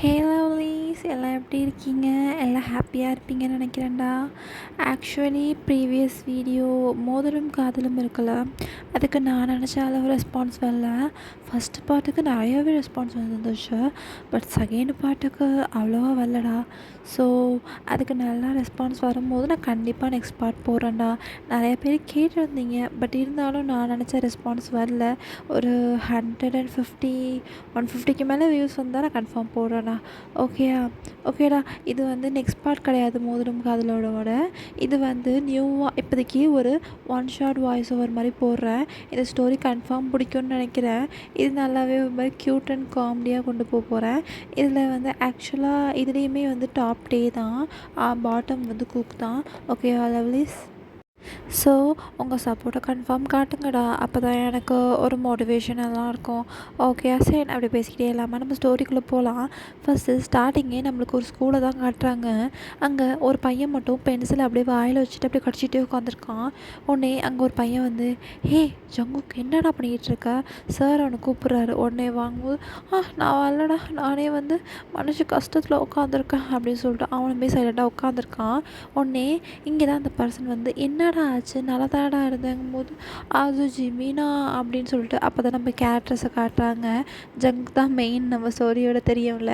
ஹே lovelies எல்லாம் எப்படி இருக்கீங்க? எல்லாம் ஹாப்பியாக இருப்பீங்கன்னு நினைக்கிறேன்டா. ஆக்சுவலி ப்ரீவியஸ் வீடியோ மோதலும் காதலும் இருக்குல்ல, அதுக்கு நான் நினச்ச அளவு ரெஸ்பான்ஸ் வரல. ஃபஸ்ட்டு பார்ட்டுக்கு நிறையாவே ரெஸ்பான்ஸ் வந்துருந்துச்சு, பட் செகண்ட் பார்ட்டுக்கு அவ்வளோவா வரலடா. ஸோ அதுக்கு நல்லா ரெஸ்பான்ஸ் வரும்போது நான் கண்டிப்பாக நெக்ஸ்ட் பார்ட் போடுறேன்டா. நிறைய பேர் கேட்டிருந்தீங்க, பட் இருந்தாலும் நான் நினச்ச ரெஸ்பான்ஸ் வரல. ஒரு 150 150க்கு மேலே வியூஸ் வந்தால் நான் கன்ஃபார்ம் போடுறேன்டா. ஓகேயா? ஓகேடா. இது வந்து நெக்ஸ்ட் பார்ட் கிடையாது மோதிரம் காதலோட. இது வந்து நியூவாக இப்போதைக்கு ஒரு ஒன் ஷாட் வாய்ஸ் ஓவர் மாதிரி போடுறேன். இந்த ஸ்டோரி கன்ஃபார்ம் பிடிக்கும்னு நினைக்கிறேன். இது நல்லாவே ஒரு மாதிரி க்யூட் அண்ட் காமெடியாக கொண்டு போகிறேன். இதில் வந்து ஆக்சுவலாக இதுலேயுமே வந்து டாப் டே தான், பாட்டம் வந்து குக் தான். ஓகேவா லவ்லீஸ்? ஸோ உங்கள் சப்போர்ட்டை கன்ஃபார்ம் காட்டுங்கடா. அப்போ தான் எனக்கு ஒரு மோட்டிவேஷன் எல்லாம் இருக்கும். ஓகே சரி, அப்படி பேசிக்கிட்டே இல்லாமல் நம்ம ஸ்டோரிக்குள்ளே போகலாம். ஃபஸ்ட்டு ஸ்டார்டிங்கே நம்மளுக்கு ஒரு ஸ்கூலை தான் காட்டுறாங்க. அங்கே ஒரு பையன் மட்டும் பென்சில் அப்படியே வாயில் வச்சுட்டு அப்படியே கடிச்சிட்டே உட்காந்துருக்கான். உடனே அங்கே ஒரு பையன் வந்து, ஹே ஜங்குக் என்னடா பண்ணிக்கிட்டு இருக்க? சார் அவனை கூப்பிட்றாரு. உடனே வாங்கும்போது, நான் வரலடா, நானே வந்து மனுஷ கஷ்டத்தில் உட்காந்துருக்கேன் அப்படின்னு சொல்லிட்டு அவனுமே சைலண்டாக உட்காந்துருக்கான். உடனே இங்கே தான் அந்த பர்சன் வந்து, என்னடா ஆச்சு, நல்லா தானடா இருந்தேங்கும்போது, அது ஜிமினா அப்படின்னு சொல்லிட்டு அப்போ தான் நம்ம கேரக்டர்ஸை காட்டுறாங்க. ஜங்க் தான் மெயின் நம்ம ஸ்டோரியோட தெரியும்ல.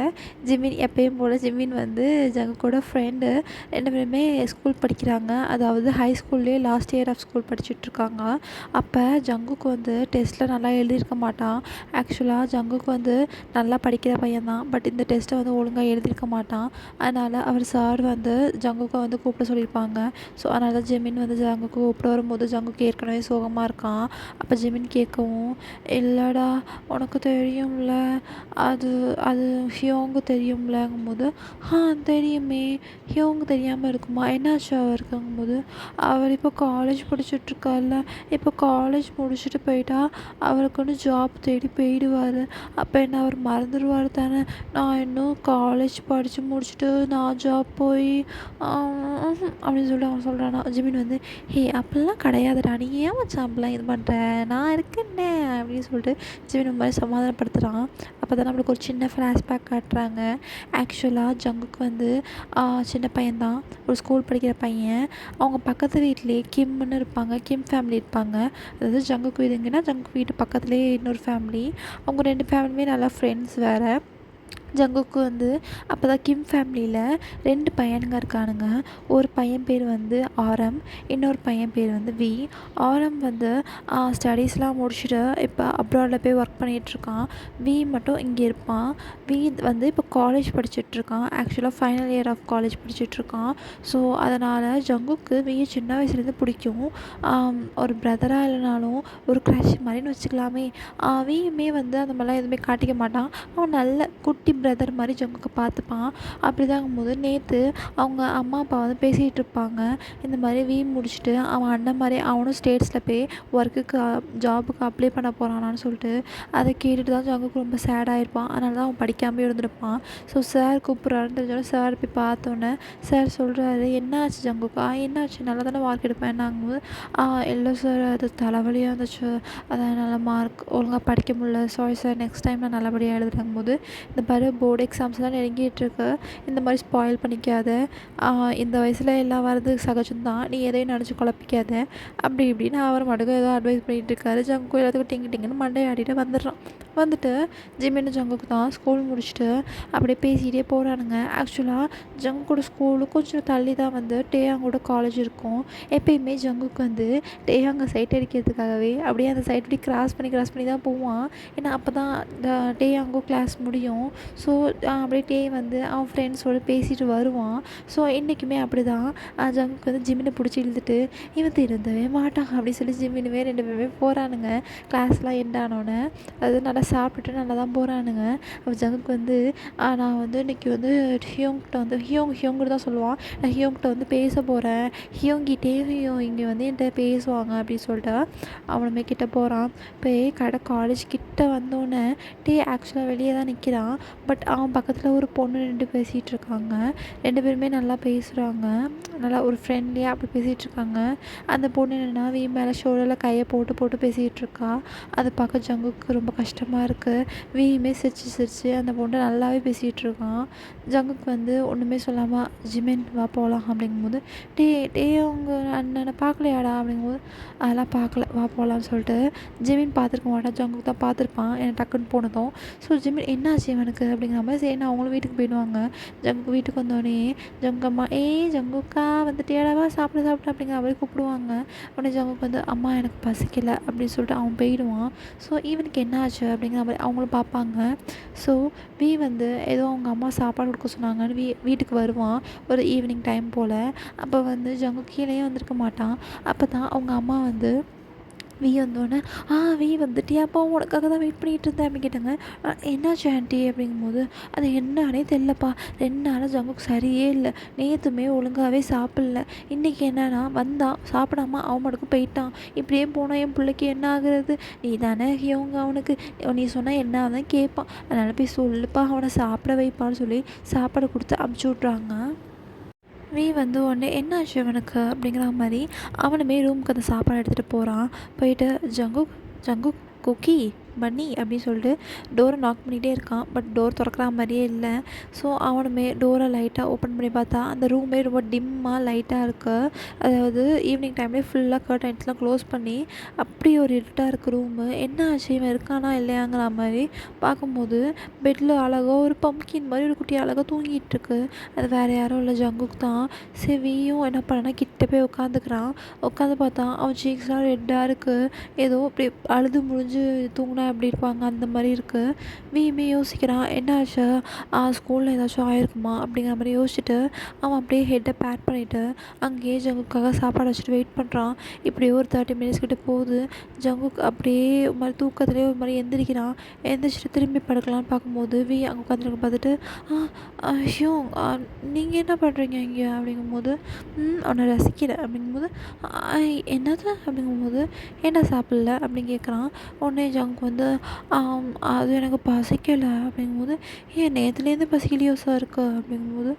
ஜிமின் எப்பயும் போல் ஜிமின் வந்து ஜங்குக்கோட ஃப்ரெண்டு. 2 பேருமே ஸ்கூல் படிக்கிறாங்க, அதாவது ஹை ஸ்கூல்லேயே லாஸ்ட் இயர் ஆஃப் ஸ்கூல் படிச்சுட்ருக்காங்க. அப்போ ஜங்குக்கு வந்து டெஸ்ட்டில் நல்லா எழுதியிருக்க மாட்டான். ஆக்சுவலாக ஜங்குக்கு வந்து நல்லா படிக்கிற பையன் தான், பட் இந்த டெஸ்ட்டை வந்து ஒழுங்காக எழுதியிருக்க மாட்டான். அதனால் அவர் சார் வந்து ஜங்குக்கை வந்து கூப்பிட சொல்லியிருப்பாங்க. ஸோ அதனால தான் ஜெமின் வந்து ஜங்குக்கு கூப்பிட வரும்போது ஜங்குக்கு ஏற்கனவே சோகமாக இருக்கான். அப்போ ஜெமின் கேட்கவும், இல்லைடா உனக்கு தெரியும்ல, அது அது ஹியோங்கு தெரியும்லங்கும்போது, தெரியுமே, ஹியோங்கு தெரியாமல் இருக்குமா, என்னாச்சு அவருக்குங்கும்போது, அவர் இப்போ காலேஜ் படிச்சுட்ருக்கார்ல, இப்போ காலேஜ் முடிச்சுட்டு போயிட்டா அவருக்கு வந்து ஜாப் தேடி போயிடுவார். அப்போ என்ன அவர் மறந்துடுவார் தானே? நான் இன்னும் காலேஜ் படித்து முடிச்சுட்டு நான் ஜாப் போய் அப்படின்னு சொல்லிட்டு அவன் சொல்கிறானா. ஜிமின் வந்து, ஹே அப்படிலாம் கிடையாதுடா, நீ ஏன் மச்சான் அப்படிலாம் இது பண்ணுற, நான் இருக்கேன்னே அப்படின்னு சொல்லிட்டு ஜிமின் இந்த மாதிரி சமாதானப்படுத்துகிறான். அப்போ தான் நம்மளுக்கு ஒரு சின்ன ஃப்ளாஷ்பேக் காட்டுறாங்க. ஆக்சுவலாக ஜங்குக்கு வந்து சின்ன பையன்தான், ஒரு ஸ்கூல் படிக்கிற பையன். அவங்க பக்கத்து வீட்லேயே கிம்னு இருப்பாங்க, கிம் ஃபேமிலி இருப்பாங்க. அதாவது ஜங்குக்கு வீடுங்கன்னா ஜங்குக்கு வீட்டு பக்கத்துலேயே இன்னொரு ஃபேமிலி. அவங்க 2 ஃபேமிலியுமே நல்லா ஃப்ரெண்ட்ஸ் வேறு. ஜங்குக்கு வந்து அப்போ தான் கிம் ஃபேமிலியில் 2 பையனுங்க இருக்கானுங்க. ஒரு பையன் பேர் வந்து ஆரம், இன்னொரு பையன் பேர் வந்து வி. ஆரம் வந்து ஸ்டடீஸ்லாம் முடிச்சுட்டு இப்போ அப்ராடில் போய் ஒர்க் பண்ணிகிட்ருக்கான். வி மட்டும் இங்கே இருப்பான். வி வந்து இப்போ காலேஜ் படிச்சுட்ருக்கான். ஆக்சுவலாக ஃபைனல் இயர் ஆஃப் காலேஜ் படிச்சுட்ருக்கான். ஸோ அதனால் ஜங்குக்கு வியை சின்ன வயசுலேருந்து பிடிக்கும். ஒரு பிரதராக இல்லைனாலும் ஒரு க்ரஷ் மாதிரின்னு வச்சுக்கலாமே. வியுமே வந்து அந்த மாதிரிலாம் எதுவுமே காட்டிக்க மாட்டான். அவன் நல்ல குட்டி பிரதர் மாதிரி ஜங்குக்கு பார்த்துப்பான். அப்படி தாங்கும்போது நேற்று அவங்க அம்மா அப்பா வந்து பேசிகிட்டு இருப்பாங்க. இந்த மாதிரி வி முடிச்சுட்டு அவன் அண்ணன் மாதிரி அவனும் ஸ்டேட்ஸில் போய் ஒர்க்குக்கு ஜாபுக்கு அப்ளை பண்ண போகிறானான்னு சொல்லிட்டு அதை கேட்டுட்டு தான் ஜங்குக்கு ரொம்ப சேடாகிருப்பான். அதனால தான் அவன் படிக்காமல் இருந்திருப்பான். ஸோ சார் கூப்பிட்றாருன்னு தெரிஞ்சோடனே சார் போய் பார்த்தோன்னே சார் சொல்கிறாரு, என்ன ஆச்சு ஜங்குக்கா, என்ன ஆச்சு, நல்லா தானே மார்க் எடுப்பேன்னாங்கும்போது, இல்லை சார் அது தலைவலியாக இருந்துச்சு, அதான் நல்ல மார்க் ஒழுங்காக படிக்க முடியல, சாரி சார் நெக்ஸ்ட் டைம் நான் நல்லபடியாக எழுதுறங்கும்போது, இந்த பாரு போர்டு எக்ஸாம்ஸ்லாம் நெருங்கிட்டுருக்கு, இந்த மாதிரி ஸ்பாயில் பண்ணிக்காத, இந்த வயசில் எல்லாம் வரது சகஜம்தான், நீ எதையும் நினச்சி குழப்பிக்காத அப்படி இப்படின்னு அவர் மட்டும் ஏதோ அட்வைஸ் பண்ணிகிட்டு இருக்காரு. ஜங்கு எல்லாத்துக்கும் டிங்கு டிங்குன்னு மண்டை ஆடிட்டு வந்துடுறான். வந்துட்டு ஜிமின்னு ஜங்குக்கு தான் ஸ்கூல் முடிச்சுட்டு அப்படியே பேசிகிட்டே போகிறானுங்க. ஆக்சுவலாக ஜங்கோட ஸ்கூலு கொஞ்சம் தள்ளி தான் வந்து டேயாங்கோட காலேஜ் இருக்கும். எப்பயுமே ஜங்குக்கு வந்து டேயாங்க சைட் அடிக்கிறதுக்காகவே அப்படியே அந்த சைட் இப்படி கிராஸ் பண்ணி தான் போவான். ஏன்னா அப்போ தான் டேயாங்கோ கிளாஸ் முடியும். ஸோ அப்படியே டே வந்து அவன் ஃப்ரெண்ட்ஸோடு பேசிட்டு வருவான். ஸோ இன்றைக்குமே அப்படி தான் ஜங்குக்கு வந்து ஜிமினை பிடிச்சி இழுத்துட்டு, இவன் திருந்தவே மாட்டான் அப்படின்னு சொல்லி ஜிமினுமே 2 பேருமே போகிறானுங்க. கிளாஸ்லாம் எண்ட் ஆனோடனே அது நல்லா சாப்பிட்டுட்டு நல்லா தான் போகிறானுங்க. அப்போ ஜங்குக்கு வந்து, நான் வந்து இன்றைக்கி வந்து ஹியோங்கிட்ட வந்து ஹியோங்கிட்ட தான் சொல்லுவான், நான் ஹியோங்கிட்ட வந்து பேச போகிறேன், ஹியோங்கிட்டேயும் இங்கே வந்து என்கிட்ட பேசுவாங்க அப்படின்னு சொல்லிட்டு அவனுமே கிட்டே போகிறான். போய் காலேஜ் கிட்ட வந்தோடனே டே ஆக்சுவலாக வெளியே தான் நிற்கிறான். பட் அவன் பக்கத்தில் ஒரு பொண்ணு நின்று பேசிகிட்டு இருக்காங்க. 2 பேருமே நல்லா பேசுகிறாங்க. நல்லா ஒரு ஃப்ரெண்ட்லியாக அப்படி பேசிகிட்டு இருக்காங்க. அந்த பொண்ணு என்னன்னா வீ மேலே ஷோல்டரில் கையை போட்டு போட்டு பேசிகிட்டு இருக்கா. அதை பார்க்க ஜங்குக்கு ரொம்ப கஷ்டமாக இருக்குது. வீயுமே சிரிச்சு சிரிச்சு அந்த பொண்ணு நல்லாவே பேசிகிட்டு இருக்கான். ஜங்குக்கு வந்து ஒன்றுமே சொல்லாமல் ஜிமின் வா போகலாம் அப்படிங்கும்போது, டே அவங்க அண்ணனை பார்க்கலையாடா அப்படிங்கும்போது, அதெல்லாம் பார்க்கல வா போகலான்னு சொல்லிட்டு ஜிமின் பார்த்துருக்க மாட்டான். ஜங்குக்கு தான் பார்த்துருப்பான். எனக்கு டக்குன்னு போனதும் ஸோ ஜிமின் என்னாச்சு இவனுக்கு அப்படிங்கிற மாதிரி சரி அவங்களும் வீட்டுக்கு போயிடுவாங்க. ஜங்குக்கு வீட்டுக்கு வந்தோடனே ஜங்கு அம்மா ஜங்குக்கா வந்துட்டியாடாவா சாப்பிட அப்படிங்கிற மாதிரி கூப்பிடுவாங்க. உடனே ஜங்குக்கு வந்து அம்மா எனக்கு பசிக்கலை அப்படின்னு சொல்லிட்டு அவன் போயிடுவான். ஸோ ஈவனுக்கு என்ன ஆச்சு அப்படிங்கிற மாதிரி அவங்களும் பார்ப்பாங்க. ஸோ வீ வந்து ஏதோ அவங்க அம்மா சாப்பாடு கொடுக்க சொன்னாங்கன்னு வீட்டுக்கு வருவான் ஒரு ஈவினிங் டைம் போல். அப்போ வந்து ஜங்கு கீழேயே வந்திருக்க மாட்டான். அப்போ தான் அவங்க அம்மா வந்து வீ வந்தோடனே வீ வந்துட்டியாப்பா உனக்காக தான் வெயிட் பண்ணிகிட்டு இருந்தேன் அப்படின்னு கேட்டாங்க. என்னாச்சு ஆண்டி அப்படிங்கும்போது, அது என்னன்னே தெரிலப்பா 2 நாளாக ஜங்குக்கு சரியே இல்லை. நேற்றுமே ஒழுங்காகவே சாப்பிடல. இன்றைக்கி என்னன்னா வந்தான் சாப்பிடாம அவன் மட்டும் போயிட்டான். இப்படியே போனால் என் பிள்ளைக்கு என்ன ஆகுறது? நீ தானே இவங்க அவனுக்கு நீ சொன்னால் என்ன தான் கேட்பான். அதனால் போய் சொல்லுப்பா அவனை சாப்பிட வைப்பான்னு சொல்லி சாப்பாடு கொடுத்து அமுச்சு விட்றாங்க. வீ வந்து உடனே என்னாச்சு இவனுக்கு அப்படிங்கிற மாதிரி அவனுமே ரூமுக்கு அந்த சாப்பாடு எடுத்துகிட்டு போகிறான். போயிட்டு ஜங்குக் ஜங்குக் குக்கி பன்னி அப்படின்னு சொல்லிட்டு டோரை நாக் பண்ணிகிட்டே இருக்கான். பட் டோர் திறக்கிற மாதிரியே இல்லை. ஸோ அவனுமே டோரை லைட்டாக ஓப்பன் பண்ணி பார்த்தா அந்த ரூமே ரொம்ப டிம்மாக லைட்டாக இருக்குது. அதாவது ஈவினிங் டைம்லேயே ஃபுல்லாக கர்டைன்ஸ்லாம் க்ளோஸ் பண்ணி அப்படி ஒரு இருட்டாக இருக்குது ரூமு. என்ன ஆச்சு இவன் இருக்கானா இல்லையாங்கிற மாதிரி பார்க்கும்போது பெட்டில் அழகாக ஒரு பம்கின் மாதிரி ஒரு குட்டி அழகாக தூங்கிட்டு இருக்கு. அது வேறு யாரும் இல்லை ஜங்குக்கு தான். செவியும் என்ன பண்ணனா கிட்ட போய் உட்காந்துக்கிறான். உட்காந்து பார்த்தா அவன் சீக்ஸ்லாம் ரெட்டாக இருக்குது. ஏதோ அப்படி அழுது முடிஞ்சு தூங்கினா எப்படி இருப்பாங்க அந்த மாதிரி இருக்குது. வீமே யோசிக்கிறான் என்ன ஆச்சு ஸ்கூலில் ஏதாச்சும் ஆயிருக்குமா அப்படிங்கிற மாதிரி யோசிச்சுட்டு அவன் அப்படியே ஹெட்டை பேட் பண்ணிவிட்டு அங்கேயே ஜங்குக்காக சாப்பாடு வச்சுட்டு வெயிட் பண்ணுறான். இப்படியே ஒரு 30 மினிட்ஸ் கிட்ட போகுது. ஜங்குக் அப்படியே ஒரு மாதிரி தூக்கத்துலேயே ஒரு மாதிரி எந்திரிக்கிறான். எந்திரிச்சிட்டு திரும்பி படுக்கலான்னு பார்க்கும்போது வீ அங்கே உட்காந்துருக்க பார்த்துட்டு ஐயோ நீங்கள் என்ன பண்ணுறீங்க இங்கே அப்படிங்கும்போது அவனை ரசிக்கிறேன் அப்படிங்கும்போது என்னது அப்படிங்கும்போது ஏன்டா சாப்பிடல அப்படின்னு கேட்குறான். உடனே ஜங்க் வந்து அது எனக்கு பசிக்கலை அப்படிங்கும்போது நேற்றுலேருந்து பசிக்கலையோ சார் இருக்குது அப்படிங்கும்போது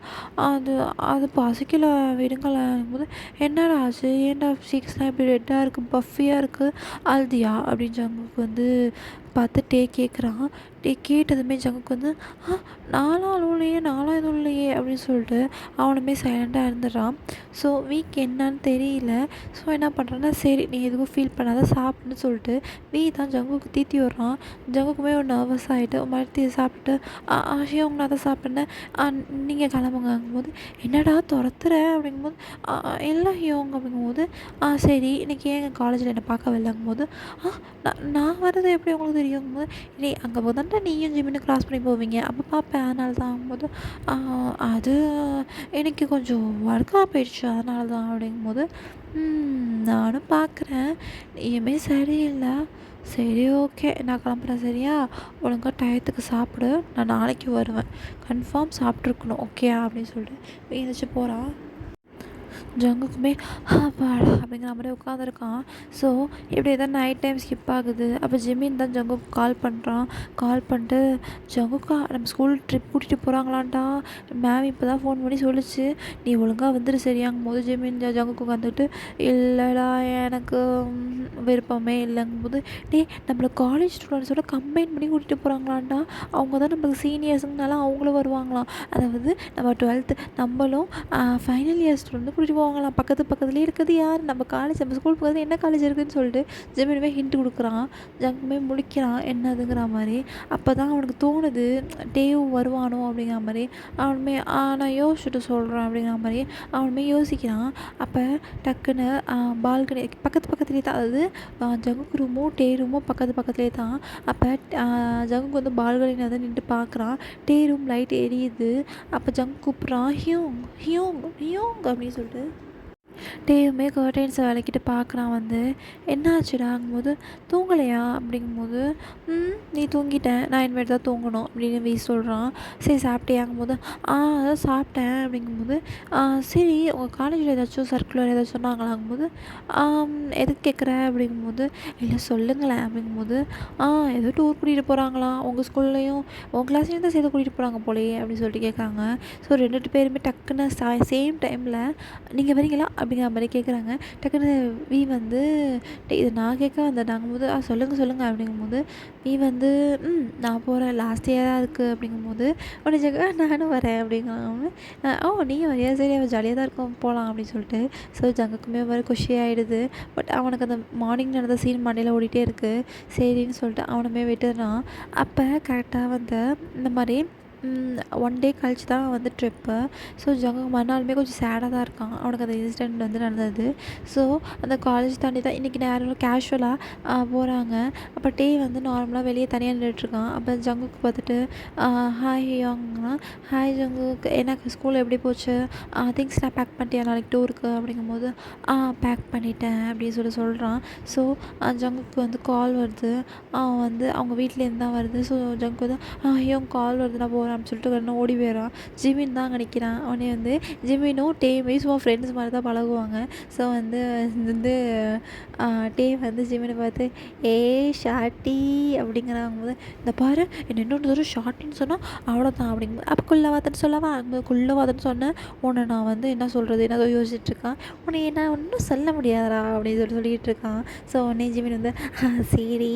அது அது பசிக்கலை விடுங்களேங்கும்போது என்னடா ஆச்சு ஏன்டா சீக்ஸ்லாம் இப்படி ரெட்டாக இருக்குது பஃபியாக இருக்குது அழுதியா அப்படின்னு ஜங்குக்கு வந்து பார்த்து கேட்குறான். கேட்டதுமே ஜங்குக்கு வந்து நானும் எதுவும் இல்லையே அப்படின்னு சொல்லிட்டு அவனுமே சைலண்டாக இருந்துடுறான். ஸோ வீக் என்னான்னு தெரியல. ஸோ என்ன பண்ணுறான்னா சரி நீ எதுவும் ஃபீல் பண்ணாத சாப்பிட்ணுன்னு சொல்லிட்டு வீ தான் ஜங்குக்கு தீத்தி விட்றான். ஜங்குக்குமே ஒரு நர்வஸ் ஆகிட்டு மறுத்தி சாப்பிட்டு ஐயோ உங்களை அதை சாப்பிட்னேன் நீங்கள் கிளம்புங்கும்போது என்னடா துரத்துற அப்படிங்கும்போது எல்லாம் யோங்க அப்படிங்கும்போது சரி இன்றைக்கி எங்கள் காலேஜில் என்னை பார்க்க வரலங்கும்போது நான் வர்றது எப்படி உங்களுக்கு தெரியுங்கும்போது நீ அங்கே போதான்டா நீயும் ஜிம்மின்னு கிராஸ் பண்ணி போவீங்க அப்போ பார்ப்பேன் அதனால தான் ஆகும்போது அது எனக்கு கொஞ்சம் ஒர்க்காக போயிடுச்சு அதனால தான் அப்படிங்கும்போது நானும் பார்க்குறேன் நீயுமே சரியில்லை சரி ஓகே நான் கிளம்புறேன் சரியா ஒழுங்காக டயத்துக்கு சாப்பிடு நான் நாளைக்கு வருவேன் கன்ஃபார்ம் சாப்பிட்ருக்கணும் ஓகே அப்படின்னு சொல்லிட்டு எழுந்திரிச்சு போகிறான். ஜங்குக்குமே பாடா அப்படிங்கிற மாதிரி உட்காந்துருக்கான். ஸோ இப்படி எதாவது நைட் டைம் ஸ்கிப் ஆகுது. அப்போ ஜிமின் தான் ஜங்குக்கு கால் பண்ணுறான். கால் பண்ணிட்டு ஜங்குக்கா நம்ம ஸ்கூல் ட்ரிப் கூட்டிகிட்டு போகிறாங்களான்டா மேம் இப்போ தான் ஃபோன் பண்ணி சொல்லிச்சு நீ ஒழுங்காக வந்துடு சரியாங்கும் போது ஜிமின் ஜங்குக்கு வந்துட்டு இல்லைடா எனக்கு விருப்பமே இல்லைங்கும்போது நம்மளை காலேஜ் ஸ்டூடெண்ட்ஸோட கம்பைன் பண்ணி கூட்டிகிட்டு போகிறாங்களான்டா அவங்க தான் நம்மளுக்கு சீனியர்ஸுங்கனால அவங்களும் வருவாங்களாம் அதாவது நம்ம 12th நம்மளும் ஃபைனல் இயர் ஸ்டூடெண்ட் கூட்டிகிட்டு போவாங்களாம் பக்கத்துலேயே இருக்கிறது யார் நம்ம காலேஜ் நம்ம ஸ்கூல் போகிறது என்ன காலேஜ் இருக்குதுன்னு சொல்லிட்டு ஜிமினுமே ஹிண்ட் கொடுக்குறான். ஜங்குமே முழிக்கிறான் என்னதுங்கிற மாதிரி. அப்போ தான் அவனுக்கு தோணுது டேவும் வருவானோ அப்படிங்கிற மாதிரி. அவனுமே நான் யோசிச்சுட்டு சொல்கிறேன் அப்படிங்கிற மாதிரி அவனுமே யோசிக்கிறான். அப்போ டக்குன்னு பால்கனி பக்கத்துலேயே தான் அதாவது ஜங்குக்கு ரூமும் ரூமும் பக்கத்துலேயே தான். அப்போ ஜங்குக்கு வந்து பால்கனியில் வந்து நின்று பார்க்குறான். ரூம் லைட் எரியுது. அப்போ ஜங்கு கூப்பிட்றான் ஹியோங் ஹியோங் ஹியோங் அப்படின்னு சொல்லிட்டு டேயுமே கர்டைன்ஸை விளக்கிட்டு பார்க்குறான் வந்து. "என்னாச்சுடாங்கும்போது, தூங்கலையா?" அப்படிங்கும்போது, நீ தூங்கிட்ட. நான் இனிமேட்டு தான் தூங்கணும்." அப்படின்னு சொல்கிறான். "சரி சாப்பிட்டியாங்கும்போது, அதான் சாப்பிட்டேன்." அப்படிங்கும்போது, சரி உங்கள் காலேஜில் ஏதாச்சும் சர்க்குலர் ஏதாச்சும் சொன்னாங்களாங்கும்போது, எதுக்கு கேட்குற?" அப்படிங்கும்போது, "இல்லை சொல்லுங்களேன்." அப்படிங்கும்போது, ஏதோ டூர் கூட்டிகிட்டு போகிறாங்களாம். உங்கள் ஸ்கூல்லேயும் உன் கிளாஸ்லேயும் தான் சேர்த்து கூட்டிகிட்டு போகிறாங்க போலயே." அப்படின்னு சொல்லிட்டு கேட்குறாங்க. ஸோ 2 பேருமே டக்குன்னு சேம் டைமில், "நீங்கள் வரீங்களா?" அப்படிங்கிற மாரி கேட்குறாங்க. டக்குனு வந்து, இது நான் கேட்க வந்தேனாங்கும்போது, சொல்லுங்க சொல்லுங்க." அப்படிங்கும்போது வந்து, நான் போகிறேன். லாஸ்ட் இயரா இருக்குது." அப்படிங்கும்போது உடனே நானும் வரேன்." அப்படிங்கிறாங்க. நீயும் வரியா? சரி ஜாலியாக தான் இருக்கும் போகலாம்." அப்படின்னு சொல்லிட்டு ஸோ ஜங்குக்குமே ஒரு குஷி ஆகிடுது. பட் அவனுக்கு அந்த மார்னிங் நடந்த சீன் மண்டையில் ஓடிட்டே இருக்குது. சரின்னு சொல்லிட்டு அவனுமே விட்டுறான். அப்போ கரெக்டாக வந்து இந்த மாதிரி 1 டே கழிச்சு தான் வந்து ட்ரிப்பு. ஸோ ஜங்குக்கு மறுநாளுமே கொஞ்சம் சேடாக தான் இருக்கான். அவனுக்கு அந்த இன்சிடெண்ட் வந்து நடந்தது. ஸோ அந்த காலேஜ் தாண்டி தான் இன்றைக்கி நேரம் கேஷுவலாக போகிறாங்க. அப்போ டே வந்து நார்மலாக வெளியே தனியாக நின்றுட்டுருக்கான். அப்போ ஜங்குக்கு பார்த்துட்டு, "ஹாய் ஹியோங்னா." "ஹாய் ஜங்குக், எனக்கு ஸ்கூல் எப்படி போச்சு? திங்ஸ்லாம் பேக் பண்ணிட்டியா நாளைக்கு டூருக்கு?" அப்படிங்கும்போது, பேக் பண்ணிட்டேன்." அப்படின்னு சொல்கிறான். ஸோ ஜங்குக்கு வந்து கால் வருது. அவன் வந்து அவங்க வீட்லேருந்து தான் வருது. ஸோ ஜங்குக்கு வந்து, ஹியோங் கால் வருது, நான் போகிறேன்." அப்படின்னு சொல்லிட்டு உடனே ஓடி போயிடுறான். ஜிமின் தான் அங்கே நிற்கிறான். அவனே வந்து ஜிமினும் டேயுமே சும்மா ஃப்ரெண்ட்ஸ் மாதிரி தான் பழகுவாங்க. ஸோ வந்து வந்து டே வந்து ஜிமினை பார்த்து, ஷார்ட்டி." அப்படிங்கிறாங்கும்போது, "இந்த பாரு என்ன இன்னொரு தடவை ஷார்ட்டின்னு சொன்னால் அவ்வளோதான்." அப்படிங்கும்போது, "அப்போ குள்ளவாதன்னு சொல்லவா?" அப்படிங்கும்போது, "குள்ளவாதன்னு சொன்னேன் உன்னை நான் வந்து என்ன சொல்கிறது என்னதோ யோசிச்சுட்ருக்கான். உன்னை நான் ஒன்றும் சொல்ல முடியாதா?" அப்படின்னு சொல்லிட்டு இருக்கான். ஸோ உடனே ஜிமின் வந்து, சரி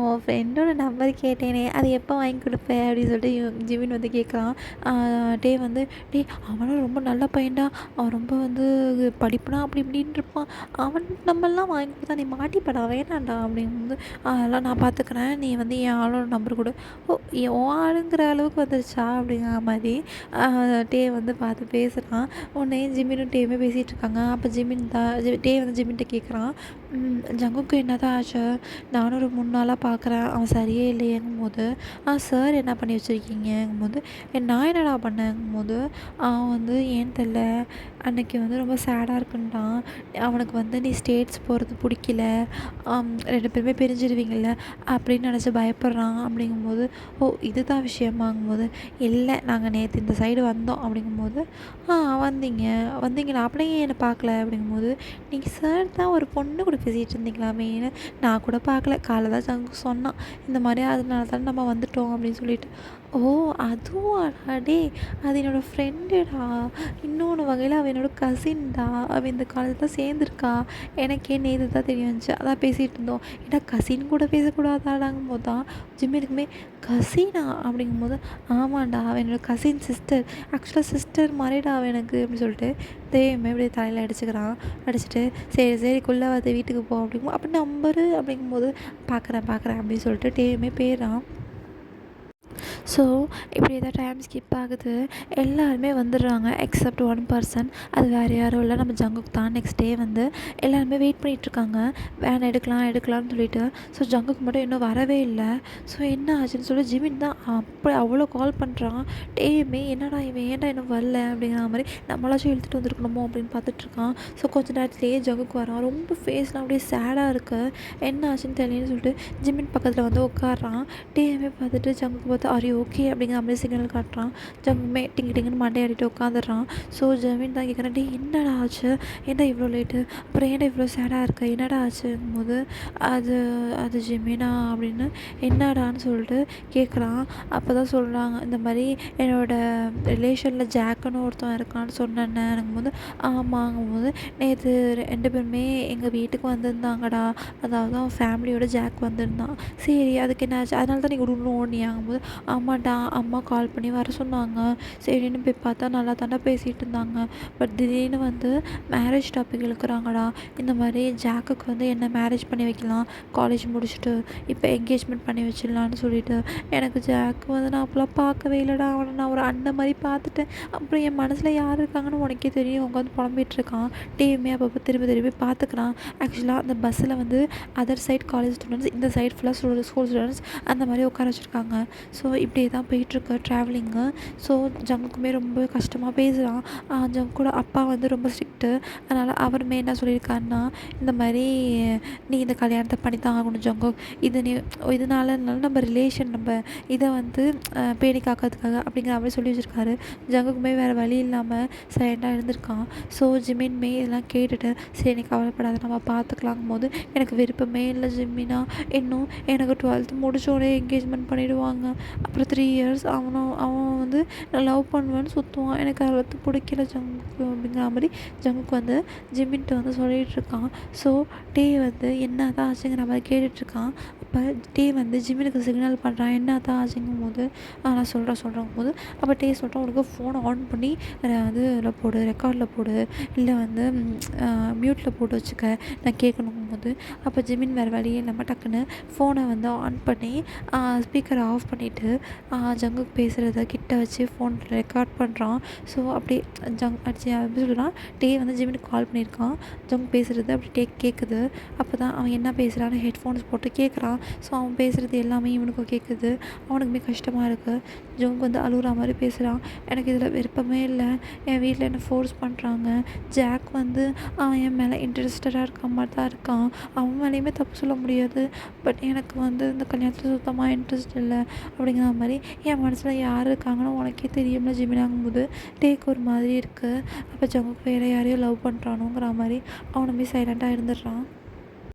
உன் ஃப்ரெண்டோட நம்பர் கேட்டேனே அது எப்போ வாங்கி கொடுப்பேன்?" அப்படின்னு சொல்லிட்டு ஜிமின் வந்து கேட்குறான். டே வந்து, அவனும் ரொம்ப நல்ல பையன்டா. அவன் ரொம்ப வந்து படிப்புனா அப்படி இப்படின்னு இருப்பான். அவன் நம்பர்லாம் வாங்கி கொடுத்தா நீ மாட்டிப்படா, வேணாம்டா." அப்படிங்கும்போது, "அதெல்லாம் நான் பார்த்துக்கிறேன். நீ வந்து என் ஆளோட நம்பர் கொடு." "ஓ, உன் ஆளுங்கிற அளவுக்கு வந்துருச்சா?" அப்படிங்கிற மாதிரி டே வந்து பார்த்து பேசுகிறான். உடனே ஜிமினும் டேயுமே பேசிகிட்டு இருக்காங்க. அப்போ ஜிமின் தான் டே வந்து ஜிமின்கிட்ட கேட்குறான், "ஜங்குக்கு என்ன தான் ஆச்சு? நானும் ஒரு 3 நாளாக பார்க்குறேன். அவன் சரியே இல்லையேங்கும்போது." சார் என்ன பண்ணி வச்சுருக்கீங்கங்கும்போது, நான் என்னடா பண்ணேங்கும்போது, அவன் வந்து ஏன்னு தெரில அன்னைக்கு வந்து ரொம்ப சேடாக இருக்குன்ட்டான். அவனுக்கு வந்து நீ ஸ்டேட்ஸ் போகிறது பிடிக்கல, 2 பேருமே பிரிஞ்சிடுவீங்கள்ல அப்படின்னு நினச்சி பயப்படுறான். அப்படிங்கும்போது, "ஓ, இதுதான் விஷயமாங்கும்போது, இல்லை நாங்கள் நேற்று இந்த சைடு வந்தோம்." அப்படிங்கும்போது, வந்தீங்க வந்தீங்களா? அப்படியே என்னை பார்க்கல." அப்படிங்கும்போது, "நீங்கள் சார் தான் ஒரு பொண்ணு கூட பேசிகிட்டு இருந்தீங்களாமே, நான் கூட பார்க்கல. காலைல தான் ஜங்கு சொன்னான், இந்த மாதிரி அதனால தான் நம்ம வந்துட்டோம்." அப்படின்னு சொல்லிட்டு, "ஓ, அதுவாடா டேய், அது என்னோடய ஃப்ரெண்டுடா. இன்னொன்று வகையில் அவள் என்னோடய கசின்டா. அவள் இந்த காலேஜில் தான் சேர்ந்துருக்கா. எனக்கே நேற்று தான் தெரிய வந்துச்சு. அதான் பேசிகிட்டு இருந்தோம்." "ஏன்னா கசின் கூட பேசக்கூடாதாடாங்கும்போது தான் ஜிம்மினுக்குமே, "கசினா?" அப்படிங்கும்போது, "ஆமாண்டா, அவள் என்னோடய கசின் சிஸ்டர். ஆக்சுவலாக சிஸ்டர் மாதிரிடா அவள் எனக்கு." அப்படின்னு சொல்லிட்டு தேயுமே அப்படியே தலையில் அடிச்சுக்கிறான். அடிச்சுட்டு, "சரி சரி குள்ளவாத்து வீட்டுக்கு போ." அப்படிங்கும்போது, "அப்போ நம்பரு?" அப்படிங்கும்போது, பார்க்குறேன் அப்படின்னு சொல்லிட்டு டேயுமே போயிடுறான். ஸோ இப்படியே தான் டைம் ஸ்கிப் ஆகுது. எல்லாருமே வந்துடுறாங்க எக்ஸப்ட் 1 பர்சன். அது வேறு யாரும் இல்லை, நம்ம ஜங்குக் தான். நெக்ஸ்ட் டே வந்து எல்லாருமே வெயிட் பண்ணிகிட்ருக்காங்க. வேன் எடுக்கலாம்னு சொல்லிட்டு. ஸோ ஜங்குக்கு மட்டும் இன்னும் வரவே இல்லை. ஸோ என்ன ஆச்சுன்னு சொல்லி ஜிமின் தான் அவ்வளோ கால் பண்ணுறான். டேயுமே, "என்னடா இவன் ஏன்டா இன்னும் வரல?" அப்படிங்கிற மாதிரி, நம்மளாச்சும் இழுத்துட்டு வந்துருக்கணுமோ அப்படின்னு பார்த்துட்ருக்கான். ஸோ கொஞ்ச நேரத்துலேயே ஜங்குக்கு வரான். ரொம்ப ஃபேஸ்லாம் அப்படியே சேடாக இருக்குது. என்ன ஆச்சுன்னு தெரியலன்னு சொல்லிட்டு ஜிமின் பக்கத்தில் வந்து உட்காடுறான். டேயுமே பார்த்துட்டு ஜங்குக்கு பார்த்து, "ஆர் யூ ஓகே?" அப்படிங்கிற மாதிரி சிக்னல் காட்டுறான். ஜங்குமே டிங்குன்னு மண்டையாடிட்டு உட்காந்துடுறான். ஸோ ஜமீன் தான் கேட்குறேன், என்னடா ஆச்சு? ஏன்டா இவ்வளோ லேட்டு? அப்புறம் ஏன்டா இவ்வளோ சேடாக இருக்க? என்னடா ஆச்சுங்கும்போது, அது அது ஜெமீனா அப்படின்னு என்னடான்னு சொல்லிட்டு கேட்குறான். அப்போ தான் சொல்கிறாங்க, இந்த மாதிரி என்னோடய ரிலேஷனில் ஜாக்குன்னு ஒருத்தன் இருக்கான்னு சொன்னேன்னுங்கும்போது, ஆமாங்கும்போது, நேற்று 2 பேருமே எங்கள் வீட்டுக்கு வந்திருந்தாங்கடா. அதாவது அவன் ஃபேமிலியோட ஜாக் வந்திருந்தான். சரி அதுக்கு என்ன ஆச்சு? அதனால தான் நீங்கள் உடனே ஓடுனியாங்கும்போது, ஆமாண்டா, அம்மா கால் பண்ணி வர சொன்னாங்க. சரின்னு போய் பார்த்தா நல்லா தாண்டா பேசிகிட்டு இருந்தாங்க. பட் திடீர்னு வந்து மேரேஜ் டாபிக் இழுக்கிறாங்கடா. இந்த மாதிரி ஜாக்குக்கு வந்து என்ன மேரேஜ் பண்ணி வைக்கலாம், காலேஜ் முடிச்சுட்டு இப்போ என்கேஜ்மெண்ட் பண்ணி வச்சிடலான்னு சொல்லிட்டு. எனக்கு ஜாக்கு வந்து நான் அப்போலாம் பார்க்கவே இல்லைடா. அவனை நான் ஒரு அண்ணன் மாதிரி பார்த்துட்டேன். அப்புறம் என் மனசில் யார் இருக்காங்கன்னு உனக்கே தெரியும். உட்காந்து புலம்பிகிட்ருக்கான். டேயுமே அப்பப்போ திரும்பி திரும்பி பார்த்துக்கிறான். ஆக்சுவலாக அந்த பஸ்ஸில் வந்து அதர் சைட் காலேஜ் ஸ்டூடெண்ட்ஸ், இந்த சைட் ஃபுல்லாக ஸ்கூல் ஸ்டூடெண்ட்ஸ் அந்த மாதிரி உட்கார வச்சுருக்காங்க. ஸோ இப்படியே தான் போயிட்டுருக்கு ட்ராவலிங்கு. ஸோ ஜங்குக்குமே ரொம்ப கஷ்டமாக பேசுகிறான். ஜங்கோட அப்பா வந்து ரொம்ப ஸ்ட்ரிக்ட்டு. அதனால் அவருமே என்ன சொல்லியிருக்காருன்னா, இந்த மாதிரி நீ இந்த கல்யாணத்தை பண்ணி தான் ஆகணும் ஜங்கோ. நீ இதனாலனாலும் நம்ம ரிலேஷன் நம்ம இதை வந்து பேணி காக்கிறதுக்காக அப்படிங்கிற மாதிரி சொல்லி வச்சுருக்காரு. ஜங்குக்குமே வேறு வழி இல்லாமல் சைலண்டாக இருந்திருக்கான். ஸோ ஜிமின்மே இதெல்லாம் கேட்டுட்டு, சரி நீ கவலைப்படாத நம்ம பார்த்துக்கலாங்கும் போது, எனக்கு விருப்பமே இல்லை ஜிம்மினா, இன்னும் எனக்கு 12th முடிச்சோடனே என்கேஜ்மெண்ட் பண்ணிவிடுவாங்க. அப்புறம் 3 இயர்ஸ் அவன் வந்து நான் லவ் பண்ணுவேன்னு சுற்றுவான். எனக்கு அதை வந்து பிடிக்கல ஜங்குக்கு அப்படிங்கிற மாதிரி ஜங்குக்கு வந்து ஜிம்மின்ட்டு வந்து சொல்லிகிட்ருக்கான். ஸோ டே வந்து என்ன தான் ஆச்சுங்கிற மாதிரி கேட்டுட்ருக்கான். அப்போ டே வந்து ஜிம்மினுக்கு சிக்னல் பண்ணுறான், என்ன தான் ஆச்சுங்கும் போது நான் சொல்கிறேன் போது, அப்போ டே சொல்கிறான், உனக்கு ஃபோனை ஆன் பண்ணி வந்து இதில் போடு, ரெக்கார்டில் போடு, இல்லை வந்து மியூட்டில் போட்டு வச்சுக்க, நான் கேட்கணுங்கும் போது, அப்போ ஜிமின் வேறு வழியே இல்லாமல் டக்குன்னு ஃபோனை வந்து ஆன் பண்ணி ஸ்பீக்கரை ஆஃப் பண்ணிவிட்டு ஜங்குக்கு பேசுகிறத கிட்ட வச்சு ஃபோன் ரெக்கார்ட் பண்ணுறான். ஸோ அப்படி எப்படி சொல்கிறான், டே வந்து ஜிமினுக்கு கால் பண்ணியிருக்கான். ஜங்கு பேசுகிறது அப்படி கேட்குது. அப்போ தான் அவன் என்ன பேசுகிறான்னு ஹெட்ஃபோன்ஸ் போட்டு கேட்குறான். ஸோ அவன் பேசுகிறது எல்லாமே இவனுக்கும் கேட்குது. அவனுக்குமே கஷ்டமாக இருக்குது. ஜங்கு வந்து அழுகுற மாதிரி பேசுகிறான். எனக்கு இதில் விருப்பமே இல்லை, என் வீட்டில் என்னை ஃபோர்ஸ் பண்ணுறாங்க. ஜாக் வந்து அவன் என் மேலே இன்ட்ரெஸ்டடாக இருக்க மாதிரி தான் இருக்கான். அவன் மேலேயுமே தப்பு சொல்ல முடியாது. பட் எனக்கு வந்து இந்த கல்யாணத்தில் சுத்தமாக இன்ட்ரெஸ்ட் இல்லை அப்படிங்கிற மாதிரி என் மனசில் யார் இருக்காங்கன்னு உனக்கே தெரியும்ல ஜிமினாங்கும்போது டேக் ஒரு மாதிரி இருக்குது. அப்போ ஜங்குக்கு வேறு யாரையும் லவ் பண்ணுறானுங்கிற மாதிரி அவனுமே சைலண்ட்டாக இருந்துடுறான்.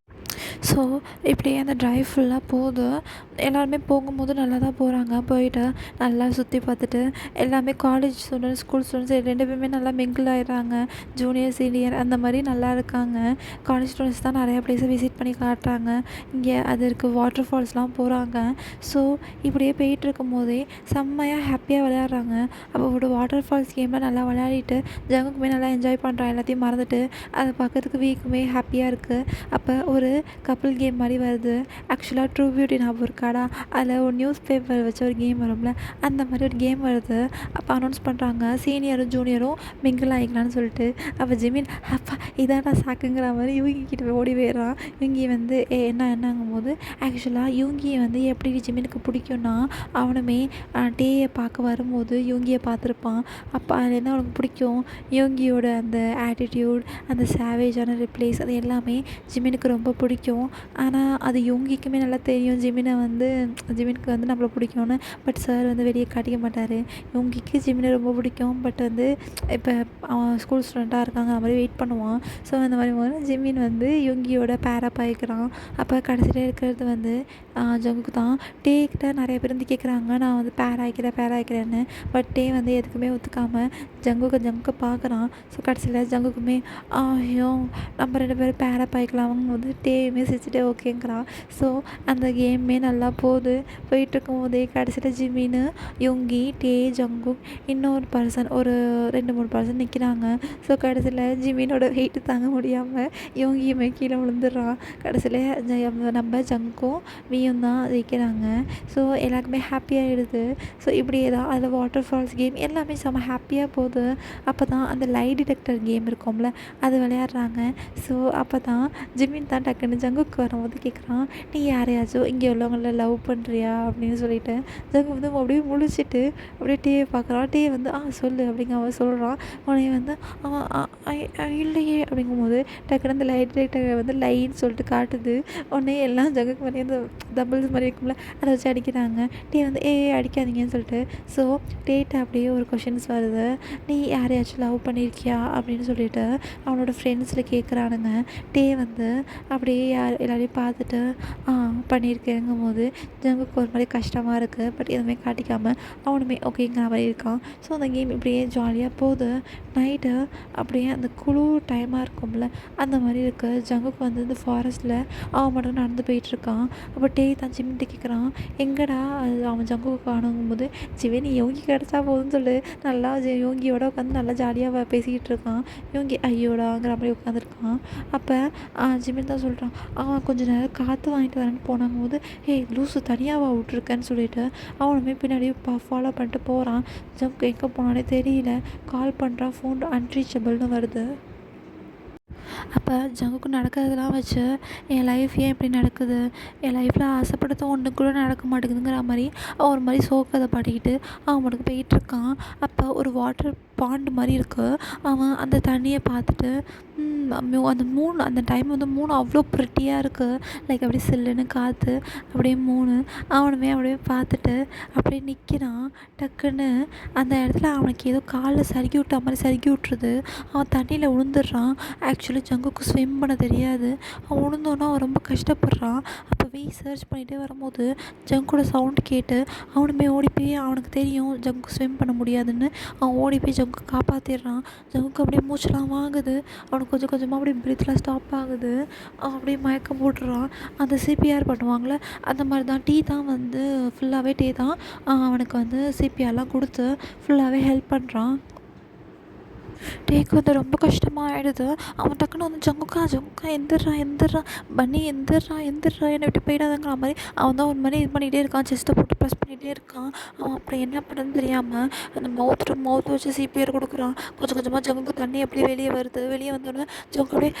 ஸோ இப்படியே அந்த ட்ரைவ் ஃபுல்லாக போகுது. எல்லாருமே போகும்போது நல்லா தான் போகிறாங்க. போயிட்டு நல்லா சுற்றி பார்த்துட்டு எல்லாமே காலேஜ் ஸ்டூடெண்ட்ஸ், ஸ்கூல் ஸ்டூடெண்ட்ஸ் 2 பேருமே நல்லா மிங்கிள் ஆகிடுறாங்க. ஜூனியர், சீனியர் அந்த மாதிரி நல்லா இருக்காங்க. காலேஜ் ஸ்டூடெண்ட்ஸ் தான் நிறையா ப்ளேஸை விசிட் பண்ணி காட்டுறாங்க. இங்கே அது இருக்குது, வாட்டர் ஃபால்ஸ்லாம் போகிறாங்க. ஸோ இப்படியே போயிட்டுருக்கும் போதே செம்மையாக ஹாப்பியாக விளையாடுறாங்க. அப்போ ஒரு வாட்டர் ஃபால்ஸ் கேமில் நல்லா விளையாடிட்டு ஜங்குக்குமே நல்லா என்ஜாய் பண்ணுறான். எல்லாத்தையும் மறந்துட்டு அதை பார்க்கறதுக்கு வீக்குமே ஹாப்பியாக இருக்குது. அப்போ ஒரு கப்புள் கேம் மாதிரி வருது. ஆக்சுவலாக ட்ரூ பியூட்டி ஞாபகம் இருக்காடா, அதில் ஒரு நியூஸ் பேப்பர் வச்ச ஒரு கேம் வரும்ல, அந்த மாதிரி ஒரு கேம் வருது. அப்போ அனௌன்ஸ் பண்ணுறாங்க சீனியரும் ஜூனியரும் மிங்கிள் ஆகிக்கலான்னு சொல்லிட்டு. அப்போ ஜிமின் அப்பா இதான்டா சாக்குங்கிற மாதிரி யூங்கிக்கிட்ட ஓடி போயிடுறான். யூங்கி வந்து என்னங்கும் போது ஆக்சுவலாக யூங்கியை வந்து எப்படி ஜிமினுக்கு பிடிக்கும்னா, அவனுமே டேயை பார்க்க வரும்போது யூங்கியை பார்த்துருப்பான். அப்போ அதில் என்ன அவனுக்கு பிடிக்கும், யூங்கியோட அந்த ஆட்டிடியூட், அந்த சேவேஜான ரிப்ளைஸ், அது எல்லாமே ஜிமினுக்கு ரொம்ப பிடிக்கும். ஆனால் அது யூங்கிக்குமே நல்லா தெரியும் ஜிமினுக்கு வந்து நம்மளை பிடிக்கும்னு. பட் சார் வந்து வெளியே காட்டிக்க மாட்டார். யூங்கிக்கு ஜிமினை ரொம்ப பிடிக்கும். பட் வந்து இப்போ அவன் ஸ்கூல் ஸ்டூடெண்ட்டாக இருக்காங்க, அது மாதிரி வெயிட் பண்ணுவான். ஸோ அந்த மாதிரி போது ஜிமின் வந்து யூங்கியோட பேரப் ஆகிக்கிறான். அப்போ கடைசியில் இருக்கிறது வந்து ஜங்குக்கு தான். டே கிட்ட நிறைய பேர் வந்து கேட்குறாங்க, நான் வந்து பேர் ஆகிக்கிறேன்னு. பட் டே வந்து எதுக்குமே ஒத்துக்காமல் ஜங்குக்கு பார்க்குறான். ஸோ கடைசியில் ஜங்குக்குமே ஐயோ நம்ம 2 பேரும் பேரப் ஆகிக்கலாம்னு வந்து டேயுமே சிரிச்சுட்டே ஓகேங்கிறான். ஸோ அந்த கேமே நல்லா போயிட்டுருக்கும் போதே கடைசியில் ஜிமின்னு, யூங்கி, டே, ஜங்குக், இன்னொரு பர்சன், ஒரு 2-3 பர்சன் நிற்கிறாங்க. ஸோ கடைசியில் ஜிமினோட வெயிட்டு தாங்க முடியாமல் யூங்கியுமே கீழே விழுந்துடுறான். கடைசியில் நம்ம ஜங்கும் வியும் தான் ஜெயிக்கிறாங்க. ஸோ எல்லாருக்குமே ஹாப்பியாகிடுது. ஸோ இப்படியே தான் அதில் வாட்டர் ஃபால்ஸ் கேம் எல்லாமே செம்ம ஹாப்பியாக போகுது. அப்போ தான் அந்த லை டிடெக்டர் கேம் இருக்கும்ல, அது விளையாடுறாங்க. ஸோ அப்போ தான் ஜிமின் தான் டக்குன்னு ஜங்குக்கு வரும்போது கேட்குறான், நீ யாரையாச்சும் இங்கே உள்ளவங்கள லவ் பண்ணுறியா அப்படின்னு சொல்லிட்டு. ஜங்கு வந்து அப்படியே முழிச்சிட்டு அப்படியே டீயை பார்க்குறான். டீ வந்து சொல்லு அப்படிங்கிற மாதிரி சொல்கிறான். உடனே வந்து இல்லையே அப்படிங்கும்போது டக்குனு அந்த லை டிடெக்டரை வந்து லைன்னு சொல்லிட்டு காட்டுது. உடனே எல்லாம் ஜங்குக்கு மாதிரி அந்த டபுள்ஸ் மாதிரி இருக்கும்ல, அதை வச்சு அடிக்கிறாங்க. டீ வந்து அடிக்காதீங்கன்னு சொல்லிட்டு. ஸோ டேட்ட அப்படியே ஒரு கொஷின்ஸ் வருது, நீ யாரையாச்சும் லவ் பண்ணியிருக்கியா அப்படின்னு சொல்லிட்டு அவனோட ஃப்ரெண்ட்ஸில் கேட்குறானுங்க. டே வந்து அப்படியே எல்லாரையும் பார்த்துட்டு பண்ணியிருக்கேங்கும் போது ஜங்குக்கு ஒரு மாதிரி கஷ்டமாக இருக்குது. பட் எதுவுமே காட்டிக்காமல் அவனுமே ஓகேங்கிற மாதிரி இருக்கான். ஸோ அந்த கேம் இப்படியே ஜாலியாக போகுது. நைட்டு அப்படியே அந்த குளிர் டைமாக இருக்கும்ல, அந்த மாதிரி இருக்குது. ஜங்குக்கு வந்து இந்த ஃபாரஸ்ட்டில் அவன் மட்டும் நடந்து போயிட்டுருக்கான். அப்போ டே தான் ஜிமின்ட்டு கேட்குறான், எங்கடா அவன் ஜங்குக்கு காணுங்கும்போது, ஜிவன் யோகி கிடச்சா போதுன்னு சொல்லி நல்லா யோகியோட உட்காந்து நல்லா ஜாலியாக பேசிக்கிட்டு இருக்கான். யோகி ஐயோடாங்கிற மாதிரி உட்காந்துருக்கான். அப்போ ஜிமின் தான் சொல்கிறான், அவன் கொஞ்சம் நேரம் காற்று வாங்கிட்டு வரேன்னு போனாங்க போது, லூஸு தனியாகவா விட்ருக்கேன்னு சொல்லிட்டு அவனுமே பின்னாடி ஃபாலோ பண்ணிட்டு போகிறான். ஜங்கு எங்கே போனானே தெரியல. கால் பண்ணுறான், ஃபோன் அன்ரீச்சபிள்னு வருது. அப்போ ஜங்குக்கு நடக்கிறதெல்லாம் வச்சு என் லைஃப் ஏன் இப்படி நடக்குது, என் லைஃப்பில் ஆசைப்பட்டது ஒன்று கூட நடக்க மாட்டேங்குதுங்கிற மாதிரி அவன் ஒரு மாதிரி சோகத்தை பாடிக்கிட்டு அவன் மட்டுக்கு போயிட்டுருக்கான். அப்போ ஒரு வாட்டர் பாண்ட் மாதிரி இருக்குது. அவன் அந்த தண்ணியை பார்த்துட்டு அந்த மூணு அந்த டைம் வந்து மூணு அவ்வளோ ப்ரிட்டியாக இருக்குது. லைக் அப்படியே சில்லுன்னு காற்று அப்படியே மூணு அவனுமே அப்படியே பார்த்துட்டு அப்படியே நிற்கிறான். டக்குன்னு அந்த இடத்துல அவனுக்கு ஏதோ காலில் சறுக்கி விட்ட மாதிரி சறுக்கி விட்ருது. அவன் தண்ணியில் விழுந்துடுறான். ஆக்சுவலி ஜங்குக்கு ஸ்விம் பண்ண தெரியாது. அவன் விழுந்தோன்னா அவன் ரொம்ப கஷ்டப்படுறான். அப்போவே சர்ச் பண்ணிகிட்டே வரும்போது ஜங்கோட சவுண்டு கேட்டு அவனுமே ஓடி போய், அவனுக்கு தெரியும் ஜங்கு ஸ்விம் பண்ண முடியாதுன்னு, அவன் ஓடி போய் ஜங்கு காப்பாற்றிடுறான். ஜங்குக்கு அப்படியே மூச்செலாம் வாங்குது. அவனுக்கு கொஞ்சம் கொஞ்சமாக அப்படியே பிரீத்லாம் ஸ்டாப் ஆகுது. அவன் அப்படியே மயக்கம் போட்டுடுறான். அந்த சிபிஆர் பண்ணுவாங்களே அந்த மாதிரி தான் டீ தான் வந்து ஃபுல்லாகவே டீ தான் அவனுக்கு வந்து சிபிஆர்லாம் கொடுத்து ஃபுல்லாகவே ஹெல்ப் பண்ணுறான். டேக்கு வந்து ரொம்ப கஷ்டமாக ஆகிடுது. அவன் டக்குன்னு வந்து ஜங்குக்கா எந்திர்றா பன்னி எந்திர்றா என்னை விட்டு போயிடாதங்கிற மாதிரி அவன் தான் ஒரு மாதிரி இது பண்ணிகிட்டே இருக்கான். செஸ்ட்டை போட்டு ப்ரெஸ் பண்ணிகிட்டே இருக்கான். அவன் அப்புறம் என்ன பண்ணுறதுன்னு தெரியாமல் அந்த மவுத் வச்சு சிபிஆர் கொடுக்குறான். கொஞ்சம் கொஞ்சமாக ஜங்குக்கு தண்ணி அப்படியே வெளியே வருது. வெளியே வந்தோடனே ஜங்கு அப்படியே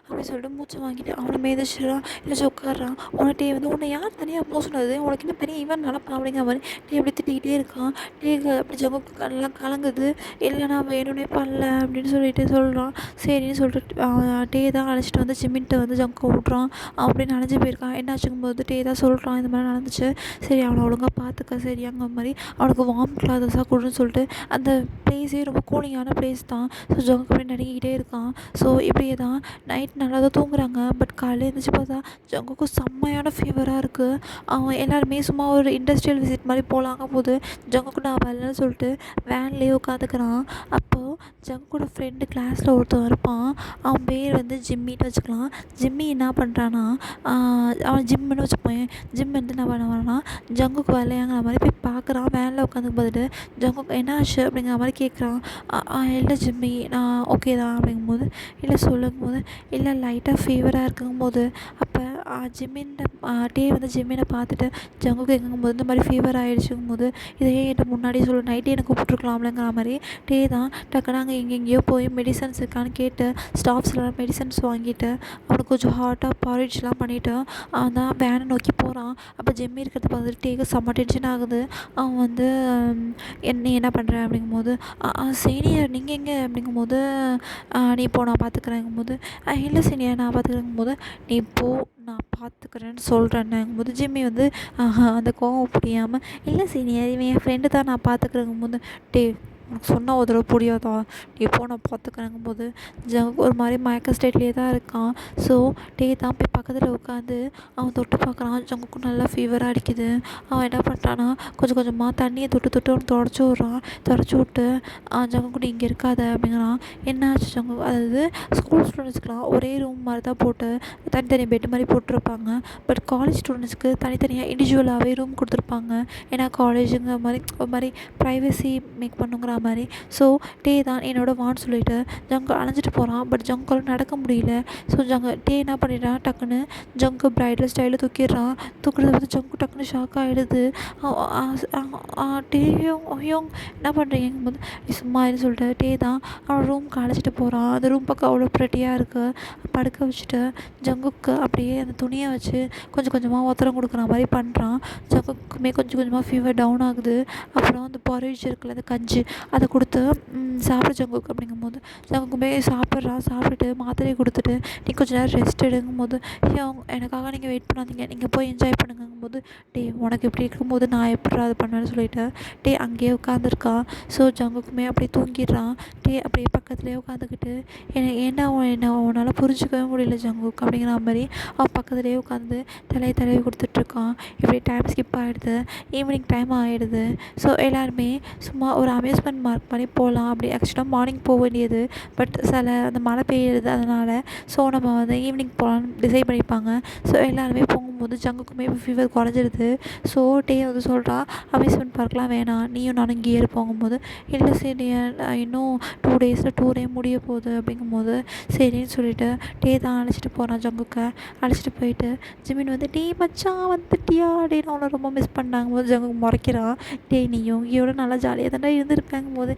அப்படின்னு சொல்லிட்டு மூச்சை வாங்கிட்டு அவனை மேதிச்சிடறான். இல்லை உட்காடுறான். உன்னை வந்து உன்னை யார் தனியாக போக சொன்னது, உனக்கு இன்னும் பெரிய இவன் நினப்பான் அப்படிங்கிற மாதிரி அப்படி திட்டிக்கிட்டே இருக்கான். அப்படி ஜங்குக்கு கண்ணெலாம் கலங்குது. இல்லை நான் வேணும்னே பண்ணல அப்படின்னு சொல்லிட்டு சொல்கிறான். சரின்னு சொல்லிட்டு தான் அழைச்சிட்டு வந்து ஜிம்மின்ட்டு வந்து ஜங்கு விட்றான். அப்படின்னு அழைஞ்சி போயிருக்கான். என்னாச்சுங்கும் போது தான் சொல்கிறான் இந்த மாதிரி நடந்துச்சு, சரி அவனை ஒழுங்காக பார்த்துக்க சரியாங்கிற மாதிரி அவனுக்கு வார்ம் கிளாஸஸாக கொடுன்னு சொல்லிட்டு அந்த ப்ளேஸே ரொம்ப கூலிங்கான ப்ளேஸ் தான். ஸோ ஜங்கு அப்படி நடுங்கிக்கிட்டே இருக்கான். ஸோ இப்படியே தான் நைட் நல்லா தான் தூங்குறாங்க. பட் காலையில் எழுந்திரிச்சு பார்த்தா ஜங்குக்கு செம்மையான ஃபீவராக இருக்குது. அவன் எல்லாருமே சும்மா ஒரு இண்டஸ்ட்ரியல் விசிட் மாதிரி போகலாங்க போது ஜங்குக்கு நான் வரலன்னு சொல்லிட்டு வேன்லேயே உட்காந்துக்கிறான். அப்போது ஜங்கோட ஃப்ரெண்டு கிளாஸில் ஒருத்தன் இருப்பான். அவன் பேர் வந்து ஜிம்மின்னு வச்சுக்கலாம். ஜிம்மி என்ன பண்ணுறான்னா அவன் ஜிம்முன்னு வச்சுப்பேன். ஜிம் வந்து என்ன பண்ணுவான்னா ஜங்குக்கு வரலையாங்கிற மாதிரி போய் பார்க்குறான். வேனில் உட்காந்து பார்த்துட்டு ஜங்குக்கு என்ன ஆச்சு அப்படிங்கிற மாதிரி கேட்குறான். இல்லை ஜிம்மி நான் ஓகே தான் அப்படிங்கும்போது, இல்லை சொல்லும்போது, இல்லை லைட்டாக ஃபீவராக இருக்குங்கும்போது அப்போ ஜிம்மின்ட்ட வந்து ஜிம்மினை பார்த்துட்டு ஜங்குக்கு கேட்கும்போது இந்த மாதிரி ஃபீவர் ஆகிடுச்சுங்கும்போது இதையே என்கிட்ட முன்னாடியே சொல்லு, நைட்டே எனக்கு கூப்பிட்ருக்கலாம்லங்கிற மாதிரி தான் டக்குனு அங்கே எங்கெங்கேயோ போய் மெடிசன்ஸ் இருக்கான்னு கேட்டு ஸ்டாஃப்ஸ்லாம் மெடிசன்ஸ் வாங்கிட்டு அவனுக்கு கொஞ்சம் ஹாட்டாக பாரிட்ஜ்லாம் பண்ணிவிட்டு அவன் தான் வேனை நோக்கி போகிறான். அப்போ ஜிம்மி இருக்கிறத பார்த்துட்டு டேக்கு செம்ம டென்ஷன் ஆகுது. அவன் வந்து என்ன பண்ணுற அப்படிங்கும்போது சீனியர் நீங்கள் எங்கே அப்படிங்கும்போது நீ போ நான் பார்த்துக்குறேங்கும்போது இல்லை சீனியர் நான் பார்த்துக்குறேங்கும்போது நீ போ நான் பார்த்துக்கிறேன்னு சொல்கிறேன்னுங்கும்போது ஜிம்மி வந்து அந்த கோவம் புரியாமல் இல்லை சீனியர் இவன் என் ஃப்ரெண்டு தான் நான் பார்த்துக்கிறேங்கும்போது உனக்கு சொன்னால் ஒரு தடவை புரியாதா, நீ போ நான் பார்த்துக்கிறேங்கும்போது ஒரு மாதிரி மயக்க ஸ்டேட்லேயே தான் இருக்கான். ஸோ தான் போய் பக்கத்தில் உட்காந்து அவன் தொட்டு பார்க்குறான். ஜங்குக்கும் நல்லா ஃபீவராக அடிக்குது. அவன் என்ன பண்ணுறான்னா கொஞ்சம் கொஞ்சமாக தண்ணியை தொட்டு அவன் தொடச்சி விட்டு ஜங்குக்குடி இங்கே இருக்காத அப்படிங்கிறான். என்னாச்சு ஜங்கு, அதாவது ஸ்கூல் ஸ்டூடெண்ட்ஸ்க்குலாம் ஒரே ரூம் மாதிரி தான் போட்டு தனித்தனி பெட் மாதிரி போட்டிருப்பாங்க. பட் காலேஜ் ஸ்டூடெண்ட்ஸ்க்கு தனித்தனியாக இண்டிவிஜுவலாகவே ரூம் கொடுத்துருப்பாங்க. ஏன்னா காலேஜுங்கிற மாதிரி ஒரு மாதிரி ப்ரைவசி மேக் பண்ணுங்கிற மாதிரி. ஸோ தான் என்னோட வான்னு சொல்லிட்டு ஜங்கு அலைஞ்சிட்டு போகிறான். பட் ஜங்கால் நடக்க முடியல. ஸோ என்ன பண்ணிடுறான், டக்குன்னு ஜங்கு பிரைடல் ஸ்டைலில் தூக்கிடுறான். தூக்குறத வந்து ஜங்கு டக்குன்னு ஷாக் ஆகிடுது. ஐயோ என்ன பண்ணுறீங்க போது நீ சும்மா சொல்லிட்டு தான் அவன் ரூமுக்கு அழைச்சிட்டு போகிறான். அந்த ரூம் பக்கம் அவ்வளோ ப்ரெட்டியாக இருக்குது. படுக்க வச்சுட்டு ஜங்குக்கு அப்படியே அந்த துணியை வச்சு கொஞ்சம் கொஞ்சமாக ஒத்தரம் கொடுக்குற மாதிரி பண்ணுறான். ஜங்குக்குமே கொஞ்சம் கொஞ்சமாக ஃபீவர் டவுன் ஆகுது. அப்புறம் அந்த பாரேஜ் இருக்குல்ல அந்த கஞ்சி அதை கொடுத்து சாப்பிட ஜங்குக்கு அப்படிங்கும்போது ஜங்குக்குமே சாப்பிட்டுட்டு மாத்திரையை கொடுத்துட்டு நீ கொஞ்சம் நேரம் ரெஸ்ட் எடுங்கும்போது எனக்காக நீங்கள் வெயிட் பண்ணாதீங்க, நீங்கள் போய் என்ஜாய் பண்ணுங்கும்போது உனக்கு இப்படி இருக்கும்போது நான் எப்படி அது பண்ணுவேன்னு சொல்லிட்டு அங்கேயே உட்காந்துருக்கான். ஸோ ஜங்குக்குமே அப்படியே தூங்கிடுறான். அப்படியே பக்கத்துலேயே உட்காந்துக்கிட்டு ஏன்னா அவனால் புரிஞ்சிக்கவே முடியல ஜங்குக்கு அப்படிங்கிற மாதிரி அவன் பக்கத்துலேயே உட்காந்து தடவி கொடுத்துட்ருக்கான். இப்படி டைம் ஸ்கிப் ஆகிடுது. ஈவினிங் டைம் ஆகிடுது. ஸோ எல்லாருமே சும்மா ஒரு அம்யூஸ்மெண்ட் பார்க் பண்ணி போகலாம் அப்படி ஆக்சுவலாக மார்னிங் போக வேண்டியது. பட் அந்த மழை பெய்யுறது அதனால் ஸோ நம்ம வந்து ஈவினிங் போகலான்னு டிசைட் பண்ணியிருப்பாங்க. ஸோ எல்லாருமே போகும்போது ஜங்குக்குமே ஃபீவர் குறைஞ்சிருது. ஸோ வந்து சொல்கிறா அம்யூஸ்மெண்ட் பார்க்லாம் வேணாம், நீயும் நானும் இங்கேயே போகும்போது இல்லை சரி இன்னும் 2 டேஸில் டூரே முடிய போகுது அப்படிங்கும்போது சரின்னு சொல்லிட்டு தான் அழைச்சிட்டு போகிறான். ஜங்குக்கை அழைச்சிட்டு போயிட்டு ஜிமின் வந்து மச்சான் வந்துட்டியா அப்படின்னு அவனை ரொம்ப மிஸ் பண்ணாங்க போது ஜங்குக்கு முறைக்கிறான். நீயும் இங்கேயோட நல்லா ஜாலியாக தானே இருந்திருக்காங்க போது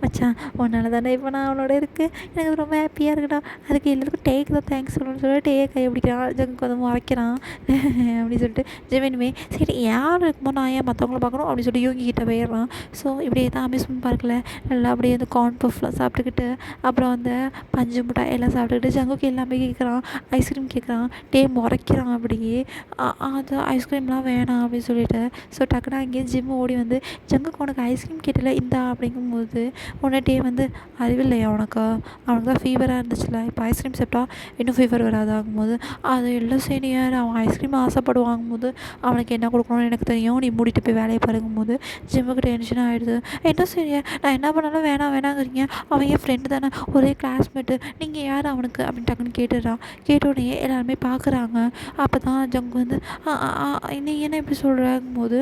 மச்சான் உன்னால தானே இப்போ நான் அவனோட இருக்கு, எனக்கு ரொம்ப ஹாப்பியாக இருக்குடா, அதுக்கு எல்லாருக்கும் டேக்கு தான் தேங்க்ஸ் சொல்லணும்னு சொல்லிட்டு டேயை கை பிடிக்கிறான். ஜங்குக்கு வந்து மறைக்கிறான் அப்படின்னு சொல்லிட்டு ஜெமினுமே சரி யார் இருக்கும்போது நான் ஏன் மற்றவங்கள பார்க்கணும் அப்படின்னு சொல்லிட்டு யூங்கி கிட்ட போயிடுறான். ஸோ இப்படியே தான் அம்யூஸ்மெண்ட் பார்க்கில் நல்லா அப்படியே அந்த கார்ன் பஃப்லாம் சாப்பிட்டுக்கிட்டு அப்புறம் அந்த பஞ்சு மிட்டாய் எல்லாம் சாப்பிட்டுக்கிட்டு ஜங்குக்கு எல்லாமே கேட்குறான், ஐஸ்கிரீம் கேட்குறான். முறைக்கிறான் அப்படியே. அது ஐஸ்கிரீம்லாம் வேணாம் அப்படின்னு சொல்லிட்டு ஸோ டக்குனு அங்கேயே ஜிம் ஓடி வந்து ஜங்குக்கு உனக்கு ஐஸ்கிரீம் கேட்டல இந்தா அப்படிங்கும்போது உடனே வந்து அறிவில்லையா உனக்கு, அவனுக்கு தான் ஃபீவராக இருந்துச்சுல, இப்போ ஐஸ்கிரீம் சாப்பிட்டா இன்னும் ஃபீவர் வராது ஆகும்போது அது எல்லாம் சீனியர், அவன் ஐஸ்கிரீம் ஆசைப்படுவாங்கும்போது அவனுக்கு என்ன கொடுக்கணும்னு எனக்கு தெரியும், நீ மூடிட்டு போய் வேலையை பாருங்கும்போது ஜிம்முக்கு டென்ஷன் ஆகிடுது. என்ன சீனியர் நான் என்ன பண்ணாலும் வேணாங்கிறீங்க, அவன் என் ஃப்ரெண்டு தானே, ஒரே கிளாஸ்மேட்டு, நீங்கள் யார் அவனுக்கு அப்படின்னு டக்குன்னு கேட்டுடுறான். கேட்டோடனே எல்லாருமே பார்க்குறாங்க. அப்போ தான் ஜங்கு வந்து நீ என்ன இப்படி சொல்கிறாங்கும் போது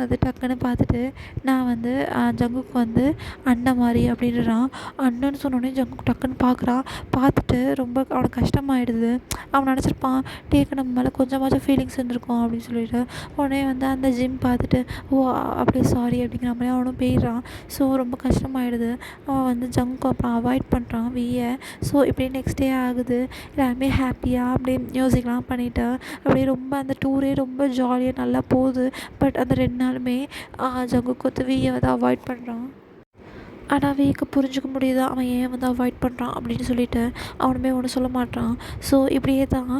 வந்து டக்குன்னு பார்த்துட்டு நான் வந்து ஜங்குக்கு வந்து அண்ணன் மாதிரி அப்படின்றான். அண்ணன்னு சொன்னோடனே ஜங்குக்கு டக்குன்னு பார்க்குறான். பார்த்துட்டு ரொம்ப அவனுக்கு கஷ்டமாயிடுது. அவன் நினச்சிருப்பான் டேக்கு நம்ம மேலே கொஞ்சமாச்சும் ஃபீலிங்ஸ் இருந்திருக்கும் அப்படின்னு சொல்லிட்டு உடனே வந்து அந்த ஜிம் பார்த்துட்டு ஓ அப்படியே சாரி அப்படிங்கிற மாதிரி அவனும் போயிடுறான். ஸோ ரொம்ப கஷ்டமாயிடுது. அவன் வந்து ஜங்கு அப்புறம் அவாய்ட் பண்ணுறான் வீயை. ஸோ இப்படியே நெக்ஸ்ட் டே ஆகுது. எல்லாருமே ஹாப்பியாக அப்படியே மியூசிக்லாம் பண்ணிவிட்டு அப்படியே ரொம்ப அந்த டூரே ரொம்ப ஜாலியாக நல்லா போகுது. பட் அந்த 2 நாளுமே ஜங்குக்கு வந்து வீயை வந்து அவாய்ட் பண்ணுறான். ஆனால் வீக்கு புரிஞ்சுக்க முடியுது அவன் ஏன் வந்து அவாய்ட் பண்ணுறான் அப்படின்னு சொல்லிட்டு அவனுமே ஒன்றும் சொல்ல மாட்டான். ஸோ இப்படியே தான்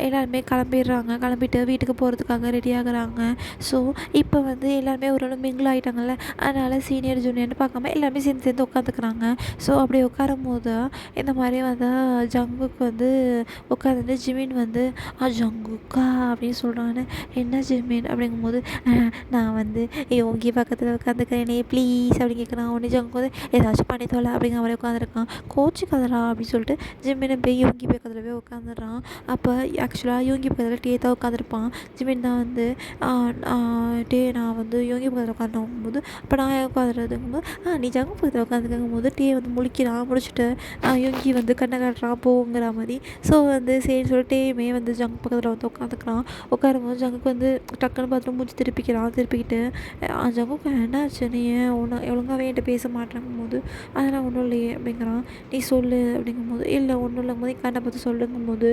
எல்லாருமே கிளம்பிடுறாங்க. கிளம்பிட்டு வீட்டுக்கு போகிறதுக்காக ரெடி ஆகுறாங்க. ஸோ இப்போ வந்து எல்லாருமே ஒரு மிங்கிள் ஆகிட்டாங்கல்ல, அதனால் சீனியர் ஜூனியர்னு பார்க்காம எல்லாருமே சேர்ந்து உட்காந்துக்கிறாங்க. ஸோ அப்படி உட்காரும் போது இந்த மாதிரி வந்து ஜங்குக்கு வந்து உட்காந்துட்டு ஜிமின் வந்து ஜங்குக்கா அப்படின்னு சொல்கிறான்னு, என்ன ஜிமின் அப்படிங்கும்போது நான் வந்து யோகி பக்கத்தில் உட்காந்துக்கிறேனே ப்ளீஸ் அப்படின்னு கேட்குறான். உடனே ஜங்கு வந்து ஏதாச்சும் பண்ணி தொலை அப்படிங்கிற மாதிரி உட்காந்துருக்கான். கோச்சிக்காதடா அப்படின்னு சொல்லிட்டு ஜிம்மினை போய் யோகி பக்கத்தில் போய் உட்காந்துடுறான். அப்போ ஆக்சுவலாக யோகி பக்கத்தில் டே தான் உட்காந்துருப்பான். ஜிமின் தான் வந்து நான் வந்து யோகி பக்கத்தில் உட்காந்துருக்கும் போது அப்போ நான் உட்காந்துருக்கும் போது நீ ஜங்கு பக்கத்தில் உட்காந்துருக்கும் போது டே வந்து முடிச்சுட்டு யோகி வந்து கண்ணை காட்டுறான் போங்கிற மாதிரி. ஸோ வந்து சரி சொல்லிட்டு டேயுமே வந்து ஜங்கு பக்கத்தில் வந்து உட்காந்துக்கிறான். உட்காரும்போது ஜங்குக்கு வந்து டக்குன்னு பார்த்துட்டு மூச்சு திருப்பிக்கிட்டு ஜங்குக்கு என்னாச்சு, நீ ஏன் ஒழுங்காகவே என்கிட்ட பேச மாட்டேங்கும் போது அதெல்லாம் ஒன்றும் இல்லையே அப்படிங்கிறான். நீ சொல்லு அப்படிங்கும்போது இல்லை ஒன்றும் இல்லைங்கும் போது கண்ணை பார்த்து சொல்லுங்கும் போது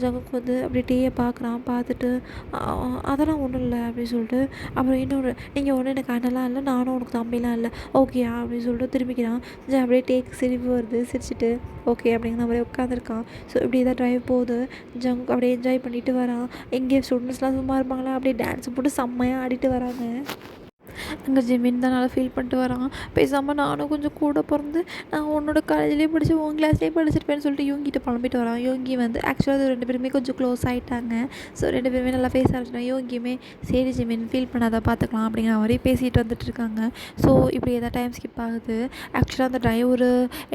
ஜங்குக்கு வந்து அப்படி டேயை பார்க்குறான். பார்த்துட்டு அதெல்லாம் ஒன்றும் இல்லை அப்படின்னு சொல்லிட்டு அப்புறம் இன்னொரு நீங்கள் ஒன்றும் எனக்கு அண்ணெல்லாம் இல்லை, நானும் உனக்கு தம்பிலாம் இல்லை, ஓகேயா அப்படின்னு சொல்லிட்டு திரும்பிக்கிறான். அப்படியே டேக்கு சிரிப்பு வருது. சிரிச்சுட்டு ஓகே அப்படிங்கிற மாதிரி உட்காந்துருக்கான். ஸோ இப்படி தான் ட்ரைவ் போகுது. ஜங்க் அப்படியே என்ஜாய் பண்ணிட்டு வரான். எங்கேயும் ஸ்டூடெண்ட்ஸ்லாம் சும்மா இருப்பாங்களா, அப்படியே டான்ஸ் போட்டு செம்மையாக ஆடிட்டு வராங்க. அங்கே ஜிமின் தான் நல்லா ஃபீல் பண்ணிட்டு வரான். பேசாமல் நானும் கொஞ்சம் கூட பிறந்து நான் உன்னோட காலேஜ்லேயே படித்து உன் கிளாஸ்லேயே படிச்சிருப்பேன்னு சொல்லிட்டு யோங்கிட்ட புலம்பிட்டு வரான். யோங்கி வந்து ஆக்சுவலாக அது 2 பேருமே கொஞ்சம் க்ளோஸ் ஆகிட்டாங்க. ஸோ 2 பேருமே நல்லா பேச ஆரம்பிச்சிட்டாங்க. யோங்கியுமே சரி ஜிமின் ஃபீல் பண்ணாத பார்த்துக்கலாம் அப்படிங்கிற மாதிரி பேசிகிட்டு வந்துட்டுருக்காங்க. ஸோ இப்படி எதாவது டைம் ஸ்கிப் ஆகுது. ஆக்சுவலாக அந்த ட்ரைவ் ஒரு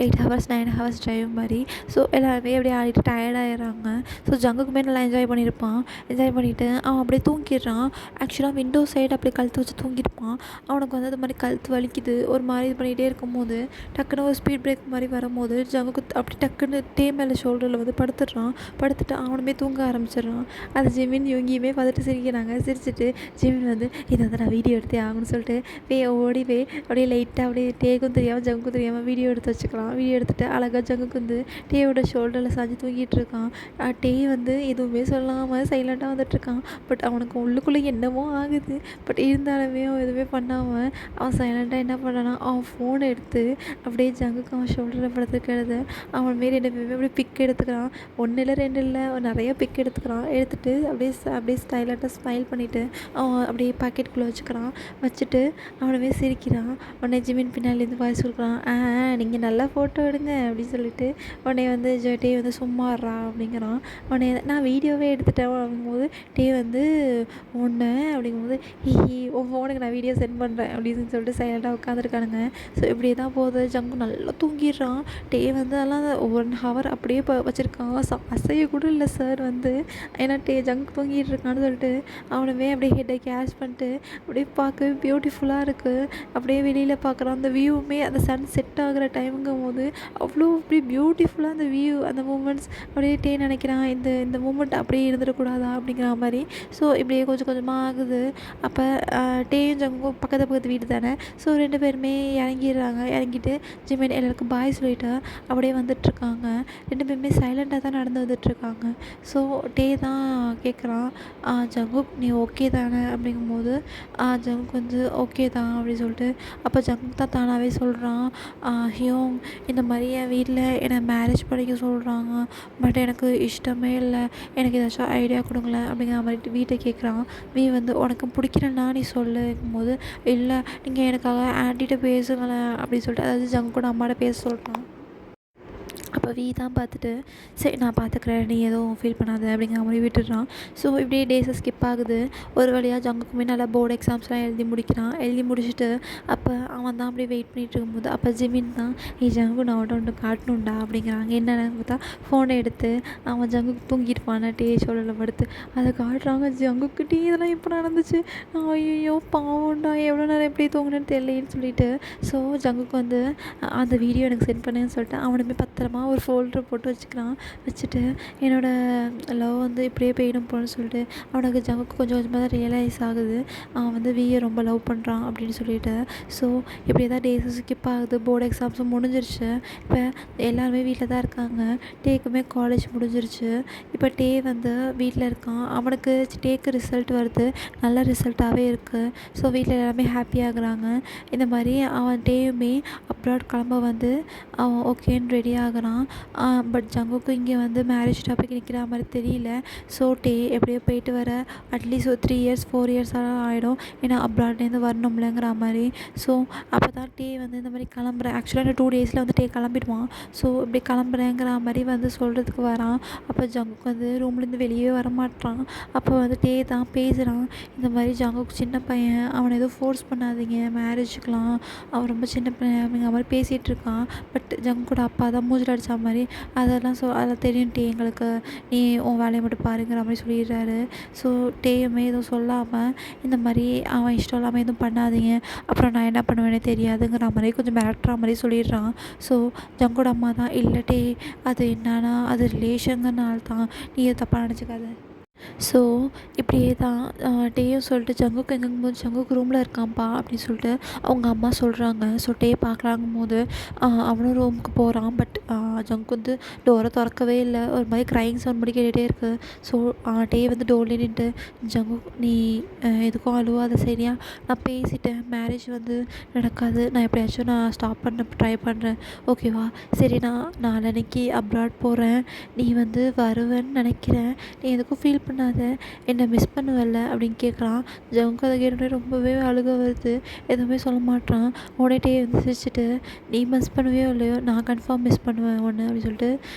8 ஹவர்ஸ் 9 ஹவர்ஸ் ட்ரைவ் மாதிரி. ஸோ எல்லாருமே அப்படியே ஆடிட்டு டயர்டாகிடுறாங்க. ஸோ ஜங்குக்குமே நல்லா என்ஜாய் பண்ணியிருப்பான். என்ஜாய் பண்ணிவிட்டு அவன் அப்படியே தூங்கிடுறான். ஆக்சுவலாக விண்டோ சைடு அப்படியே கழுத்து வச்சு தூங்கியிருப்பான். அவனுக்கு வந்து அது மாதிரி கழுத்து வலிக்குது. ஒரு மாதிரி இது பண்ணிகிட்டே இருக்கும்போது டக்குன்னு ஒரு ஸ்பீட் பிரேக் மாதிரி வரும்போது ஜங்குக்கு அப்படி டக்குன்னு மேலே ஷோல்டரில் வந்து படுத்துடுறான். படுத்துட்டு அவனுமே தூங்க ஆரம்பிச்சிடுறான். அது ஜிமின் யோங்கியுமே பார்த்துட்டு சிரிக்கிறாங்க. சிரிச்சுட்டு ஜிமின் வந்து இதை வந்து நான் வீடியோ எடுத்தே ஆகணும்னு சொல்லிட்டு ஓடி அப்படியே லைட்டாக அப்படியே டேக்கும் தெரியாமல் ஜங்குக்கும் தெரியாமல் வீடியோ எடுத்து வச்சுக்கலாம். வீடியோ எடுத்துகிட்டு அழகாக ஜங்குக்கு வந்து டேயோட ஷோல்டரில் சாஞ்சு தூங்கிட்டு இருக்கான். டே வந்து எதுவுமே சொல்லாமல் சைலண்ட்டாக வந்துட்டுருக்கான். பட் அவனுக்கு உள்ளுக்குள்ளே என்னமோ ஆகுது. பட் இருந்தாலுமே அவன் எதுவுமே பண்ணாமல் அவன் சைலண்ட்டாக என்ன பண்ணானா அவன் ஃபோனை எடுத்து அப்படியே ஜங்குக்கு அவன் ஷோல்டரில் படுத்துக்கிறது. அவன் மாரி 2 பேருமே அப்படியே பிக் எடுத்துக்கிறான். 1 இல்லை 2 இல்லை நிறைய பிக் எடுத்துக்கிறான். எடுத்துகிட்டு அப்படியே ஸ்டைலாக ஸ்மைல் பண்ணிவிட்டு அவன் அப்படியே பாக்கெட்டுக்குள்ளே வச்சுட்டு அவனவே சிரிக்கிறான். உடனே ஜிமின் பின்னாலேருந்து வாய்ஸ் கொடுக்குறான், நீங்கள் நல்லா ஃபோட்டோ எடுங்க அப்படின்னு சொல்லிட்டு உடனே வந்து டே வந்து சும்மாறா அப்படிங்கிறான். உடனே நான் வீடியோவே எடுத்துட்டேன் அப்படிங்கும்போது டே வந்து ஒன்று அப்படிங்கும்போது உன் ஃபோனுக்கு நான் வீடியோ சென்ட் பண்ணுறேன் அப்படின்னு சொல்லிட்டு சைலண்டாக உட்காந்துருக்கானுங்க. ஸோ இப்படியே தான் போகுது. ஜங்கு நல்லா தூங்கிடுறான். டே வந்து அதெல்லாம் 1 ஹவர் அப்படியே வச்சுருக்கான். அசைய கூட இல்லை சார் வந்து, ஏன்னா ஜங்கு தூங்கிட்டு இருக்கான்னு சொல்லிட்டு அவனுமே அப்படியே ஹெட்டை கேஷ் பண்ணிட்டு அப்படியே பார்க்க பியூட்டிஃபுல்லாக இருக்குது. அப்படியே வெளியில் பார்க்குறான். அந்த வியூவுமே அந்த சன் செட் ஆகிற டைமுங்கும் போது அவ்வளோ அப்படியே பியூட்டிஃபுல்லாக அந்த வியூ அந்த மூமெண்ட்ஸ் அப்படியே நினைக்கிறான் இந்த மூமெண்ட் அப்படியே இருந்துடக்கூடாதா அப்படிங்கிற மாதிரி. ஸோ இப்படியே கொஞ்சம் கொஞ்சமாக ஆகுது. அப்போ டேயும் ஜங்கும் பக்கத்து பக்கத்து வீடு தானே. ஸோ 2 பேருமே இறங்கிடுறாங்க. இறங்கிட்டு ஜிமின் எல்லாருக்கும் பாய் சொல்லிவிட்டு அப்படியே வந்துட்டுருக்காங்க. 2 பேருமே சைலண்ட்டாக தான் நடந்து வந்துட்டுருக்காங்க. ஸோ டே தான் கேட்குறான், ஜங்குக் நீ ஓகே தானே அப்படிங்கும்போது ஜங்குக் வந்து ஓகே தான் அப்படின்னு சொல்லிட்டு, அப்போ ஜங்குக் தான் தானாகவே சொல்கிறான், ஹியோங் இந்த மாதிரி என் வீட்டில் என்னை மேரேஜ் பண்ணிக்க சொல்கிறாங்க, பட் எனக்கு இஷ்டமே இல்லை, எனக்கு ஏதாச்சும் ஐடியா கொடுங்களேன் அப்படிங்கிற மாதிரி வீட்டை கேட்குறான். வந்து உனக்கு பிடிக்கலன்னா நீ சொல்லுங்கும்போது, இல்லை நீங்கள் எனக்காக ஆன்ட்டிகிட்ட பேசுங்களேன் அப்படின்னு சொல்லிட்டு, அதாவது ஜங்குக்கோட அம்மாட்ட பேச சொல்கிறான். அப்போ தான் பார்த்துட்டு, சரி நான் பார்த்துக்கிறேன் நீ எதுவும் ஃபீல் பண்ணாத அப்படிங்கிற மாதிரி விட்டுடுறான். ஸோ இப்படியே டேஸை ஸ்கிப் ஆகுது. ஒரு வழியாக ஜங்குக்குமே நல்லா போர்டு எக்ஸாம்ஸ்லாம் எழுதி முடிக்கிறான். எழுதி முடிச்சுட்டு அப்போ அவன் தான் அப்படியே வெயிட் பண்ணிகிட்டு இருக்கும்போது அப்போ ஜிமின் தான், ஜங்கு நான் ஒன்று காட்டணுண்டா அப்படிங்கிறாங்க. என்னென்னு பார்த்தா ஃபோனை எடுத்து அவன் ஜங்குக்கு தூங்கியிருப்பான் டே சோழில் படுத்து அதை காட்டுறாங்க. ஜங்குக்கு டீ இதெல்லாம் இப்போ நடந்துச்சு, நான் ஐயோ பாவம்டா எவ்வளோ நேரம் எப்படி தூங்கினேன்னு தெரியலேன்னு சொல்லிட்டு, ஸோ ஜங்குக்கு வந்து அந்த வீடியோ எனக்கு சென்ட் பண்ணுன்னு சொல்லிட்டு அவனுமே பத்திரமா ஒரு ஃபோல்டர் போட்டு வச்சுக்கிறான். வச்சுட்டு என்னோடய லவ் வந்து இப்படியே போயிடும் போலன்னு சொல்லிட்டு அவனுக்கு ஜங்குக்கு கொஞ்சம் கொஞ்சமாக தான் ரியலைஸ் ஆகுது, அவன் வந்து வியை ரொம்ப லவ் பண்ணுறான் அப்படின்னு சொல்லிட்டு. ஸோ இப்படியே தான் டேஸும் ஸ்கிப் ஆகுது. போர்டு எக்ஸாம்ஸும் முடிஞ்சிருச்சு. இப்போ எல்லாருமே வீட்டில் தான் இருக்காங்க. டேக்குமே காலேஜ் முடிஞ்சிருச்சு. இப்போ டே வந்து வீட்டில் இருக்கான். அவனுக்கு டேக்கு ரிசல்ட் வருது, நல்ல ரிசல்ட்டாகவே இருக்குது. ஸோ வீட்டில் எல்லாருமே ஹாப்பியாகிறாங்க. இந்த மாதிரி அவன் டேயுமே அப்ராட் கிளம்ப வந்து அவன் ஓகேன்னு ரெடி ஆகுறான். பட் ஜங்குக்கு இங்கே வந்து மேரேஜ் டாபிக் நிற்கிற மாதிரி தெரியல. ஸோ டே எப்படியோ போயிட்டு வர அட்லீஸ்ட் ஒரு 3 இயர்ஸ் 4 இயர்ஸ் ஆகிடும், ஏன்னா அப்ராட்லேருந்து வரணும்லங்கிற மாதிரி. ஸோ அப்போ தான் டே வந்து இந்த மாதிரி கிளம்புறேன், ஆக்சுவலாக இந்த 2 டேஸில் வந்து டே கிளம்பிடுவான். ஸோ இப்படி கிளம்புறேங்கிற மாதிரி வந்து சொல்கிறதுக்கு வரான். அப்போ ஜங்குக்கு வந்து ரூம்லேருந்து வெளியே வர மாட்டான். அப்போ வந்து டே தான் பேசுகிறான், இந்த மாதிரி ஜங்குக்கு சின்ன பையன், அவனை எதுவும் ஃபோர்ஸ் பண்ணாதீங்க மேரேஜுக்கெலாம், அவன் ரொம்ப சின்ன பையன் அப்படிங்கிற மாதிரி பேசிகிட்டு இருக்கான். பட் ஜங்குக்கோட அப்பா தான் மூஞ்சில் அடித்த மாதிரி அதெல்லாம் தெரியும் டே எங்களுக்கு, நீ உன் வேலையை மட்டும் பாருங்கிற மாதிரி சொல்லிடுறாரு. ஸோ டேயுமே எதுவும் சொல்லாமல் இந்த மாதிரி அவன் இஷ்டம் இல்லாமல் எதுவும் பண்ணாதீங்க, அப்புறம் நான் என்ன பண்ணுவேனே தெரியாதுங்கிற மாதிரி கொஞ்சம் மிரட்டுற மாதிரி சொல்லிடுறான். ஸோ ஜங்கோட அம்மா தான், இல்லை டே அது என்னன்னா அது ரிலேஷனுங்கனால தான், நீ எது தப்பாக நினச்சிக்காத. ஸோ இப்படியே தான் டேயும் சொல்லிட்டு ஜங்குக்கு எங்கேங்கும்போது ஜங்குக்கு ரூமில் இருக்கான்ப்பா அப்படின்னு சொல்லிட்டு அவங்க அம்மா சொல்கிறாங்க. ஸோ டே பார்க்கலாங்கும்போது அவனும் ரூமுக்கு போகிறான். பட் ஜங்கு வந்து டோரை திறக்கவே இல்லை, ஒரு மாதிரி க்ரைங் சவுண்ட் மாதிரி கேட்டுகிட்டே இருக்குது. ஸோ டே வந்து டோர்லேயே நின்றுட்டு, ஜங்கு நீ எதுக்கும் அழுவாத சரியா, நான் பேசிட்டேன், மேரேஜ் வந்து நடக்காது, நான் எப்படியாச்சும் நான் ஸ்டாப் பண்ண ட்ரை பண்ணுறேன் ஓகேவா, சரி நான் நாளன்னைக்கு அப்ராட் போகிறேன், நீ வந்து வருவேன்னு நினைக்கிறேன், நீ எதுக்கும் ஃபீல் பண்ணாத, என்னை மிஸ் பண்ணுவல்ல அப்படின்னு கேட்குறான். ஜங்கு அதை கேட்டுகிட்டே ரொம்பவே அழுக வருது, எதுவுமே சொல்ல மாட்டான். உடனே வந்து சிரிச்சிட்டு, நீ மிஸ் பண்ணுவியோ இல்லையோ நான் கன்ஃபார்ம் மிஸ் பண்ணுவேன் ஒன்று அப்படின்னு சொல்லிட்டு,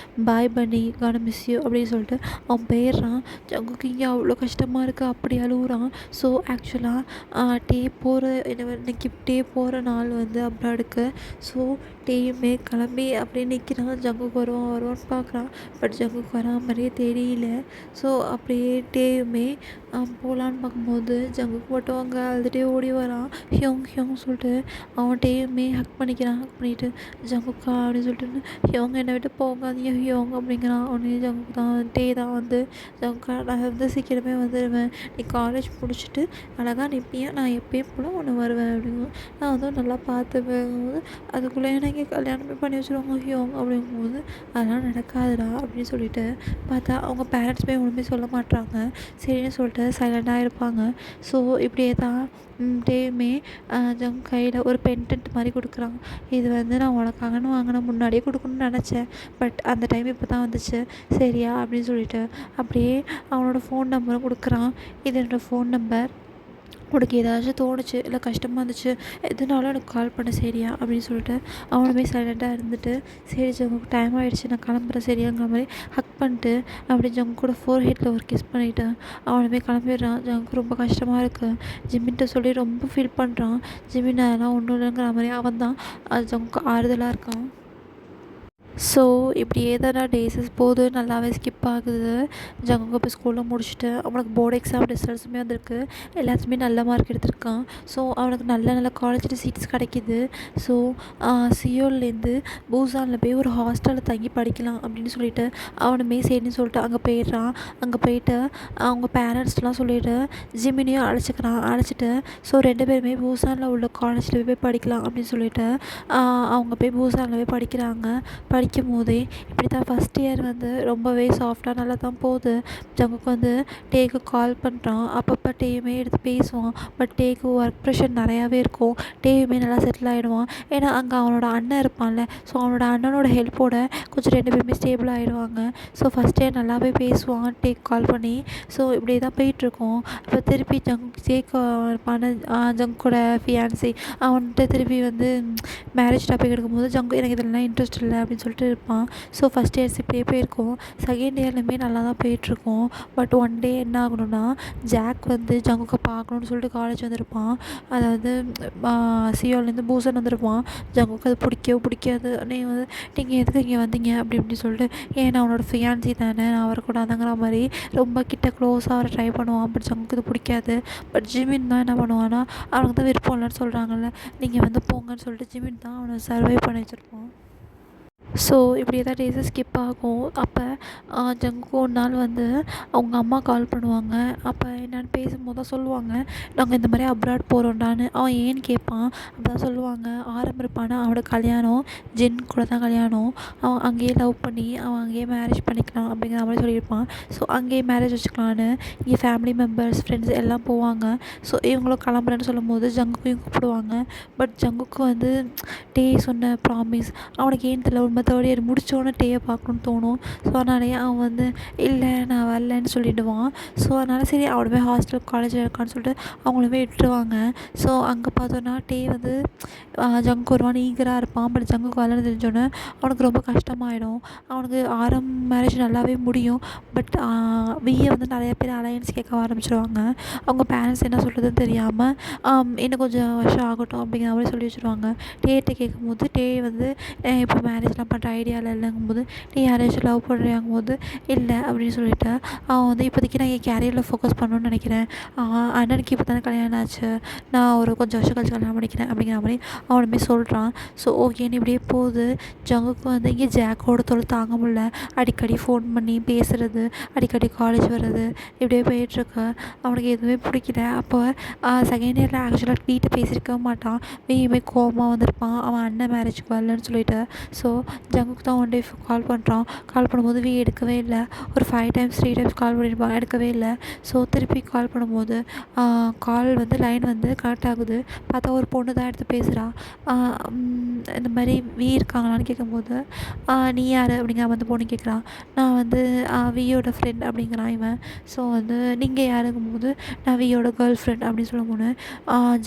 பாய் பன்னி கான மிஸ் யூ அப்படின்னு சொல்லிட்டு அவன் போயிடுறான். ஜங்குக்கு இங்கே அவ்வளோ கஷ்டமாக இருக்குது, அப்படி அழுகுறான். ஸோ ஆக்சுவலாக டே போகிற இன்னைக்கு டே போகிற நாள் வந்து அப்ராடுக்கு. ஸோ டேயுமே கிளம்பி அப்படியே நிற்கிறான். ஜங்குக்கு வருவான்னு பார்க்குறான். பட் ஜங்குக்கு வரா மாதிரியே தெரியல. ஸோ அப்படியே டேயுமே போகலான்னு பார்க்கும்போது ஜங்குக்கு மட்டும் அங்கே அழுதுகிட்டே ஓடி வரான். ஹியோங் சொல்லிட்டு அவன் டேயுமே ஹக் பண்ணிக்கிறான். ஹக் பண்ணிவிட்டு ஜங்குக்கா அப்படின்னு சொல்லிட்டு, ஹியோங் என்னை விட்டு போகாதீங்க ஹியோங் அப்படிங்கிறான். உடனே ஜங்குக்கு தான் டே தான் வந்து, ஜங்குக்கா நான் வந்து சீக்கிரமே வந்துடுவேன், நீ காலேஜ் முடிச்சுட்டு அழகாக நிற்பியா, நான் எப்பயும் போல ஒன்று வருவேன் அப்படிங்கும். நான் வந்து நல்லா பார்த்துப்பேங்கும்போது, அதுக்குள்ளே எனக்கு கல்யாணமே பண்ணி வச்சுருவாங்க ஹியோங் அப்படிங்கும்போது, அதெல்லாம் நடக்காதுடா அப்படின்னு சொல்லிட்டு பார்த்தா அவங்க பேரண்ட்ஸுமே ஒன்றுமே சொல்ல மாட்டாங்க. சரின்னு சொல்லிட்டு சைலண்டாக இருப்பாங்க. ஸோ இப்படியே தான் டேயுமே ஜங் கையில் ஒரு பென்டென்ட் மாதிரி கொடுக்குறாங்க. இது வந்து நான் உனக்காகன்னு வாங்கின, முன்னாடியே கொடுக்கணும்னு நினச்சேன், பட் அந்த டைம் இப்போ தான் வந்துச்சு சரியா அப்படின்னு சொல்லிட்டு அப்படியே அவனோட ஃபோன் நம்பரும் கொடுக்குறான். இது என்னோடய ஃபோன் நம்பர், உனக்கு ஏதாச்சும் தோணுச்சு இல்லை கஷ்டமாக இருந்துச்சு எதுனாலும் எனக்கு கால் பண்ண சரியா அப்படின்னு சொல்லிட்டு அவனுமே சைலண்ட்டாக இருந்துட்டு, சரி ஜங்குக்கு டைம் ஆகிடுச்சு நான் கிளம்புறேன் சரியாங்கிற மாதிரி ஹக் பண்ணிட்டு அப்படி ஜங்கு கூட 4 ஒரு கிஸ் பண்ணிவிட்டேன். அவனுமே கிளம்பிடுறான். ஜங்குக்கு ரொம்ப கஷ்டமாக இருக்குது, ஜிமின்கிட்ட சொல்லி ரொம்ப ஃபீல் பண்ணுறான். ஜிமின் அதெல்லாம் ஒன்றும் இல்லைங்கிற மாதிரி அவன் தான் ஜங்குக்கு ஆறுதலாக இருக்கான். ஸோ இப்படியே தானே டேஸஸ் போகுது, நல்லாவே ஸ்கிப் ஆகுது. ஜங்குக்கு இப்போ ஸ்கூலில் முடிச்சுட்டு அவனுக்கு போர்டு எக்ஸாம் ரிசல்ட்ஸுமே வந்திருக்கு. எல்லாத்துலேயுமே நல்ல மார்க் எடுத்திருக்கான். ஸோ அவனுக்கு நல்ல நல்ல காலேஜில் சீட்ஸ் கிடைக்கிது. ஸோ சியோல்லேருந்து பூசானில் போய் ஒரு ஹாஸ்டலில் தங்கி படிக்கலாம் அப்படின்னு சொல்லிட்டு அவனுமே சரின்னு சொல்லிட்டு அங்கே போயிடுறான். அங்கே போயிட்டு அவங்க பேரண்ட்ஸ்லாம் சொல்லிவிட்டு ஜிமினியும் அழைச்சிட்டு ஸோ 2 பேருமே பூசானில் உள்ள காலேஜில் போய் படிக்கலாம் அப்படின்னு சொல்லிட்டு அவங்க போய் பூசானில் போய் படிக்கிறாங்க. படிக்கும்போதே இப்படி தான் ஃபஸ்ட் இயர் வந்து ரொம்பவே சாஃப்டாக நல்லா தான் போகுது. ஜங்குக்கு வந்து டேக்கு கால் பண்ணுறான். அப்பப்போ டேயுமே எடுத்து பேசுவான். பட் டேக்கு ஒர்க் ப்ரெஷர் நிறையாவே இருக்கும். டேயுமே நல்லா செட்டில் ஆகிடுவான். ஏன்னா அங்கே அவனோட அண்ணன் இருப்பான்ல, ஸோ அவனோட அண்ணனோட ஹெல்ப்போட கொஞ்சம் 2 பேருமே ஸ்டேபிள் ஆகிடுவாங்க. ஸோ ஃபஸ்ட் இயர் நல்லாவே பேசுவான் டேக்கு கால் பண்ணி. ஸோ இப்படியே தான் போயிட்டுருக்கோம். இப்போ திருப்பி இருப்பான ஜங்கோட ஃபியான்சி அவன்கிட்ட திருப்பி வந்து மேரேஜ் டாபிக் எடுக்கும்போது ஜங்கு எனக்கு இதெல்லாம் இன்ட்ரெஸ்ட் இல்லை அப்படின்னு சொல்லிட்டு இருப்பான். ஸோ ஃபஸ்ட் இயர்ஸ் இப்படியே போயிருக்கோம். செகண்ட் இயர்லையுமே நல்லா தான் போயிட்டுருக்கோம். பட் ஒன் டே என்ன ஆகணும்னா, ஜாக் வந்து ஜங்குக்கு பார்க்கணுன்னு சொல்லிட்டு காலேஜ் வந்திருப்பான். அதாவது சியோலேருந்து பூசன் வந்திருப்பான். ஜங்குக்கு அது பிடிக்காது. நீங்கள் எதுக்கு இங்கே வந்தீங்க அப்படி இப்படி சொல்லிட்டு, ஏன்னா அவனோட ஃபியான்சி தானே, நான் வரக்கூடாதுங்கிற மாதிரி ரொம்ப கிட்ட க்ளோஸாக அவரை ட்ரை பண்ணுவான். பட் ஜங்குக்கு இது பிடிக்காது. பட் ஜிமின் தான் என்ன பண்ணுவான்னா, அவனுக்கு தான் விருப்பம் இல்லைன்னு சொல்கிறாங்கல்ல, நீங்கள் வந்து போங்கன்னு சொல்லிட்டு ஜிமின் தான் அவனை சர்வை பண்ணி வச்சுருப்பான். ஸோ இப்படியே தான் டேஸு ஸ்கிப் ஆகும். அப்போ ஜங்கு ஒரு நாள் வந்து அவங்க அம்மா கால் பண்ணுவாங்க. அப்போ என்னென்னு பேசும்போது தான் சொல்லுவாங்க, நாங்கள் இந்த மாதிரி அப்ராட் போகிறோண்டான்னு. அவன் ஏன்னு கேட்பான். அப்போ தான் சொல்லுவாங்க, இருப்பானா அவனோட கல்யாணம் ஜின் கூட தான் கல்யாணம். அவன் அங்கேயே லவ் பண்ணி அவன் அங்கேயே மேரேஜ் பண்ணிக்கலாம் அப்படிங்கிற மாதிரி சொல்லியிருப்பான். ஸோ அங்கேயே மேரேஜ் வச்சுக்கலான்னு இங்கே ஃபேமிலி மெம்பர்ஸ் ஃப்ரெண்ட்ஸ் எல்லாம் போவாங்க. ஸோ இவங்களும் கிளம்புறேன்னு சொல்லும்போது ஜங்குக்கையும் கூப்பிடுவாங்க. பட் ஜங்குக்கு வந்து டே சொன்ன ப்ராமிஸ் அவனுக்கு ஏன்னு தெரியல, ஒரு தேர்ட் இயர் முடித்தோடனே டேயை பார்க்கணுன்னு தோணும். ஸோ அதனாலேயே அவன் வந்து இல்லை நான் வரலன்னு சொல்லிவிடுவான். ஸோ அதனால் சரி அவனுமே ஹாஸ்டல் காலேஜில் இருக்கான்னு சொல்லிட்டு அவங்களுமே விட்டுருவாங்க. ஸோ அங்கே பார்த்தோன்னா டே வந்து ஜங்கு வருவான், ஈகராக இருப்பான். பட் ஜங்குக்கு வரலன்னு தெரிஞ்சோன்னே அவனுக்கு ரொம்ப கஷ்டமாயிடும். அவனுக்கு மேரேஜ் நல்லாவே முடியும். பட் விஏ வந்து நிறைய பேர் அலையன்ஸ் கேட்க ஆரம்பிச்சிருவாங்க. அவங்க பேரண்ட்ஸ் என்ன சொல்கிறதுன்னு தெரியாமல் இன்னும் கொஞ்சம் வருஷம் ஆகட்டும் அப்படிங்கிற மாதிரி சொல்லி வச்சுருவாங்க. டேட்ட கேட்கும்போது டே வந்து இப்போ மேரேஜ்லாம் பண்ணுற ஐடியாவில் இல்லைங்கும்போது, நீ யாராச்சும் லவ் பண்ணுறியாங்கும்போது இல்லை அப்படின்னு சொல்லிவிட்டு அவன் வந்து இப்போதைக்கு நான் என் கேரியரில் ஃபோக்கஸ் பண்ணணும்னு நினைக்கிறேன். அண்ணனுக்கு இப்போ தானே கல்யாணம் ஆச்சு, நான் ஒரு கொஞ்சம் வருஷம் கழிச்சு கல்யாணம் பண்ணிக்கிறேன் அப்படிங்கிற மாதிரி அவனுமே சொல்கிறான். ஸோ ஓகேன்னு இப்படியே போகுது. ஜங்குக்கு வந்து இங்கே ஜாக்கோட தொழில் தாங்க முடியல. அடிக்கடி ஃபோன் பண்ணி பேசுகிறது, அடிக்கடி காலேஜ் வர்றது, இப்படியே போயிட்டுருக்கு. அவனுக்கு எதுவுமே பிடிக்கல. அப்போ செகண்ட் இயரில் ஆக்சுவலாக வீட்டை பேசியிருக்க மாட்டான். வீயுமே கோவமாக வந்திருப்பான் அவன் அண்ணன் மேரேஜுக்கு வரலன்னு சொல்லிட்டு. ஸோ ஜங்குக்கு தான் ஒன் டே கால் பண்ணுறான். கால் பண்ணும்போது எடுக்கவே இல்லை. ஒரு 5 டைம்ஸ் 3 டைம்ஸ் கால் பண்ணியிருப்பான், எடுக்கவே இல்லை. ஸோ திருப்பி கால் பண்ணும்போது கால் வந்து லைன் வந்து கனெக்ட் ஆகுது. பார்த்தா ஒரு பொண்ணு தான் எடுத்து பேசுகிறா. இந்த மாதிரி இருக்காங்களான்னு கேட்கும்போது, நீ யார் அப்படிங்கிற அந்த பொண்ணு கேட்குறான். நான் வந்து வியோட ஃப்ரெண்ட் அப்படிங்கிறான் இவன். ஸோ வந்து நீங்கள் யாருங்கும்போது, நான் வியோட கேர்ள் ஃப்ரெண்ட் அப்படின்னு சொல்லும்போது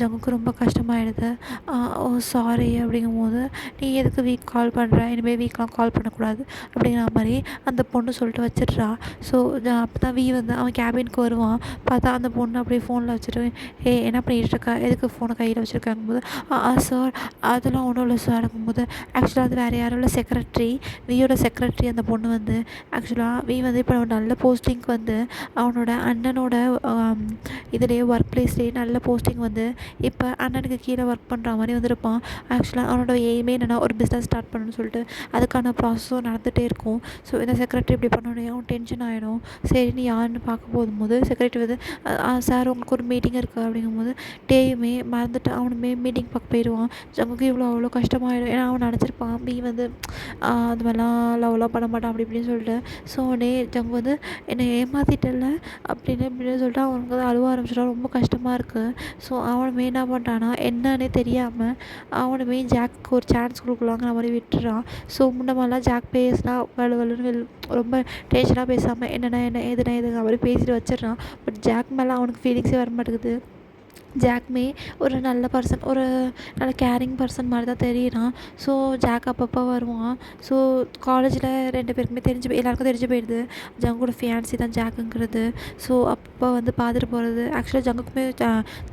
ஜங்குக்கு ரொம்ப கஷ்டமாயிடுது. ஓ சாரி அப்படிங்கும்போது, நீ எதுக்கு கால் பண்ணுற, இனிமேல் வீக்கெலாம் கால் பண்ணக்கூடாது அப்படிங்கிற மாதிரி அந்த பொண்ணு சொல்லிட்டு வச்சிடுறா. ஸோ அப்போ தான் வந்து அவன் கேபினுக்கு வருவான். பார்த்தா அந்த பொண்ணு அப்படியே ஃபோனில் வச்சுட்டு, என்ன பண்ணிகிட்டு இருக்கா, எதுக்கு ஃபோனை கையில் வச்சுருக்காங்கும்போது, சார் அதெல்லாம் ஒன்றும் இல்லை சார் இருக்கும்போது, ஆக்சுவலாக அது வேறு யாரும் இல்லை, செக்ரட்டரி வியோட செக்ரட்டரி அந்த பொண்ணு வந்து. ஆக்சுவலாக வந்து இப்போ நல்ல போஸ்டிங்க்கு வந்து அவனோட அண்ணனோட இதுலேயே ஒர்க் ப்ளேஸ்லேயே நல்ல போஸ்டிங் வந்து இப்போ அண்ணனுக்கு கீழே ஒர்க் பண்ணுற மாதிரி வந்திருப்பான். ஆக்சுவலாக அவனோட எய்மே என்னென்னா ஒரு பிஸ்னஸ் ஸ்டார்ட் பண்ணணும்னு சொல்லிட்டு அதுக்கான ப்ராசஸும் நடந்துகிட்டே இருக்கும். ஸோ இந்த செக்ரட்டரி இப்படி பண்ணோடனே அவன் டென்ஷன் ஆகிடும். சரி நீ யாருன்னு பார்க்க போகும்போது செக்ரட்டரி வந்து, சார் உங்களுக்கு ஒரு மீட்டிங் இருக்குது அப்படிங்கும்போது டேயுமே மறந்துட்டு அவனுமே மீட்டிங் பார்க்க போயிடுவான். ஜங்குக்கு அவ்வளோ கஷ்டமாயிடும். ஏன்னா அவன் நினச்சிருப்பான் வந்து அது மாதிரிலாம் லவ்லாம் பண்ண மாட்டான் அப்படி இப்படின்னு சொல்லிட்டு. ஸோ உடனே ஜங்கு வந்து என்னை ஏமாற்றிட்டல அப்படின்னு சொல்லிட்டு அவனுக்கு வந்து அழுவ ஆரம்பிச்சிட்டான். ரொம்ப கஷ்டமாக இருக்குது. ஸோ அவனுமே என்ன பண்ணுறான்னா, என்னன்னே தெரியாமல் அவனுமே ஜாக்கு ஒரு சான்ஸ் கொடுக்கலாங்கிற மாதிரி விட்டுறான். ஸோ முன்ன மாதிரிலாம் ஜாக் பேசினா வலுன்னு ரொம்ப டென்ஷனாக பேசாமல் என்னென்ன ஏதுங்கிற மாதிரி பேசிட்டு வச்சிடுறான். பட் ஜாக் மேலே அவனுக்கு ஃபீலிங்ஸே வர மாட்டேங்குது. ஜாக்குமே ஒரு நல்ல பர்சன், ஒரு நல்ல கேரிங் பர்சன் மாதிரி தான் தெரியிறான். ஸோ ஜாக் அப்பப்போ வருவான். ஸோ காலேஜில் 2 பேருக்குமே எல்லாருக்கும் தெரிஞ்சு போயிடுது ஜங்கோட ஃபியான்சி தான் ஜாக்குங்கிறது. ஸோ அப்போ வந்து பார்த்துட்டு போகிறது. ஆக்சுவலாக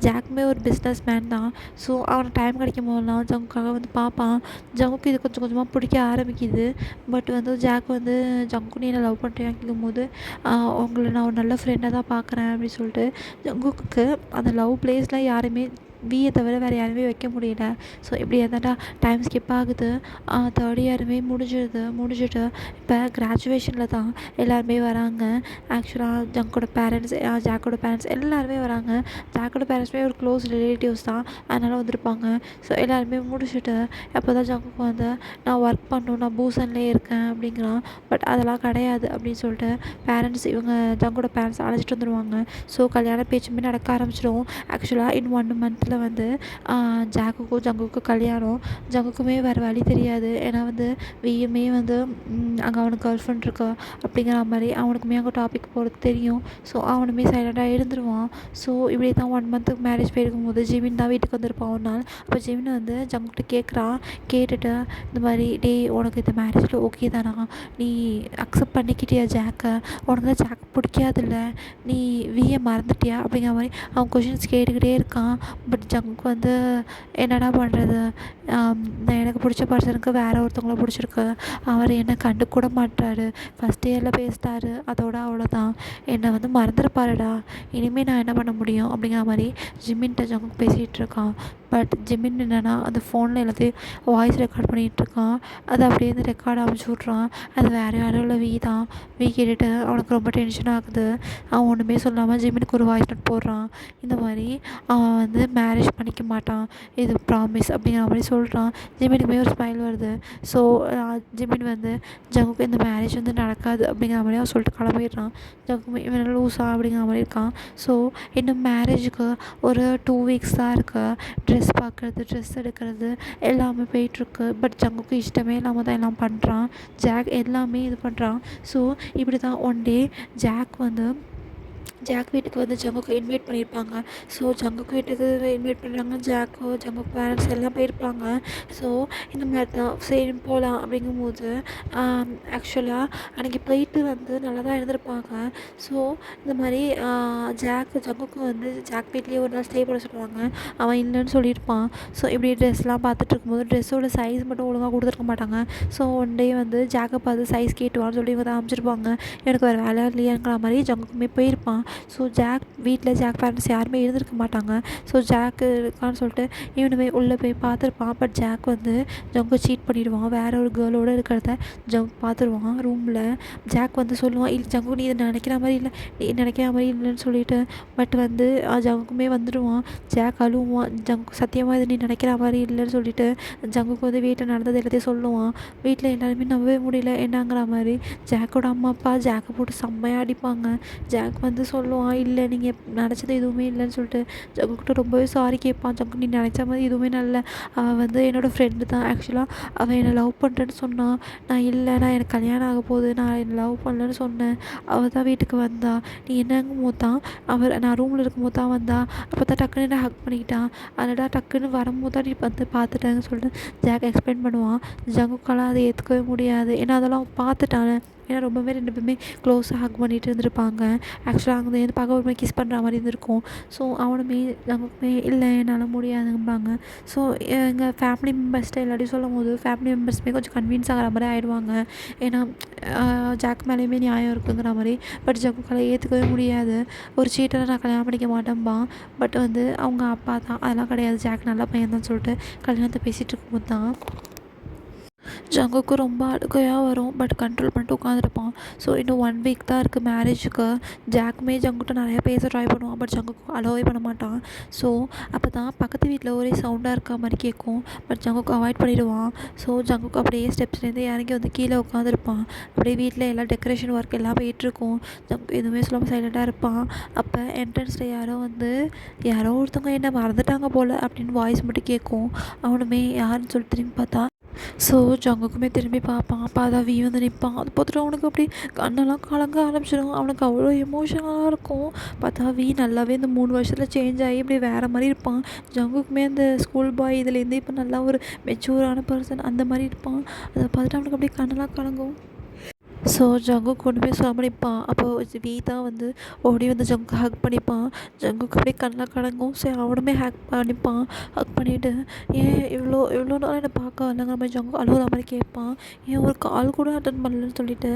ஜாக்குமே ஒரு பிஸ்னஸ் மேன் தான். ஸோ அவனுக்கு டைம் கிடைக்கும் போதெல்லாம் ஜங்குக்காக வந்து பார்ப்பான். ஜங்குக்கு இது கொஞ்சம் கொஞ்சமாக பிடிக்க ஆரம்பிக்குது. பட் வந்து ஜாக் வந்து ஜங்கு நீ என்ன லவ் பண்ணுறியான்னு கேட்கும்போது உங்களை நான் ஒரு நல்ல ஃப்ரெண்டாக தான் பார்க்குறேன் அப்படின்னு சொல்லிட்டு ஜங்குக்கு அந்த லவ் பிளேஸில் யாருமே வியை தவிர வேறு யாருமே வைக்க முடியல. ஸோ இப்படி எதாண்டா டைம் ஸ்கிப் ஆகுது. 3rd இயருமே முடிஞ்சிட்டு இப்போ கிராஜுவேஷனில் தான் எல்லாருமே வராங்க. ஆக்சுவலாக ஜாக்கோட பேரண்ட்ஸ் எல்லாருமே வராங்க. ஜாக்கோட பேரண்ட்ஸுமே ஒரு க்ளோஸ் ரிலேட்டிவ்ஸ் தான், அதனால் வந்திருப்பாங்க. ஸோ எல்லாருமே முடிச்சுட்டு அப்போ தான் ஜங்குக்கு வந்து நான் ஒர்க் பண்ணணும், நான் பூசன்லேயே இருக்கேன் அப்படிங்கிறான். பட் அதெல்லாம் கிடையாது அப்படின்னு சொல்லிட்டு ஜங்கோட பேரண்ட்ஸ் அழைச்சிட்டு வந்துடுவாங்க. ஸோ கல்யாண பேச்சுமே நடக்க ஆரம்பிச்சிடும். ஆக்சுவலாக இன் 1 மந்த்தில் வந்து ஜங்குக்கும் கல்யாணம். ஜங்குக்குமே வேறு வழி தெரியாது. ஏன்னா வந்து வியுமே வந்து அங்கே அவனுக்கு கேர்ள் ஃப்ரெண்ட் இருக்கா அப்படிங்கிற மாதிரி அவனுக்குமே அங்கே டாபிக் போகிறது தெரியும். ஸோ அவனுமே சைலண்டாக இருந்துருவான். ஸோ இப்படி தான் 1 மந்த்துக்கு மேரேஜ் போயிருக்கும்போது ஜிமின் தான் வீட்டுக்கு வந்திருப்பான் ஒரு நாள். அப்போ ஜிமின் வந்து ஜங்குக்கிட்ட கேட்டுட்டு இந்த மாதிரி உனக்கு இந்த மேரேஜில் ஓகே தானா, நீ அக்செப்ட் பண்ணிக்கிட்டியா ஜாக்கை, உனக்கு தான் ஜாக் பிடிக்காதில்ல, நீ வியை மறந்துட்டியா அப்படிங்கிற மாதிரி அவன் கொஷின்ஸ் கேட்டுக்கிட்டே இருக்கான். பட் ஜங்குக்கு வந்து என்னடா பண்ணுறது, எனக்கு பிடிச்ச பர்சனுக்கு வேறு ஒருத்தவங்கள பிடிச்சிருக்கு, அவர் என்னை கண்டு கூட மாட்டாரு, ஃபஸ்ட் இயரில் பேசிட்டாரு, அதோட அவ்வளோதான், என்னை வந்து மறந்துருப்பாருடா, இனிமேல் நான் என்ன பண்ண முடியும் அப்படிங்கிற மாதிரி ஜிமின்கிட்ட ஜங்குக்கு பேசிகிட்டு இருக்கான். பட் ஜிமின் என்னென்னா அந்த ஃபோனில் எல்லாத்தையும் வாய்ஸ் ரெக்கார்ட் பண்ணிகிட்ருக்கான். அதை அப்படியே இந்த ரெக்கார்ட் அமுச்சு விட்றான். அது வேறு யாரும் இல்லை, தான். கேட்டுட்டு அவனுக்கு ரொம்ப டென்ஷன் ஆகுது. அவன் ஒன்றுமே சொல்லாமல் ஜிமினுக்கு ஒரு வாய்ஸ் நோட் போடுறான். இந்த மாதிரி அவன் வந்து மேரேஜ் பண்ணிக்க மாட்டான், இது ப்ராமிஸ் அப்படிங்கிற மாதிரி சொல்கிறான். ஜிமினுக்குமே ஒரு ஸ்மைல் வருது. ஸோ ஜிமின் வந்து ஜங்குக்கு இந்த மேரேஜ் வந்து நடக்காது அப்படிங்கிற மாதிரி அவன் சொல்லிட்டு கிளம்பிடுறான். ஜங்குமே இவன் லூஸா அப்படிங்கிற மாதிரி இருக்கான். ஸோ இன்னும் மேரேஜுக்கு ஒரு 2 வீக்ஸ் தான் இருக்குது. ட்ரெஸ் எடுக்கிறது எல்லாமே போயிட்டுருக்கு. பட் ஜங்குக்கு இஷ்டமே இல்லாமல் தான் எல்லாம் பண்ணுறான். ஜாக் எல்லாமே இது பண்ணுறான். ஸோ இப்படி தான் ஒன் டே ஜாக் வீட்டுக்கு வந்து ஜங்குக்கு இன்வைட் பண்ணியிருப்பாங்க. ஸோ ஜங்குக்கு வீட்டுக்கு இன்வைட் பண்ணுறாங்க. ஜங்குக்கு பேரண்ட்ஸ் எல்லாம் போயிருப்பாங்க. ஸோ இந்த மாதிரி தான் சரி போகலாம் அப்படிங்கும்போது ஆக்சுவலாக அன்றைக்கி போயிட்டு வந்து நல்லா தான் இருந்திருப்பாங்க. ஸோ இந்த மாதிரி ஜங்குக்கு வந்து ஜாக் வீட்லேயே ஒரு நாள் ஸ்டே பண்ண சொல்லுவாங்க. அவன் இல்லைன்னு சொல்லியிருப்பான். ஸோ இப்படி ட்ரெஸ்லாம் பார்த்துட்டு இருக்கும்போது ட்ரெஸ்ஸோட சைஸ் மட்டும் ஒழுங்காக கொடுத்துருக்க மாட்டாங்க. ஸோ ஒன் டே வந்து ஜாக்கை பார்த்து சைஸ் கேட்டுவான்னு சொல்லி இவங்க தான் அமைச்சிருப்பாங்க. எனக்கு வேறு வேலை இல்லையாங்கிற மாதிரி ஜங்குக்குமே போயிருப்பான். ஸோ ஜாக் பேரண்ட்ஸ் யாருமே இருந்திருக்க மாட்டாங்க. ஸோ ஜாக்கு இருக்கான்னு சொல்லிட்டு இவனுமே உள்ளே போய் பார்த்துருப்பான். பட் ஜாக் வந்து ஜங்கு சீட் பண்ணிடுவான். வேற ஒரு கேர்ளோடு இருக்கிறத ஜங்கு பார்த்துருவான் ரூமில். ஜாக் வந்து சொல்லுவான், இல்லை ஜங்கு நீ இதை நினைக்கிற மாதிரி இல்லை, நீ நினைக்கிற மாதிரி இல்லைன்னு சொல்லிட்டு. பட் வந்து ஜங்குக்குமே வந்துடுவான். ஜாக் அழுவான், ஜங்கு சத்தியமாக இது நீ நினைக்கிற மாதிரி இல்லைன்னு சொல்லிட்டு ஜங்குக்கு வந்து வீட்டில் நடந்தது எல்லாத்தையும் சொல்லுவான். வீட்டில் எல்லாருமே நம்பவே முடியல என்னங்கிற மாதிரி. ஜாக்கோட அம்மா அப்பா ஜாக்கை போட்டு செம்மையாக அடிப்பாங்க. ஜாக் வந்து சொல்லுவான், இல்லை நீங்கள் நினச்சது எதுவுமே இல்லைன்னு சொல்லிட்டு ஜங்குக்கிட்ட ரொம்பவே சாரி கேட்பான். ஜங்கு நீ நினச்ச மாதிரி எதுவுமே நல்ல, அவன் வந்து என்னோடய ஃப்ரெண்டு தான். ஆக்சுவலாக அவன் என்னை லவ் பண்ணுறேன்னு சொன்னான். நான் இல்லை, நான் எனக்கு கல்யாணம் ஆக போகுது, நான் என்னை லவ் பண்ணலன்னு சொன்னேன். அவள் தான் வீட்டுக்கு வந்தா. நீ என்னங்கும் போது தான் நான் ரூமில் இருக்கும் போது தான் வந்தா. அப்போ தான் டக்குன்னு என்ன ஹக் பண்ணிக்கிட்டான். அதடா டக்குன்னு வரும்போது தான் நீ வந்து பார்த்துட்டாங்கன்னு சொல்லிட்டு ஜாக் எக்ஸ்பிளைன் பண்ணுவான். ஜங்குக்காலாம் அதை ஏற்றுக்கவே முடியாது. ஏன்னா அதெல்லாம் பார்த்துட்டானே. ஏன்னா ரொம்பவே 2 பேருமே க்ளோஸாக ஹக் பண்ணிகிட்டு இருந்திருப்பாங்க. ஆக்சுவலாக அங்கே வந்து பார்க்க ஒரு மாதிரி கிஸ் பண்ணுற மாதிரி இருந்திருக்கும். ஸோ நமக்குமே இல்லை என்னால் முடியாதும்பாங்க. ஸோ எங்கள் ஃபேமிலி மெம்பர்ஸ்கிட்ட எல்லாத்தையும் சொல்லும் போது ஃபேமிலி மெம்பர்ஸுமே கொஞ்சம் கன்வின்ஸ் ஆகிற மாதிரி ஆகிடுவாங்க. ஏன்னா ஜாக் மேலேயுமே நியாயம் இருக்குங்கிற மாதிரி. பட் ஜங்குக்கால ஏற்றுக்கவே முடியாது. ஒரு சீட்டரை நான் கல்யாணம் பண்ணிக்க மாட்டேன்பான். பட் வந்து அவங்க அப்பா தான் அதெல்லாம் கிடையாது, ஜாக் நல்ல பையன் தான் சொல்லிட்டு கல்யாணத்தை பேசிகிட்டு இருக்கும்போது தான் ஜங்குக்கு ரொம்ப அழுகையாக வரும். பட் கண்ட்ரோல் பண்ணிட்டு உட்காந்துருப்பான். ஸோ இன்னும் 1 வீக் தான் இருக்குது மேரேஜுக்கு. ஜாக்குமே ஜங்குகிட்ட நிறையா பேச ட்ரை பண்ணுவான். பட் ஜங்குக்கு அலோவே பண்ண மாட்டான். ஸோ அப்போ தான் பக்கத்து வீட்டில் ஒரே சவுண்டாக இருக்க மாதிரி கேட்கும். பட் ஜங்குக்கு அவாய்ட் பண்ணிவிடுவான். ஸோ ஜங்குக்கு அப்படியே ஸ்டெப்ஸ்லேருந்து இறங்கி வந்து கீழே உட்காந்துருப்பான். அப்படியே வீட்டில் எல்லாம் டெக்கரேஷன் ஒர்க் எல்லாம் போயிட்டுருக்கும். ஜங்கு எதுவுமே சொல்லாமல் சைலண்ட்டாக இருப்பான். அப்போ என்ட்ரன்ஸில் யாரோ ஒருத்தவங்க என்ன மறந்துட்டாங்க போல் அப்படின்னு வாய்ஸ் மட்டும் கேட்கும். அவனுமே யாருன்னு சொல்லிட்டு திரும்பி பார்த்தா ஸோ ஜங்குக்குமே திரும்பி பார்ப்பான். பார்த்தா வி வந்து நிற்பான். அது பார்த்துட்டு அவனுக்கு அப்படியே கண்ணெல்லாம் கலங்க ஆரம்பிச்சிடும். அவனுக்கு அவ்வளோ எமோஷனலாக இருக்கும். பார்த்தா வி நல்லாவே இந்த 3 வருஷத்தில் சேஞ்ச் ஆகி இப்படி வேறு மாதிரி இருப்பான். ஜங்குக்குமே அந்த ஸ்கூல் பாய் இதுலேருந்து இப்போ நல்லா ஒரு மெச்சூரான பர்சன் அந்த மாதிரி இருப்பான். அதை பார்த்துட்டு அவனுக்கு அப்படியே கண்ணெல்லாம் கலங்கும். ஸோ ஜங்குக் கொண்டு போய் சாமடிப்பான். அப்போது வி தான் வந்து ஓடி வந்து ஜங்குக்கு ஹக் பண்ணிப்பான். ஜங்குக்கு அப்படியே கண்ணில் கலங்கும். சரி அவனுமே ஹக் பண்ணிப்பான். ஹக் பண்ணிவிட்டு ஏன் இவ்வளோ நாள் என்னை பார்க்க வரலங்கிற மாதிரி ஜங்குக் அழுகுற மாதிரி கேட்பான். ஏன் ஒரு கால் கூட அட்டன் பண்ணலன்னு சொல்லிட்டு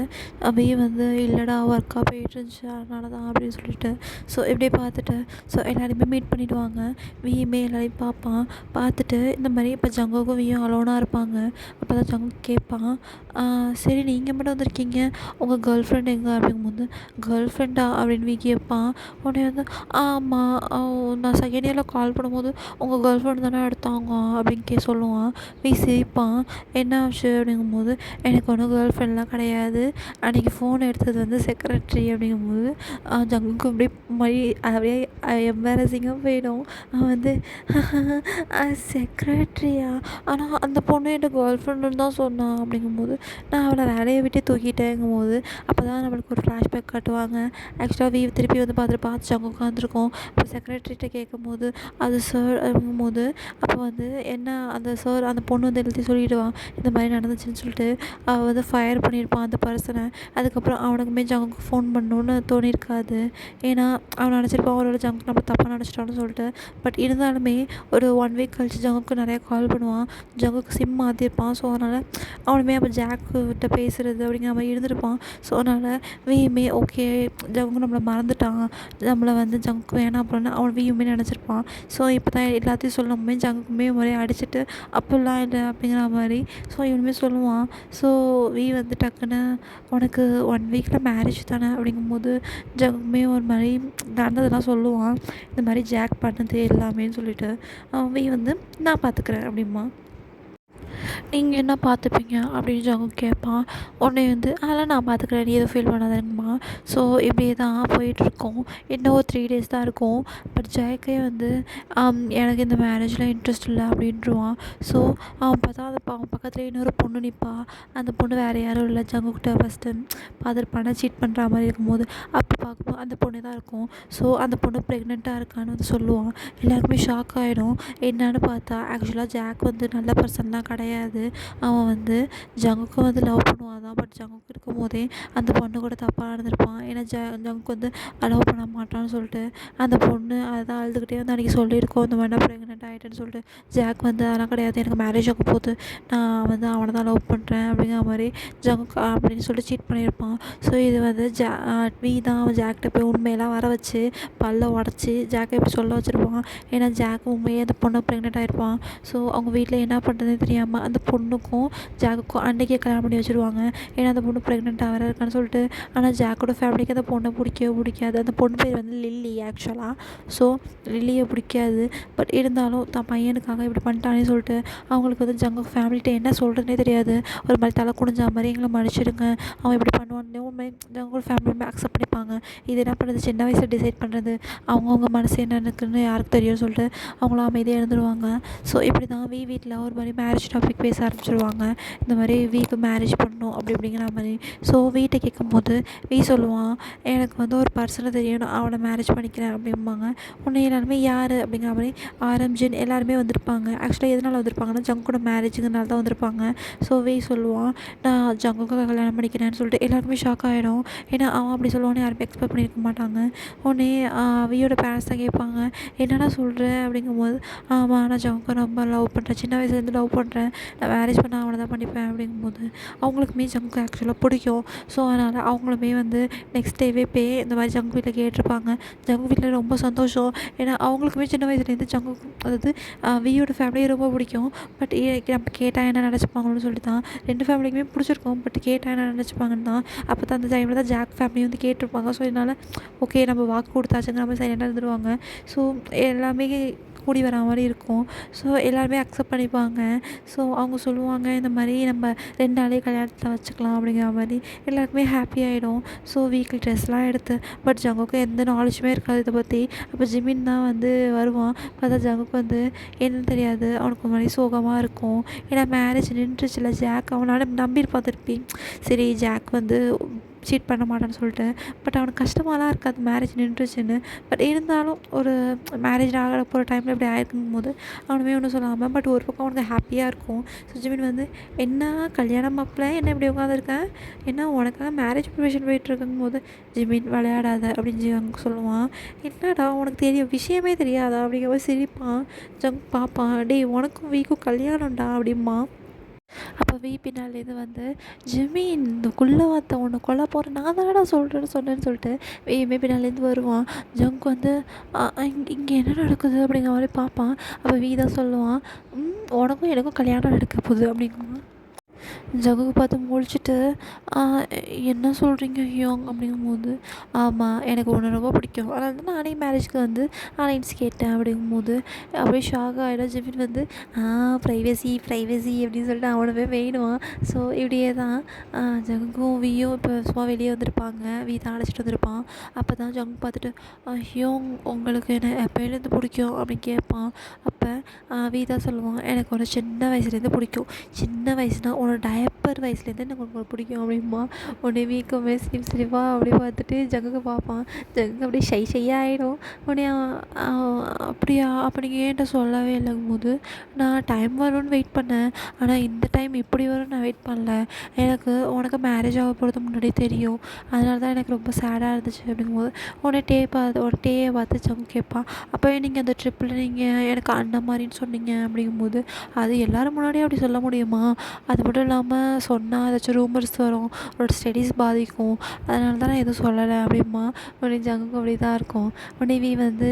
வி வந்து இல்லைடா ஒர்க்காக போயிட்டு இருந்துச்சு அதனால தான் அப்படின்னு சொல்லிட்டு ஸோ இப்படி பார்த்துட்டு ஸோ எல்லாரையுமே மீட் பண்ணிவிடுவாங்க. வியுமே எல்லாரையும் பார்ப்பான். பார்த்துட்டு இந்த மாதிரி இப்போ ஜங்குக்கும் வியும் அலோனாக இருப்பாங்க. அப்போ தான் ஜங்குக் கேட்பான், சரி நீங்கள் மட்டும் வந்திருக்கீங்க, உங்கள் கேர்ள் ஃப்ரெண்ட் எங்கே அப்படிங்கும்போது கேர்ள் ஃப்ரெண்டா அப்படின்னு வி கேட்பான். உடனே வந்து ஆமாம் நான் செகண்ட் இயரில் கால் பண்ணும்போது உங்கள் கேர்ள் ஃப்ரெண்ட் தானே எடுத்தாங்க அப்படின்னு சொல்லுவான். வி சிரிப்பான். என்ன ஆச்சு அப்படிங்கும்போது எனக்கு ஒன்றும் கேர்ள் ஃப்ரெண்ட்லாம் கிடையாது, அன்றைக்கி ஃபோன் எடுத்தது வந்து செக்ரட்டரி அப்படிங்கும்போது ஜங்குக்கு அப்படியே எம்பாரசிங்காக போயிடும். அவன் வந்து செக்ரட்டரியா, ஆனால் அந்த பொண்ணு என்கிட்ட கேர்ள் ஃப்ரெண்டுன்னு தான் சொன்னான் அப்படிங்கும்போது நான் அவளை வேலையை விட்டு தூக்கிட்டேங்கும்போது அப்போ தான் நம்மளுக்கு ஒரு ஃப்ளாஷ்பேக் காட்டுவாங்க. ஆக்சுவலாக திருப்பி வந்து பார்த்து ஜங்கு உட்காந்துருக்கோம். இப்போ செக்ரட்டரிகிட்ட கேட்கும்போது அது சார் அப்படிங்கும்போது அப்போ வந்து என்ன அந்த சார் அந்த பொண்ணு வந்து எழுதி சொல்லிவிடுவான் இந்த மாதிரி நடந்துச்சுன்னு சொல்லிட்டு. அவள் வந்து ஃபயர் பண்ணியிருப்பான் அந்த பர்சனை. அதுக்கப்புறம் அவனுக்குமே ஜங்குக்கு ஃபோன் பண்ணணுன்னு தோணியிருக்காது. ஏன்னா அவன் நினச்சிருப்பான் அவரோட ஜங்கு நம்ம தப்பாக நினச்சிட்டான்னு சொல்லிட்டு. பட் இருந்தாலுமே ஒரு 1 வீக் கழிச்சு ஜங்குக்கு நிறையா கால் பண்ணுவான். ஜங்குக்கு சிம் மாற்றிருப்பான். ஸோ அதனால் அவனுமே அப்போ ஜாக்கிட்ட பேசுகிறது அப்படிங்கிற மாதிரி இருந்திருப்பான். ஸோ அதனால் வியுமே ஓகே ஜங்கு நம்மளை மறந்துட்டான், நம்மளை வந்து ஜங்குக்கு வேணாம் அப்படின்னு அவன் வியுமே நினச்சிருப்பான். ஸோ இப்போ தான் எல்லாத்தையும் சொல்லணுமே ஜங்குக்குமே முறையை அடிச்சுட்டு அப்படிலாம் இல்லை அப்படிங்கிற மாதிரி ஸோ இவனுமே சொல்லுவான். ஸோ வி வந்து டக்குன்னு உனக்கு 1 வீக்கில் மேரேஜ் தானே அப்படிங்கும்போது ஜங்குக்குமே ஒரு மாதிரி நடந்ததெல்லாம் சொல்லுவான். இந்த மாதிரி ஜாக் பண்ணது எல்லாமேன்னு சொல்லிட்டு வி வந்து நான் பார்த்துக்கிறேன் அப்படிமா. நீங்கள் என்ன பார்த்துப்பீங்க அப்படின்னு ஜங்கு கேட்பான். உடனே வந்து அதெல்லாம் நான் பார்த்துக்கிறேன், நீ எதுவும் ஃபீல் பண்ணாதேங்கம்மா. ஸோ இப்படியே தான் போயிட்டுருக்கோம். இன்னும் ஒரு 3 டேஸ் தான் இருக்கும். பட் ஜெயக்கே வந்து எனக்கு இந்த மேரேஜில் இன்ட்ரெஸ்ட் இல்லை அப்படின்ட்டுருவான். ஸோ அவன் பார்த்தா அவன் பக்கத்தில் இன்னொரு பொண்ணு நிற்பா. அந்த பொண்ணு வேறு யாரும் இல்லை, ஜங்குக்கிட்ட ஃபஸ்ட்டு பார்த்துருப்பான சீட் பண்ணுற மாதிரி இருக்கும்போது அப்போ பார்க்கும்போது அந்த பொண்ணு தான் இருக்கும். ஸோ அந்த பொண்ணு ப்ரெக்னெண்ட்டாக இருக்கான்னு வந்து சொல்லுவான். எல்லாருக்குமே ஷாக் ஆகிடும். என்னன்னு பார்த்தா ஆக்சுவலாக ஜாக் வந்து நல்ல பர்சன்லாம் கிடையாது. அவன் வந்து ஜங்குக்கு வந்து லவ் பண்ணுவான் தான். பட் ஜங்குக்கு இருக்கும் போதே அந்த பொண்ணு கூட தப்பாக நடந்திருப்பான். ஏன்னா ஜங்குக்கு வந்து லவ் பண்ண மாட்டான்னு சொல்லிட்டு அந்த பொண்ணு அதுதான் அழுதுகிட்டே வந்து அன்றைக்கி சொல்லியிருக்கோம் இந்த மாதிரி நான் ப்ரெக்னென்ட் ஆகிட்டேன்னு சொல்லிட்டு. ஜாக் வந்து அதெல்லாம் கிடையாது, எனக்கு மேரேஜ் ஆக போகுது, நான் வந்து அவனை தான் லவ் பண்ணுறேன் அப்படிங்கிற மாதிரி ஜங்குக்கு அப்படின்னு சொல்லிட்டு சீட் பண்ணியிருப்பான். ஸோ இது வந்து வி தான் அவன் ஜாக்கிட்ட போய் உண்மையெல்லாம் வர வச்சு பல்ல உடச்சி ஜாக்கை இப்படி சொல்ல வச்சுருப்பான். ஏன்னா ஜாக் உண்மையே அந்த பொண்ணு ப்ரெக்னென்ட் ஆகிருப்பான். ஸோ அவங்க வீட்டில் என்ன பண்ணுறதுன்னு தெரியாமல் அந்த பொண்ணுக்கும் ஜாக்குக்கும் அன்றைக்கே கல்யாணம் பண்ணி வச்சுருவாங்க. ஏன்னா அந்த பொண்ணு ப்ரெக்னென்ட்டாக வேறு இருக்கான்னு சொல்லிட்டு. ஆனால் ஜாக்கோட ஃபேமிலிக்கு அந்த பொண்ணை பிடிக்காது. அந்த பொண்ணு பேர் வந்து லில்லி ஆக்சுவலாக. ஸோ லில்லியை பிடிக்காது. பட் இருந்தாலும் தான் பையனுக்காக இப்படி பண்ணிட்டானே சொல்லிட்டு அவங்களுக்கு வந்து ஜங்கு ஃபேமிலிகிட்ட என்ன சொல்கிறதுனே தெரியாது. ஒரு மாதிரி தலை குனிஞ்சா மாதிரி எங்களை மன்னிச்சிடுங்க, அவன் இப்படி பண்ணுவான்னு உண்மை ஜங்கோட ஃபேமிலியுமே அக்செப்ட் பண்ணிப்பாங்க. இது என்ன பண்ணுறது, சின்ன வயசில் டிசைட் பண்ணுறது, அவங்கவுங்க மனசு என்ன இருக்குன்னு யாருக்கு தெரியும்னு சொல்லிட்டு அவங்களும் அமைதியாக இருந்துருவாங்க. ஸோ இப்படி தான் வீட்டில் ஒரு மாதிரி மேரேஜ் டாபிக் பேச ஆரம்பிச்சிருவாங்க. இந்த மாதிரி வீக்கு மேரேஜ் பண்ணணும் அப்படிங்கிற மாதிரி. ஸோ வீட்டை கேட்கும்போது சொல்லுவான், எனக்கு வந்து ஒரு பர்சனை தெரியணும், அவனை மேரேஜ் பண்ணிக்கிறேன் அப்படிம்பாங்க. உடனே எல்லாருமே யார் அப்படிங்கிற மாதிரி ஆரம்பிச்சின்னு எல்லாருமே வந்திருப்பாங்க. ஆக்சுவலாக எதனால் வந்திருப்பாங்கன்னா ஜங்கோட மேரேஜுங்கனால தான் வந்திருப்பாங்க. ஸோ சொல்லுவான், நான் ஜங்குக்கு கல்யாணம் பண்ணிக்கிறேன்னு சொல்லிட்டு எல்லாருமே ஷாக் ஆகிடும். ஏன்னா அவன் அப்படி சொல்லுவான்னு யாருமே எக்ஸ்பெக்ட் பண்ணியிருக்க மாட்டாங்க. உடனே வியோட பேரண்ட்ஸ் தான் கேட்பாங்க, என்னடா சொல்கிற அப்படிங்கும்போது ஆமாம் நான் ஜங்குக்கு ரொம்ப லவ் பண்ணுறேன், சின்ன வயசுலேருந்து லவ் பண்ணுறேன், நான் மேரேஜ் பண்ண அவனை தான் பண்ணிப்பேன் அப்படிங்கும்போது அவங்களுக்குமே ஜங்கு ஆக்சுவலாக பிடிக்கும். ஸோ அதனால் அவங்களுமே வந்து நெக்ஸ்ட் டேவே போய் இந்த மாதிரி ஜங்கு வீட்டில் கேட்டிருப்பாங்க. ஜங்கு வீட்டில் ரொம்ப சந்தோஷம். ஏன்னா அவங்களுக்குமே சின்ன வயசுலேருந்து ஜங்கு அதாவது வியோட ஃபேமிலியை ரொம்ப பிடிக்கும். பட் நம்ம கேட்டால் என்ன நினச்சிப்பாங்கன்னு சொல்லிட்டு தான் 2 ஃபேமிலிக்குமே பிடிச்சிருக்கோம். பட் கேட்டால் என்ன நினச்சிப்பாங்கன்னு தான் அப்போ தான் அந்த டைமில் தான் ஜாக் ஃபேமிலி வந்து கேட்டிருப்பாங்க. ஸோ இதனால் ஓகே நம்ம வாக்கு கொடுத்தாச்சுங்கிற மாதிரி சைலண்டாக இருந்துருவாங்க. ஸோ எல்லாமே கூடி வரா மாதிரி இருக்கும். ஸோ எல்லாருமே அக்செப்ட் பண்ணிப்பாங்க. ஸோ அவங்க சொல்லுவாங்க இந்த மாதிரி நம்ம 2 நாளே கல்யாணத்தில் வச்சுக்கலாம் அப்படிங்கிற மாதிரி. எல்லாருக்குமே ஹாப்பி ஆகிடும். ஸோ வீக்லி ட்ரெஸ்லாம் எடுத்து பட் ஜங்குக்கு எந்த நாலேஜுமே இருக்காது இதை பற்றி. அப்போ ஜிமின் தான் வந்து வருவான். பார்த்தா ஜங்குக்கு வந்து என்னன்னு தெரியாது. அவனுக்கு ஒரு மாதிரி சோகமாக இருக்கும். ஏன்னா மேரேஜ் நின்றுச்சுல ஜாக் அவனால் நம்பியிருப்பான் திருப்பி. சரி ஜாக் வந்து சீட் பண்ண மாட்டான்னு சொல்லிட்டு. பட் அவனுக்கு கஷ்டமாலாம் இருக்காது மேரேஜ் நின்றுச்சுன்னு. பட் இருந்தாலும் ஒரு மேரேஜ் ஆகிற போகிற டைமில் இப்படி ஆயிருக்கும் போது அவனுமே ஒன்றும் சொல்லாமல் பட் ஒரு பக்கம் அவனுக்கு ஹாப்பியாக இருக்கும். ஸோ ஜிமின் வந்து என்ன கல்யாணம் மாப்பிள்ள என்ன இப்படி உட்காந்துருக்கேன், என்ன உனக்காக மேரேஜ் ப்ரிப்பரேஷன் போயிட்டுருக்கும் போது ஜிமின் விளையாடாத அப்படின்னு ஜங்க் சொல்லுவான். என்னடா உனக்கு தெரியும் விஷயமே தெரியாதா அப்படிங்கிற மாதிரி சிரிப்பான். ஜங்க் பார்ப்பான், டேய் உனக்கும் வீக்கும் கல்யாணம்டா அப்படிம்மா. அப்போ வி பின்னாலேருந்து வந்து ஜிமின் இந்த குள்ளவாத்த உன்னை கொல்ல போகிறேன் நான் தானடா சொன்னேன்னு சொல்லிட்டு வியுமே பின்னாலேருந்து வருவான். ஜங்க் வந்து இங்கே என்ன நடக்குது அப்படிங்கிற மாதிரி பார்ப்பான். அப்போ வி தான் சொல்லுவான், உனக்கும் எனக்கும் கல்யாணம் நடக்க போகுது அப்படிங்குவான். ஜகுக்கு பார்த்து முழிச்சிட்டு என்ன சொல்கிறீங்க யோங் அப்படிங்கும்போது, ஆமாம் எனக்கு உன்னை ரொம்ப பிடிக்கும், அதனால தான் நானே மேரேஜ்க்கு வந்து அலைன்ஸ் கேட்டேன் அப்படிங்கும்போது அப்படியே ஷாக் ஆகிடும். ஜிமின் வந்து ப்ரைவசி அப்படின்னு சொல்லிட்டு அவனவே வேணுவான். ஸோ இப்படியே தான் ஜங்குக்கும் வியும் இப்போ சும்மா வெளியே வந்திருப்பாங்க. வி தான் அழைச்சிட்டு வந்திருப்பான். அப்போ தான் ஜங்க் பார்த்துட்டு யோங் உங்களுக்கு என்ன எப்போலேருந்து பிடிக்கும் அப்படின்னு கேட்பான். அப்போ வி தான் சொல்லுவான், எனக்கு ஒரு சின்ன வயசுலேருந்து பிடிக்கும், சின்ன வயசுனால் உன்னோட டயப்பர் வயசுலேருந்து எனக்கு உங்களுக்கு பிடிக்கும் அப்படிம்பா. உடனே வீக்கமே சிரிப்பா அப்படியே பார்த்துட்டு ஜங்குக்கு பார்ப்பான். ஜங்கு அப்படியே ஷையாக ஆகிடும். உடனே அப்படியா அப்போ நீங்கள் ஏன்ட்ட சொல்லவே இல்லைங்கும் போது, நான் டைம் வரும்னு வெயிட் பண்ணேன், ஆனால் இந்த டைம் இப்படி வரும்னு நான் வெயிட் பண்ணல, எனக்கு உனக்கு மேரேஜ் ஆக போகிறது முன்னாடியே தெரியும், அதனால தான் எனக்கு ரொம்ப சேடாக இருந்துச்சு அப்படிங்கும்போது உடனே டேயை பார்த்து ஜங்கு கேட்பான். அப்போ நீங்கள் அந்த ட்ரிப்பில் நீங்கள் எனக்கு அண்ணன் மாதிரின்னு சொன்னீங்க அப்படிங்கும்போது, அது எல்லோரும் முன்னாடியே அப்படி சொல்ல முடியுமா, அது மட்டும் இல்லாமல் சொன்னால் ஏதாச்சும் ரூமர்ஸ் வரும், உன்னோட ஸ்டடீஸ் பாதிக்கும், அதனால தான் நான் எதுவும் சொல்லலை அப்படிமா. உடனே ஜங்குக்கு அப்படி தான் இருக்கும். உடனே வி வந்து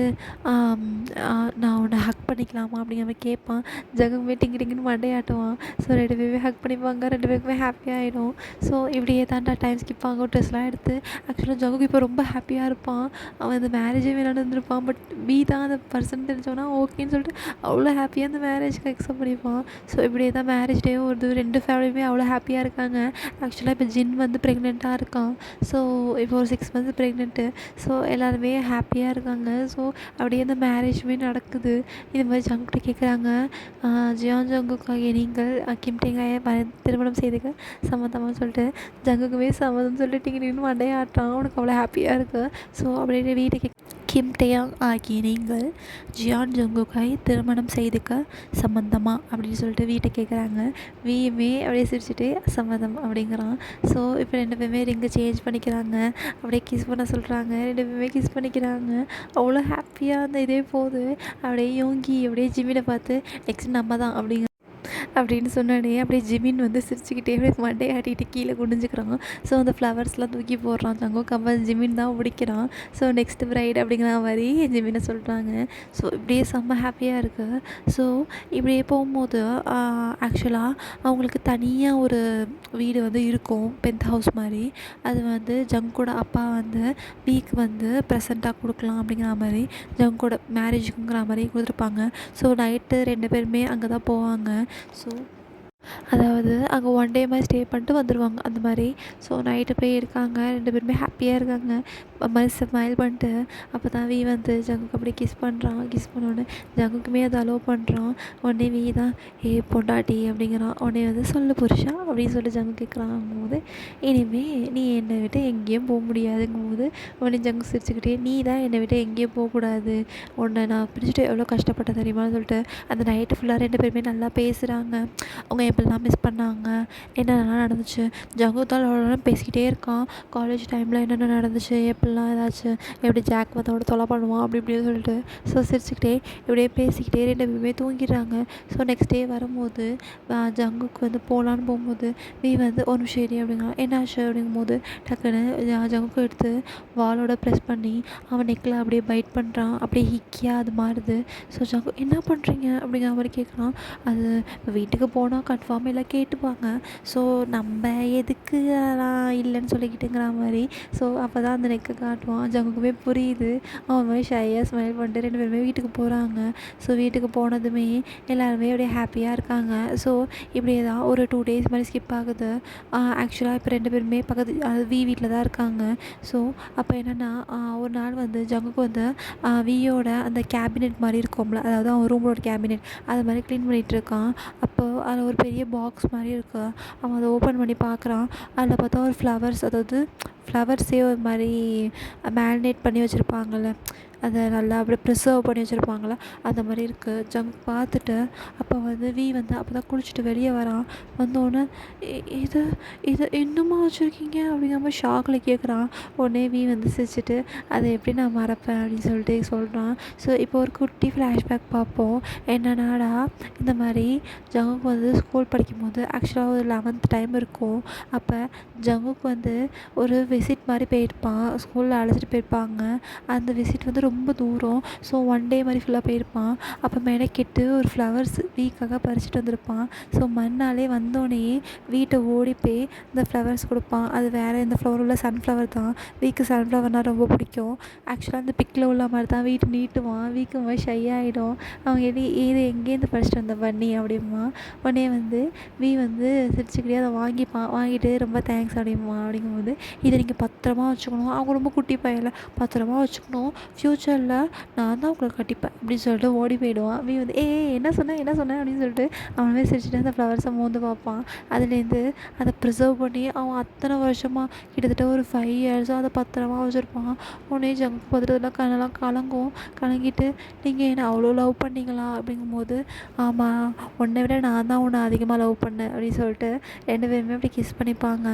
நான் உன்னை ஹக் பண்ணிக்கலாமா அப்படிங்கிற மாதிரி கேட்பான். ஜங்குமே டிங்குன்னு மண்டையாட்டுவான். ஸோ 2 பேருமே ஹக் பண்ணிப்பாங்க. 2 பேருக்குமே ஹாப்பியாக ஆகிடும். ஸோ இப்படியே தான்டா டைம் ஸ்கிப் ஆகும். ட்ரெஸ்லாம் எடுத்து ஆக்சுவலாக ஜங்குக்கு இப்போ ரொம்ப ஹாப்பியாக இருப்பான். அவன் அந்த மேரேஜே வேணான்னு இருந்திருப்பான். பட் வி தான் அந்த பர்சன் தெரிஞ்சோன்னா ஓகேன்னு சொல்லிட்டு அவ்வளோ ஹாப்பியாக அந்த மேரேஜ்க்கு அக்செப்ட் பண்ணிப்பான். ஸோ இப்படியே தான் மேரேஜ் டேவும் வருது. 2 ஃபேமிலியுமே அவ்வளோ ஹாப்பியாக இருக்காங்க. ஆக்சுவலாக இப்போ ஜின் வந்து ப்ரெக்னெண்ட்டாக இருக்கான். ஸோ இப்போ ஒரு 6 மந்த்ஸ் ப்ரெக்னென்ட்டு. ஸோ எல்லாருமே ஹாப்பியாக இருக்காங்க. ஸோ அப்படியே அந்த மேரேஜுமே நடக்குது. இது மாதிரி ஜங்குகிட்ட கேட்குறாங்க, ஜியான் ஜங்குக்காக நீங்கள் கிம் டேங்காயை திருமணம் செய்துக்க சம்மந்தமாக சொல்லிட்டு ஜங்குக்குமே சம்மதம் சொல்லிட்டு டிங்கின்னு மண்டையை ஆட்டுறான். அவனுக்கு அவ்வளோ ஹாப்பியாக இருக்குது. ஸோ அப்படியே வீட்டுக்கு கிம் டேயாங் ஆகிய நீங்கள் ஜியான் ஜங்குக்காய் திருமணம் செய்துக்க சம்மந்தமா அப்படின்னு சொல்லிட்டு வீட்டை கேட்குறாங்க. வியுமே அப்படியே சிரிச்சுட்டு சம்மதம் அப்படிங்கிறான். ஸோ இப்போ 2 பேருமே ரிங்கை சேஞ்ச் பண்ணிக்கிறாங்க. அப்படியே கிஸ் பண்ண சொல்கிறாங்க. 2 பேருமே கிஸ் பண்ணிக்கிறாங்க. அவ்வளோ ஹாப்பியாக அந்த இதே போகுது. அப்படியே யோங்கி அப்படியே ஜிம்மினை பார்த்து நெக்ஸ்ட் நம்ம தான் அப்படின்னு சொன்னானே அப்படியே ஜிமின் வந்து சிரிச்சுக்கிட்டே அப்படியே மண்டையை ஆட்டிகிட்டு கீழே குடிஞ்சுக்கிறான். ஸோ அந்த ஃப்ளவர்ஸ்லாம் தூக்கி போடுறான். தங்கம் கம்பல் ஜிமின் தான் பிடிக்கிறான். ஸோ நெக்ஸ்ட் பிரைட் அப்படிங்கிற மாதிரி ஜிமினை சொல்கிறாங்க. ஸோ இப்படியே செம்ம ஹாப்பியாக இருக்குது. ஸோ இப்படியே போகும்போது ஆக்சுவலாக அவங்களுக்கு தனியாக ஒரு வீடு வந்து இருக்கும், பென்த் ஹவுஸ் மாதிரி. அது வந்து ஜங்கோட அப்பா வந்து வீக் வந்து ப்ரெசண்ட்டாக கொடுக்கலாம் அப்படிங்கிற மாதிரி ஜங்கோட மேரேஜுக்குங்கிற மாதிரி கொடுத்துருப்பாங்க. ஸோ நைட்டு 2 பேருமே அங்கே தான் போவாங்க. ஸோ அதாவது அங்கே ஒன் டே மாதிரி ஸ்டே பண்ணிட்டு வந்துடுவாங்க அந்த மாதிரி. ஸோ நைட்டு போய் இருக்காங்க. 2 பேருமே ஹாப்பியாக இருக்காங்க. மாதிரி ஸ்மைல் பண்ணிட்டு அப்போ தான் வி வந்து ஜங்குக்கு அப்படியே கிஸ் பண்ணுறான். கிஸ் பண்ணோடனே ஜங்குக்குமே அதை அலோவ் பண்ணுறான். உடனே வி தான் பொண்டாட்டி அப்படிங்கிறான். உடனே வந்து சொல்லு புருஷா அப்படின்னு சொல்லி ஜங்கு கேட்குறாங்கும்போது, இனிமேல் நீ என்னை விட்டு எங்கேயும் போக முடியாதுங்கும்போது உடனே ஜங்கு சிரிச்சுக்கிட்டே, நீ தான் என்னை விட்டு எங்கேயும் போகக்கூடாது, உன்னை நான் பிடிச்சிட்டு எவ்வளோ கஷ்டப்பட்டேன் தெரியுமான்னு சொல்லிட்டு அந்த நைட்டு ஃபுல்லாக 2 பேருமே நல்லா பேசுகிறாங்க. அவங்க எப்படிலாம் மிஸ் பண்ணாங்க, என்னென்னலாம் நடந்துச்சு. ஜங்கு தான் அவ்வளோ பேசிக்கிட்டே இருக்கான். காலேஜ் டைமில் என்னென்ன நடந்துச்சு, எப்படிலாம் ஏதாச்சும் எப்படி ஜாக் மற்றோட தொலை பண்ணுவான் அப்படி இப்படின்னு சொல்லிட்டு. ஸோ சிரிச்சுக்கிட்டே இப்படியே பேசிக்கிட்டே 2 பேருமே தூங்கிடுறாங்க. ஸோ நெக்ஸ்ட் டே வரும்போது ஜங்குக்கு வந்து போகலான்னு போகும்போது வி வந்து ஒரு நிமிஷம் ஏறி அப்படிங்கிறான். என்னாச்சு அப்படிங்கும்போது டக்குன்னு ஜங்குக்கு எடுத்து வாலோட ப்ரெஸ் பண்ணி அவன் நெக்கில் அப்படியே பைட் பண்ணுறான். அப்படியே ஹிக்கியாக அது மாறுது. ஸோ ஜங்கு என்ன பண்ணுறீங்க அப்படிங்கிற மாதிரி கேட்குறான். அது வீட்டுக்கு போனால் கன்ஃபார்ம் எல்லாம் கேட்டுப்பாங்க. ஸோ நம்ம எதுக்கு அதெல்லாம் இல்லைன்னு சொல்லிக்கிட்டுங்கிற மாதிரி. ஸோ அப்போ தான் அந்த நெக்கை காட்டுவான். ஜங்குக்குமே புரியுது. அவன் மாதிரி ஷையாக ஸ்மைல் பண்ணிட்டு 2 பேருமே வீட்டுக்கு போகிறாங்க. ஸோ வீட்டுக்கு போனதுமே எல்லாருமே அப்படியே ஹாப்பியாக இருக்காங்க. ஸோ இப்படியே தான் ஒரு 2 டேஸ் மாதிரி ஸ்கிப் ஆகுது. ஆக்சுவலாக இப்போ 2 பேருமே பக்கத்து அதாவது வீட்டில் தான் இருக்காங்க. ஸோ அப்போ என்னென்னா ஒரு நாள் வந்து ஜங்குக்கு வந்து வியோட அந்த கேபினெட் மாதிரி இருக்கும்ல, அதாவது அவன் ரூமோட கேபினெட் அது மாதிரி க்ளீன் பண்ணிகிட்டு இருக்கான். அப்போ அதில் ஒரு பெரிய பாக்ஸ் மாதிரி இருக்கு. அவன் அதை ஓப்பன் பண்ணி பார்க்குறான். அதில் பார்த்தா ஒரு ஃப்ளவர்ஸ், அதாவது ஃப்ளவர்ஸே ஒரு மாதிரி மேரினேட் பண்ணி வச்சுருப்பாங்கள்ல, அதை நல்லா அப்படியே ப்ரிசர்வ் பண்ணி வச்சுருப்பாங்கள, அந்த மாதிரி இருக்குது. ஜங்க் பார்த்துட்டு அப்போ வந்து வந்து அப்போ தான் குளிச்சுட்டு வெளியே வரான். வந்தோடனே இது இது இன்னுமா வச்சுருக்கீங்க அப்படிங்கிற மாதிரி ஷாக்கில் கேட்குறான். உடனே வந்து சிரிச்சிட்டு அதை எப்படி நான் மறப்பேன் அப்படின்னு சொல்லிட்டு சொல்கிறான். ஸோ இப்போ ஒரு குட்டி ஃப்ளாஷ்பேக் பார்ப்போம். என்னென்னாடா இந்த மாதிரி ஜங்குக்கு வந்து ஸ்கூல் படிக்கும்போது ஆக்சுவலாக ஒரு 11th டைம் இருக்கும். அப்போ ஜங்குக்கு வந்து ஒரு விசிட் மாதிரி போயிருப்பான். ஸ்கூலில் அழைச்சிட்டு போயிருப்பாங்க. அந்த விசிட் வந்து ரொம்ப தூரம். ஸோ 1 டே மாதிரி ஃபுல்லாக போயிருப்பான். அப்போ மெனக்கெட்டு ஒரு ஃப்ளவர்ஸ் வீக்காக பறிச்சுட்டு வந்திருப்பான். ஸோ மறுநாளே வந்தோடனே வீட்டை ஓடி போய் இந்த ஃப்ளவர்ஸ் கொடுப்பான். அது வேறு எந்த ஃப்ளவர் உள்ள சன்ஃப்ளவர் தான். வீக்கு சன்ஃப்ளவர்னால் ரொம்ப பிடிக்கும். ஆக்சுவலாக அந்த பிக்கில் உள்ள மாதிரி தான் வீட்டு நீட்டுவான். வீக்கு மாதிரி ஷை ஆகிடும். அவங்க இது எங்கேருந்து பறிச்சிட்டு வந்த பண்ணி அப்படிமா. உடனே வந்து வந்து சிரிச்சுக்கிட்டே அதை வாங்கிட்டு ரொம்ப தேங்க்ஸ் அப்படிங்கும்போது இதை நீங்கள் பத்திரமா வச்சுக்கணும். அவங்க ரொம்ப குட்டி பையனில் பத்திரமா வச்சுக்கணும். ஃப்யூச்சரில் நான் தான் உங்களை கட்டிப்பேன் அப்படின்னு சொல்லிட்டு ஓடி போயிடுவான். வந்து என்ன சொன்னேன் அப்படின்னு சொல்லிட்டு அவனவே சிரிச்சுட்டு அந்த ஃப்ளவர்ஸை மோந்து பார்ப்பான். அதுலேருந்து அதை ப்ரிசர்வ் பண்ணி அவன் அத்தனை வருஷமாக கிட்டத்தட்ட ஒரு 5 இயர்ஸாக அதை பத்திரமா வச்சுருப்பான். உடனே ஜங்க் பார்த்துட்டு கண்ணெல்லாம் கலங்கிட்டு நீங்கள் என்ன அவ்வளோ லவ் பண்ணீங்களா அப்படிங்கும்போது, ஆமாம் உன்னை விட நான் தான் உன்னை அதிகமாக லவ் பண்ணேன் அப்படின்னு சொல்லிட்டு 2 பேருமே அப்படி கிஸ் பண்ணிப்பாங்க.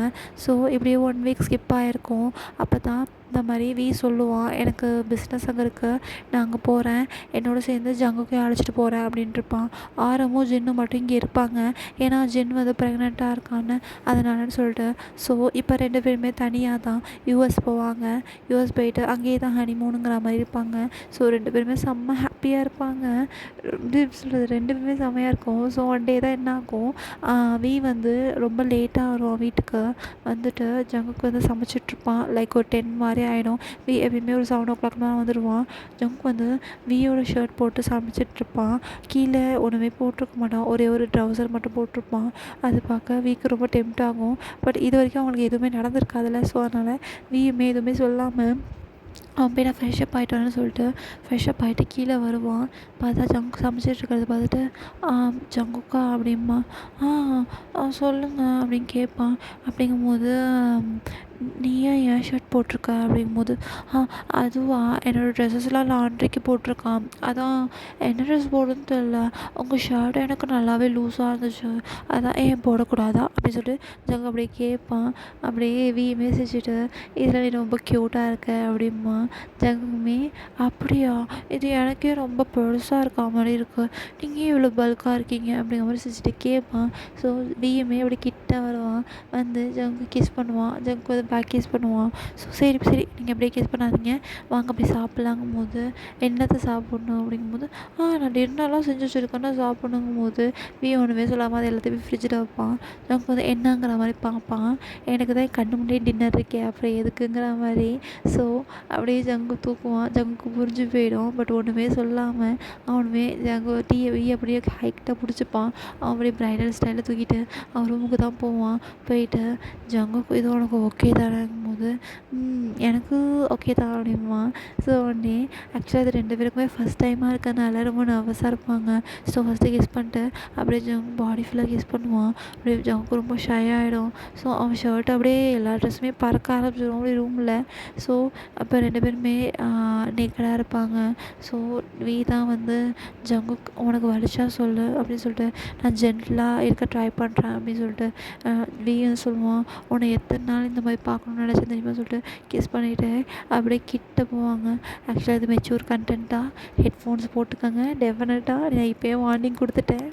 ஸோ இப்படியே 1 வீக் ஸ்கிப் ஆகிருக்கும். அப்போ தான் இந்த மாதிரி சொல்லுவான், எனக்கு பிஸ்னஸ் அங்கே இருக்குது, நான் அங்கே போகிறேன், என்னோட சேர்ந்து ஜங்குக்கையும் அழைச்சிட்டு போகிறேன் அப்படின்ட்டுருப்பான். ஆரமும் ஜின்னும் மட்டும் இங்கே இருப்பாங்க. ஏன்னா ஜின் வந்து ப்ரெக்னெண்ட்டாக இருக்கான்னு அதனாலன்னு சொல்லிட்டு. ஸோ இப்போ 2 பேருமே தனியாக தான் யூஎஸ் போவாங்க. யூஎஸ் போயிட்டு அங்கேயே தான் ஹனிமூனுங்கிற மாதிரி இருப்பாங்க. ஸோ 2 பேருமே செம்ம ஹாப்பியாக இருப்பாங்க. எப்படி சொல்கிறது, 2 பேருமே செம்மையாக இருக்கும். ஸோ 1 டே தான் என்ன ஆகும், வந்து ரொம்ப லேட்டாக வருவான் வீட்டுக்கு. வந்துட்டு ஜங்குக்கு வந்து சமைச்சிட்ருப்பான். லைக் ஒரு 10 மாதிரி ஆகிடும். எப்பயுமே ஒரு 7 o'clock தான் வந்துடுவான். ஜங்க் வந்து வியோட ஷர்ட் போட்டு சமைச்சிட்ருப்பான். கீழே ஒன்றுமே போட்டிருக்க மாட்டான். ஒரே ஒரு ட்ரௌசர் மட்டும் போட்டிருப்பான். அது பார்க்க வீக்கு ரொம்ப டெம்ட் ஆகும். பட் இது வரைக்கும் அவங்களுக்கு எதுவுமே நடந்திருக்காதுல்ல. ஸோ அதனால் எதுவுமே சொல்லாமல் அவன் போய் நான் ஃப்ரெஷ்அப் ஆகிட்டு வரேன்னு சொல்லிட்டு ஃப்ரெஷ்அப் ஆகிட்டு கீழே வருவான். பார்த்தா ஜங்க் சமைச்சிட்ருக்கிறத பார்த்துட்டு ஜங்குக்கா அப்படிம்மா சொல்லுங்கள் அப்படின்னு கேட்பான். அப்படிங்கும்போது நீ ஏன் ஷர்ட் போட்டிருக்க அப்படிங்கும்போது அதுவா என்னோடய ட்ரெஸ்ஸஸ்லாம் லாண்ட்ரிக்கு போட்டிருக்கான், அதான் என்ன ட்ரெஸ் போடுன்னு தெரில, உங்கள் ஷர்ட் எனக்கு நல்லாவே லூஸாக இருந்துச்சு, அதான் ஏன் போடக்கூடாதா அப்படின்னு சொல்லிட்டு ஜங்கு அப்படியே கேட்பான். அப்படியே மெசேஜிட்டு இதில் நீ ரொம்ப க்யூட்டாக இருக்க அப்படிம்மா. ஜங்குமே அப்படியா, இது எனக்கே ரொம்ப பெருசாக இருக்கா மாதிரி இருக்குது, நீங்கள் இவ்வளோ பல்காக இருக்கீங்க அப்படிங்கிற மாதிரி சிரிச்சுட்டு கேட்பான். ஸோ அப்படி கிட்ட வருவான். வந்து ஜங்கு கிஸ் பண்ணுவான். ஜங்கு வந்து பேக் கிஸ் பண்ணுவான். ஸோ சரி நீங்கள் அப்படியே கிஸ் பண்ணாதீங்க, வாங்க போய் சாப்பிட்லாங்கும் போது என்னத்தை சாப்பிட்ணும் அப்படிங்கும்போது நான் டின்னர்லாம் செஞ்சு வச்சுருக்கேன்னா சாப்பிட்ணுங்கும் போது ஒன்றுமே சொல்லாமல் அதை எல்லாத்தையும் ஃப்ரிட்ஜில் வைப்பான். ஜங்கு வந்து என்னங்கிற மாதிரி பார்ப்பான். எனக்கு தான் கண்ணு முன்னாடி டின்னர் இருக்கே அப்புறம் எதுக்குங்கிற மாதிரி. ஸோ அப்படியே ஜங்கு தூக்குவான். ஜங்குக்கு புரிஞ்சு போயிடும். பட் ஒன்றுமே சொல்லாமல் அவனுமே ஜங்கு அப்படியே ஹைட்டாக பிடிச்சிப்பான். அவன் அப்படியே ப்ரைடல் ஸ்டைலில் தூக்கிட்டு அவன் ரூமுக்கு தான் போவான். போயிட்டு ஜங்குக்கு இது உனக்கு ஓகே தானேங்கும் போது எனக்கு ஓகே தான் அப்படின்வான். ஸோ உடனே ஆக்சுவலாக இது 2 பேருக்குமே ஃபஸ்ட் டைமாக இருக்கிறதுனால ரொம்ப நர்வஸாக இருப்பாங்க. ஸோ ஃபஸ்ட்டு கிஸ் பண்ணிட்டு அப்படியே ஜங்கு பாடி ஃபுல்லாக கிஸ் பண்ணுவான். அப்படியே ஜங்கு ரொம்ப ஷை ஆகிடும். ஸோ அவன் ஷர்ட் அப்படியே எல்லா ட்ரெஸ்ஸுமே பறக்க ஆரம்பிச்சிடும் அப்படி ரூமில். ஸோ அப்போ 2 பேருமே நேக்கடாக இருப்பாங்க. ஸோ தான் வந்து ஜங்கு உனக்கு வலிச்சா சொல்லு அப்படின்னு சொல்லிட்டு நான் ஜென்டலாக இருக்க ட்ரை பண்ணுறேன் அப்படின்னு சொல்லிட்டு வந்து சொல்லுவான். உன்னை எத்தனை நாள் இந்த மாதிரி பார்க்கணுன்னு நினச்சேன் தெரியுமா சொல்லிட்டு கிஸ் பண்ணிவிட்டு அப்படியே கிட்ட போவாங்க. ஆக்சுவலாக இது மெச்சூர் கண்டென்ட்டாக ஹெட்ஃபோன்ஸ் போட்டுக்கோங்க. டெஃபினட்டாக நான் இப்போயே வார்னிங் கொடுத்துட்டேன்.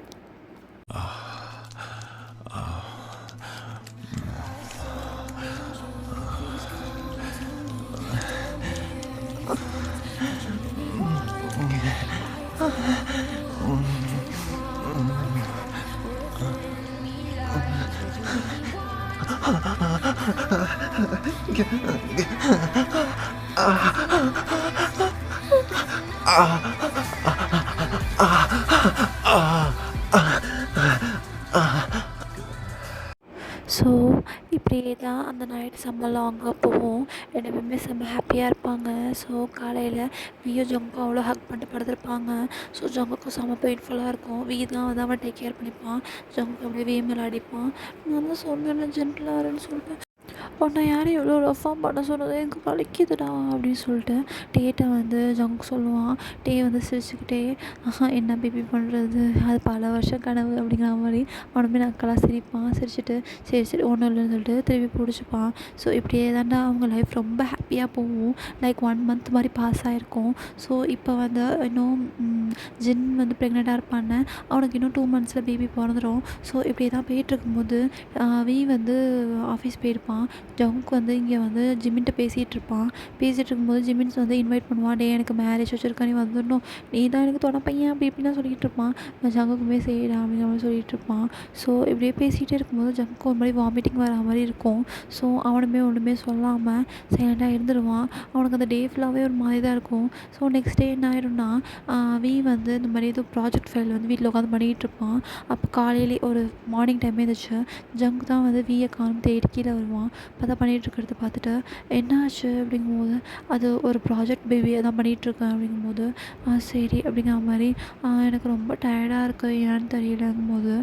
இங்க இங்க ஆ ஆ ஆ ஆ ஆ ஸோ இப்படியே தான் அந்த நைட் செம்ம லாங்காக போகும். 2 பேருமே செம்ம ஹாப்பியாக இருப்பாங்க. ஸோ காலையில் வியும் ஜங்குக்கும் அவ்வளோ ஹக் பண்ணிட்டு படுத்திருப்பாங்க. ஸோ ஜங்குக்கும் செம்ம பெயின்ஃபுல்லாக இருக்கும். வி தான் வந்து அவன் டேக் கேர் பண்ணிப்பான். ஜங்குக்கு அப்படியே வி மேலே அடிப்பான். நான் தான் சொன்னேன்ல ஜென்டிலாக இருன்னு சொல்லிட்டு. உன்னை யாரும் எவ்வளோ ரஃபாக பண்ண சொன்னது, எனக்கு வலிக்குதுடா அப்படின்னு சொல்லிட்டு டேட்ட வந்து ஜங்க் சொல்லுவான். டே வந்து சிரிச்சுக்கிட்டே, என்ன பேபி பண்ணுறது, அது பல வருஷம் கனவு அப்படிங்கிற மாதிரி அவனுமே நக்கலாக சிரிப்பான். சிரிச்சுட்டு சரி சரி ஒன்றும் இல்லைன்னு சொல்லிட்டு திருப்பி பிடிச்சிப்பான். ஸோ இப்படியே தாண்டா அவங்க லைஃப் ரொம்ப ஹாப்பியாக போகும். லைக் 1 மந்த் மாதிரி பாஸ் ஆகிருக்கும். ஸோ இப்போ வந்து இன்னும் ஜின் வந்து ப்ரெக்னெண்ட்டாக இருப்பான்னு, அவனுக்கு இன்னும் 2 மந்த்ஸில் பேபி பிறந்துடும். ஸோ இப்படி தான் போயிட்டுருக்கும்போது வி வந்து ஆஃபீஸ் போயிருப்பான். ஜங்க் வந்து இங்கே வந்து ஜிமின்கிட்ட பேசிகிட்டு இருப்பான். பேசிகிட்டு இருக்கும்போது ஜிமின்ஸ் வந்து இன்வைட் பண்ணுவான். டே எனக்கு மேரேஜ் வச்சுருக்கா, நீ வந்துடணும், நீ தான் எனக்கு துணை பையன் அப்படி இப்படிலாம் சொல்லிகிட்டு இருப்பான். ஜங்குக்குமே செய்யடா அப்படிங்கிற மாதிரி சொல்லிகிட்டு இருப்பான். ஸோ இப்படியே பேசிகிட்டே இருக்கும்போது ஜங்க்கு ஒரு மாதிரி வாமிட்டிங் வர மாதிரி இருக்கும். ஸோ அவனுமே ஒன்றுமே சொல்லாமல் சைலண்டாக இருந்துருவான். அவனுக்கு அந்த டே ஃபுல்லாகவே ஒரு மாதிரி தான் இருக்கும். ஸோ நெக்ஸ்ட் டே என்ன ஆயிடும்னா, வி வந்து இந்த மாதிரி ஏதோ ப்ராஜெக்ட் ஃபைல் வந்து வீட்டில் உட்காந்து பண்ணிகிட்டு இருப்பான். அப்போ காலையிலே ஒரு மார்னிங் டைமே இருந்துச்சு. ஜங்க் தான் வந்து வியை காணும் தேடி கீழே வருவான். பார்த்தா பண்ணிகிட்ருக்கிறத பார்த்துட்டு, என்ன ஆச்சு அப்படிங்கும்போது, அது ஒரு ப்ராஜெக்ட் பேபி அதான் பண்ணிகிட்ருக்கேன் அப்படிங்கும்போது, சரி அப்படிங்கிற மாதிரி, எனக்கு ரொம்ப டயர்டாக இருக்குது ஏன்னு தெரியலங்கும்போது,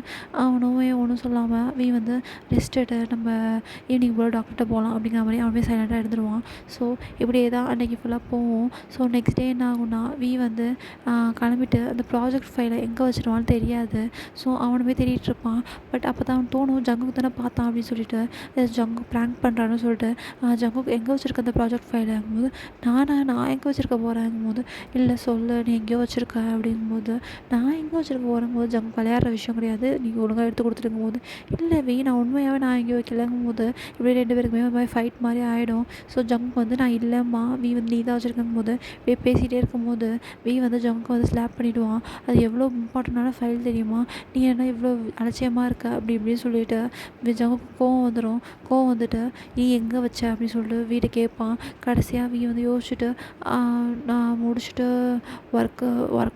அவனும் ஒன்றும் சொல்லாமல் வி வந்து ரெஸ்ட் எடு, நம்ம ஈவினிங் போல் டாக்டர்கிட்ட போகலாம் அப்படிங்கிற மாதிரி அவனுமே சைலண்டாக இருந்துருவான். ஸோ இப்படியே தான் அன்றைக்கி ஃபுல்லாக போவோம். ஸோ நெக்ஸ்ட் டே என்ன ஆகும்னா, வி வந்து கிளம்பிட்டு அந்த ப்ராஜெக்ட் ஃபைலை எங்கே வச்சுருவான்னு தெரியாது. ஸோ அவனுமே தேடிட்டுருப்பான். பட் அப்போ தான் அவன் தோணும், ஜங்குக்கு தானே பார்த்தான் அப்படின்னு சொல்லிட்டு, ஜங்கு ப்ராங்க் பண்ணுறான்னு சொல்லிட்டு, ஜங்குக்கு எங்கே வச்சுருக்க அந்த ப்ராஜெக்ட் ஃபைலுங்கும்போது, நான் எங்கே வச்சுருக்க போகிறேங்கும்போது, இல்லை சொல்லு நீ எங்கேயோ வச்சுருக்க அப்படிங்கும்போது, நான் எங்கே வச்சுருக்க போகிறேங்கும்போது, ஜங்கு விளையாடுற விஷயம் கிடையாது, நீங்கள் ஒழுங்காக எடுத்து கொடுத்துருங்கும்போது, இல்லை வி நான் உண்மையாகவே நான் எங்கேயோ வைக்கலங்கும்போது, இப்படி 2 பேருக்குமே ஒரு மாதிரி ஃபைட் மாதிரி ஆகிடும். ஸோ ஜங்கு வந்து நான் இல்லைம்மா, வி வந்து நீ தான் வச்சுருக்கும்போது இப்படியே பேசிகிட்டே இருக்கும்போது, வி வந்து ஜங்குக்கு வந்து ஸ்லாப் பண்ணிவிடுவான். அது எவ்வளோ இம்பார்ட்டண்டான ஃபைல் தெரியுமா, நீ என்ன இவ்வளோ அலட்சியமாக இருக்க அப்படி இப்படின்னு சொல்லிட்டு ஜங்குக்கு கோவம் வந்துடும். கோவம் வந்துட்டு, நீ எங்கே வச்ச அப்படின்னு சொல்லிட்டு வீட்டை கேட்பான். கடைசியாக வி வந்து யோசிச்சுட்டு, நான் முடிச்சுட்டு ஒர்க்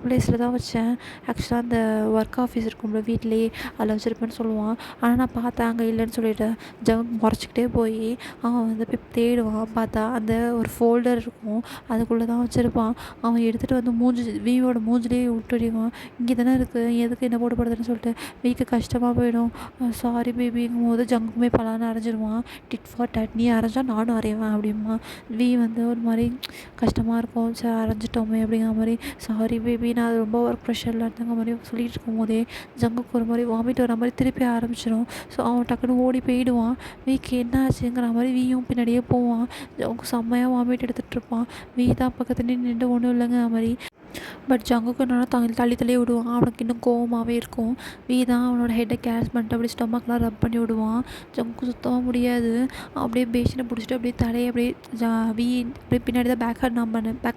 ப்ளேஸில் தான் வச்சேன், ஆக்சுவலாக அந்த ஒர்க் ஆஃபீஸ் இருக்கும்ல வீட்லேயே, அதில் வச்சுருப்பேன்னு சொல்லுவான். ஆனால் நான் பார்த்தேன் அங்கே இல்லைன்னு சொல்லிட்டு ஜங்க் முறைச்சிக்கிட்டே போய் அவன் வந்து போய் தேடுவான். பார்த்தா அந்த ஒரு ஃபோல்டர் இருக்கும், அதுக்குள்ளே தான் வச்சுருப்பான். அவன் எடுத்துகிட்டு வந்து வியோட மூஞ்சிலேயே விட்டுடுவான். இங்கே தானே இருக்குது, எதுக்கு என்ன போட்டுப்படுதுன்னு சொல்லிட்டு வீக்கு கஷ்டமாக போயிடும். சாரி பேபிங்கும் போது ஜங்குமே பலான்னு அரைஞ்சிருவான். டிட் ஃபார் டேட், நீ அரைஞ்சா நானும் அரைவேன் அப்படிமா. வி வந்து ஒரு மாதிரி கஷ்டமாக இருக்கும், சரி அரைஞ்சிட்டோமே அப்படிங்கிற மாதிரி. சாரி பேபி, நான் அது ரொம்ப ஒர்க் ப்ரெஷரில் இருந்தங்க மாதிரி சொல்லிட்டு இருக்கும் போதே ஜங்குக்கு ஒரு மாதிரி வாமிட் வர மாதிரி திருப்பி ஆரம்பிச்சிடும். ஸோ அவன் டக்குன்னு ஓடி போயிடுவான். வீக்கு என்ன ஆச்சுங்கிற மாதிரி வியும் பின்னாடியே போவான். ஜங்கு செம்மையாக வாமிட் எடுத்துகிட்டு இருப்பான். வி தான் பக்கத்துலேயே நின்று ஒன்றும் இல்லைங்கிற மாதிரி. பட் ஜங்குக்கு என்னன்னா தள்ளி விடுவான். அவனுக்கு இன்னும் கோவமாகவே இருக்கும். வி தான் அவனோட ஹெட்டை கேர்ஸ் பண்ணிட்டு அப்படியே ஸ்டொமக்லாம் ரப் பண்ணி விடுவான். ஜங்குக்கு சுத்தமாக முடியாது. அப்படியே பேஷனை பிடிச்சிட்டு அப்படியே தலையை அப்படியே வி அப்படியே பின்னாடி தான் பேக்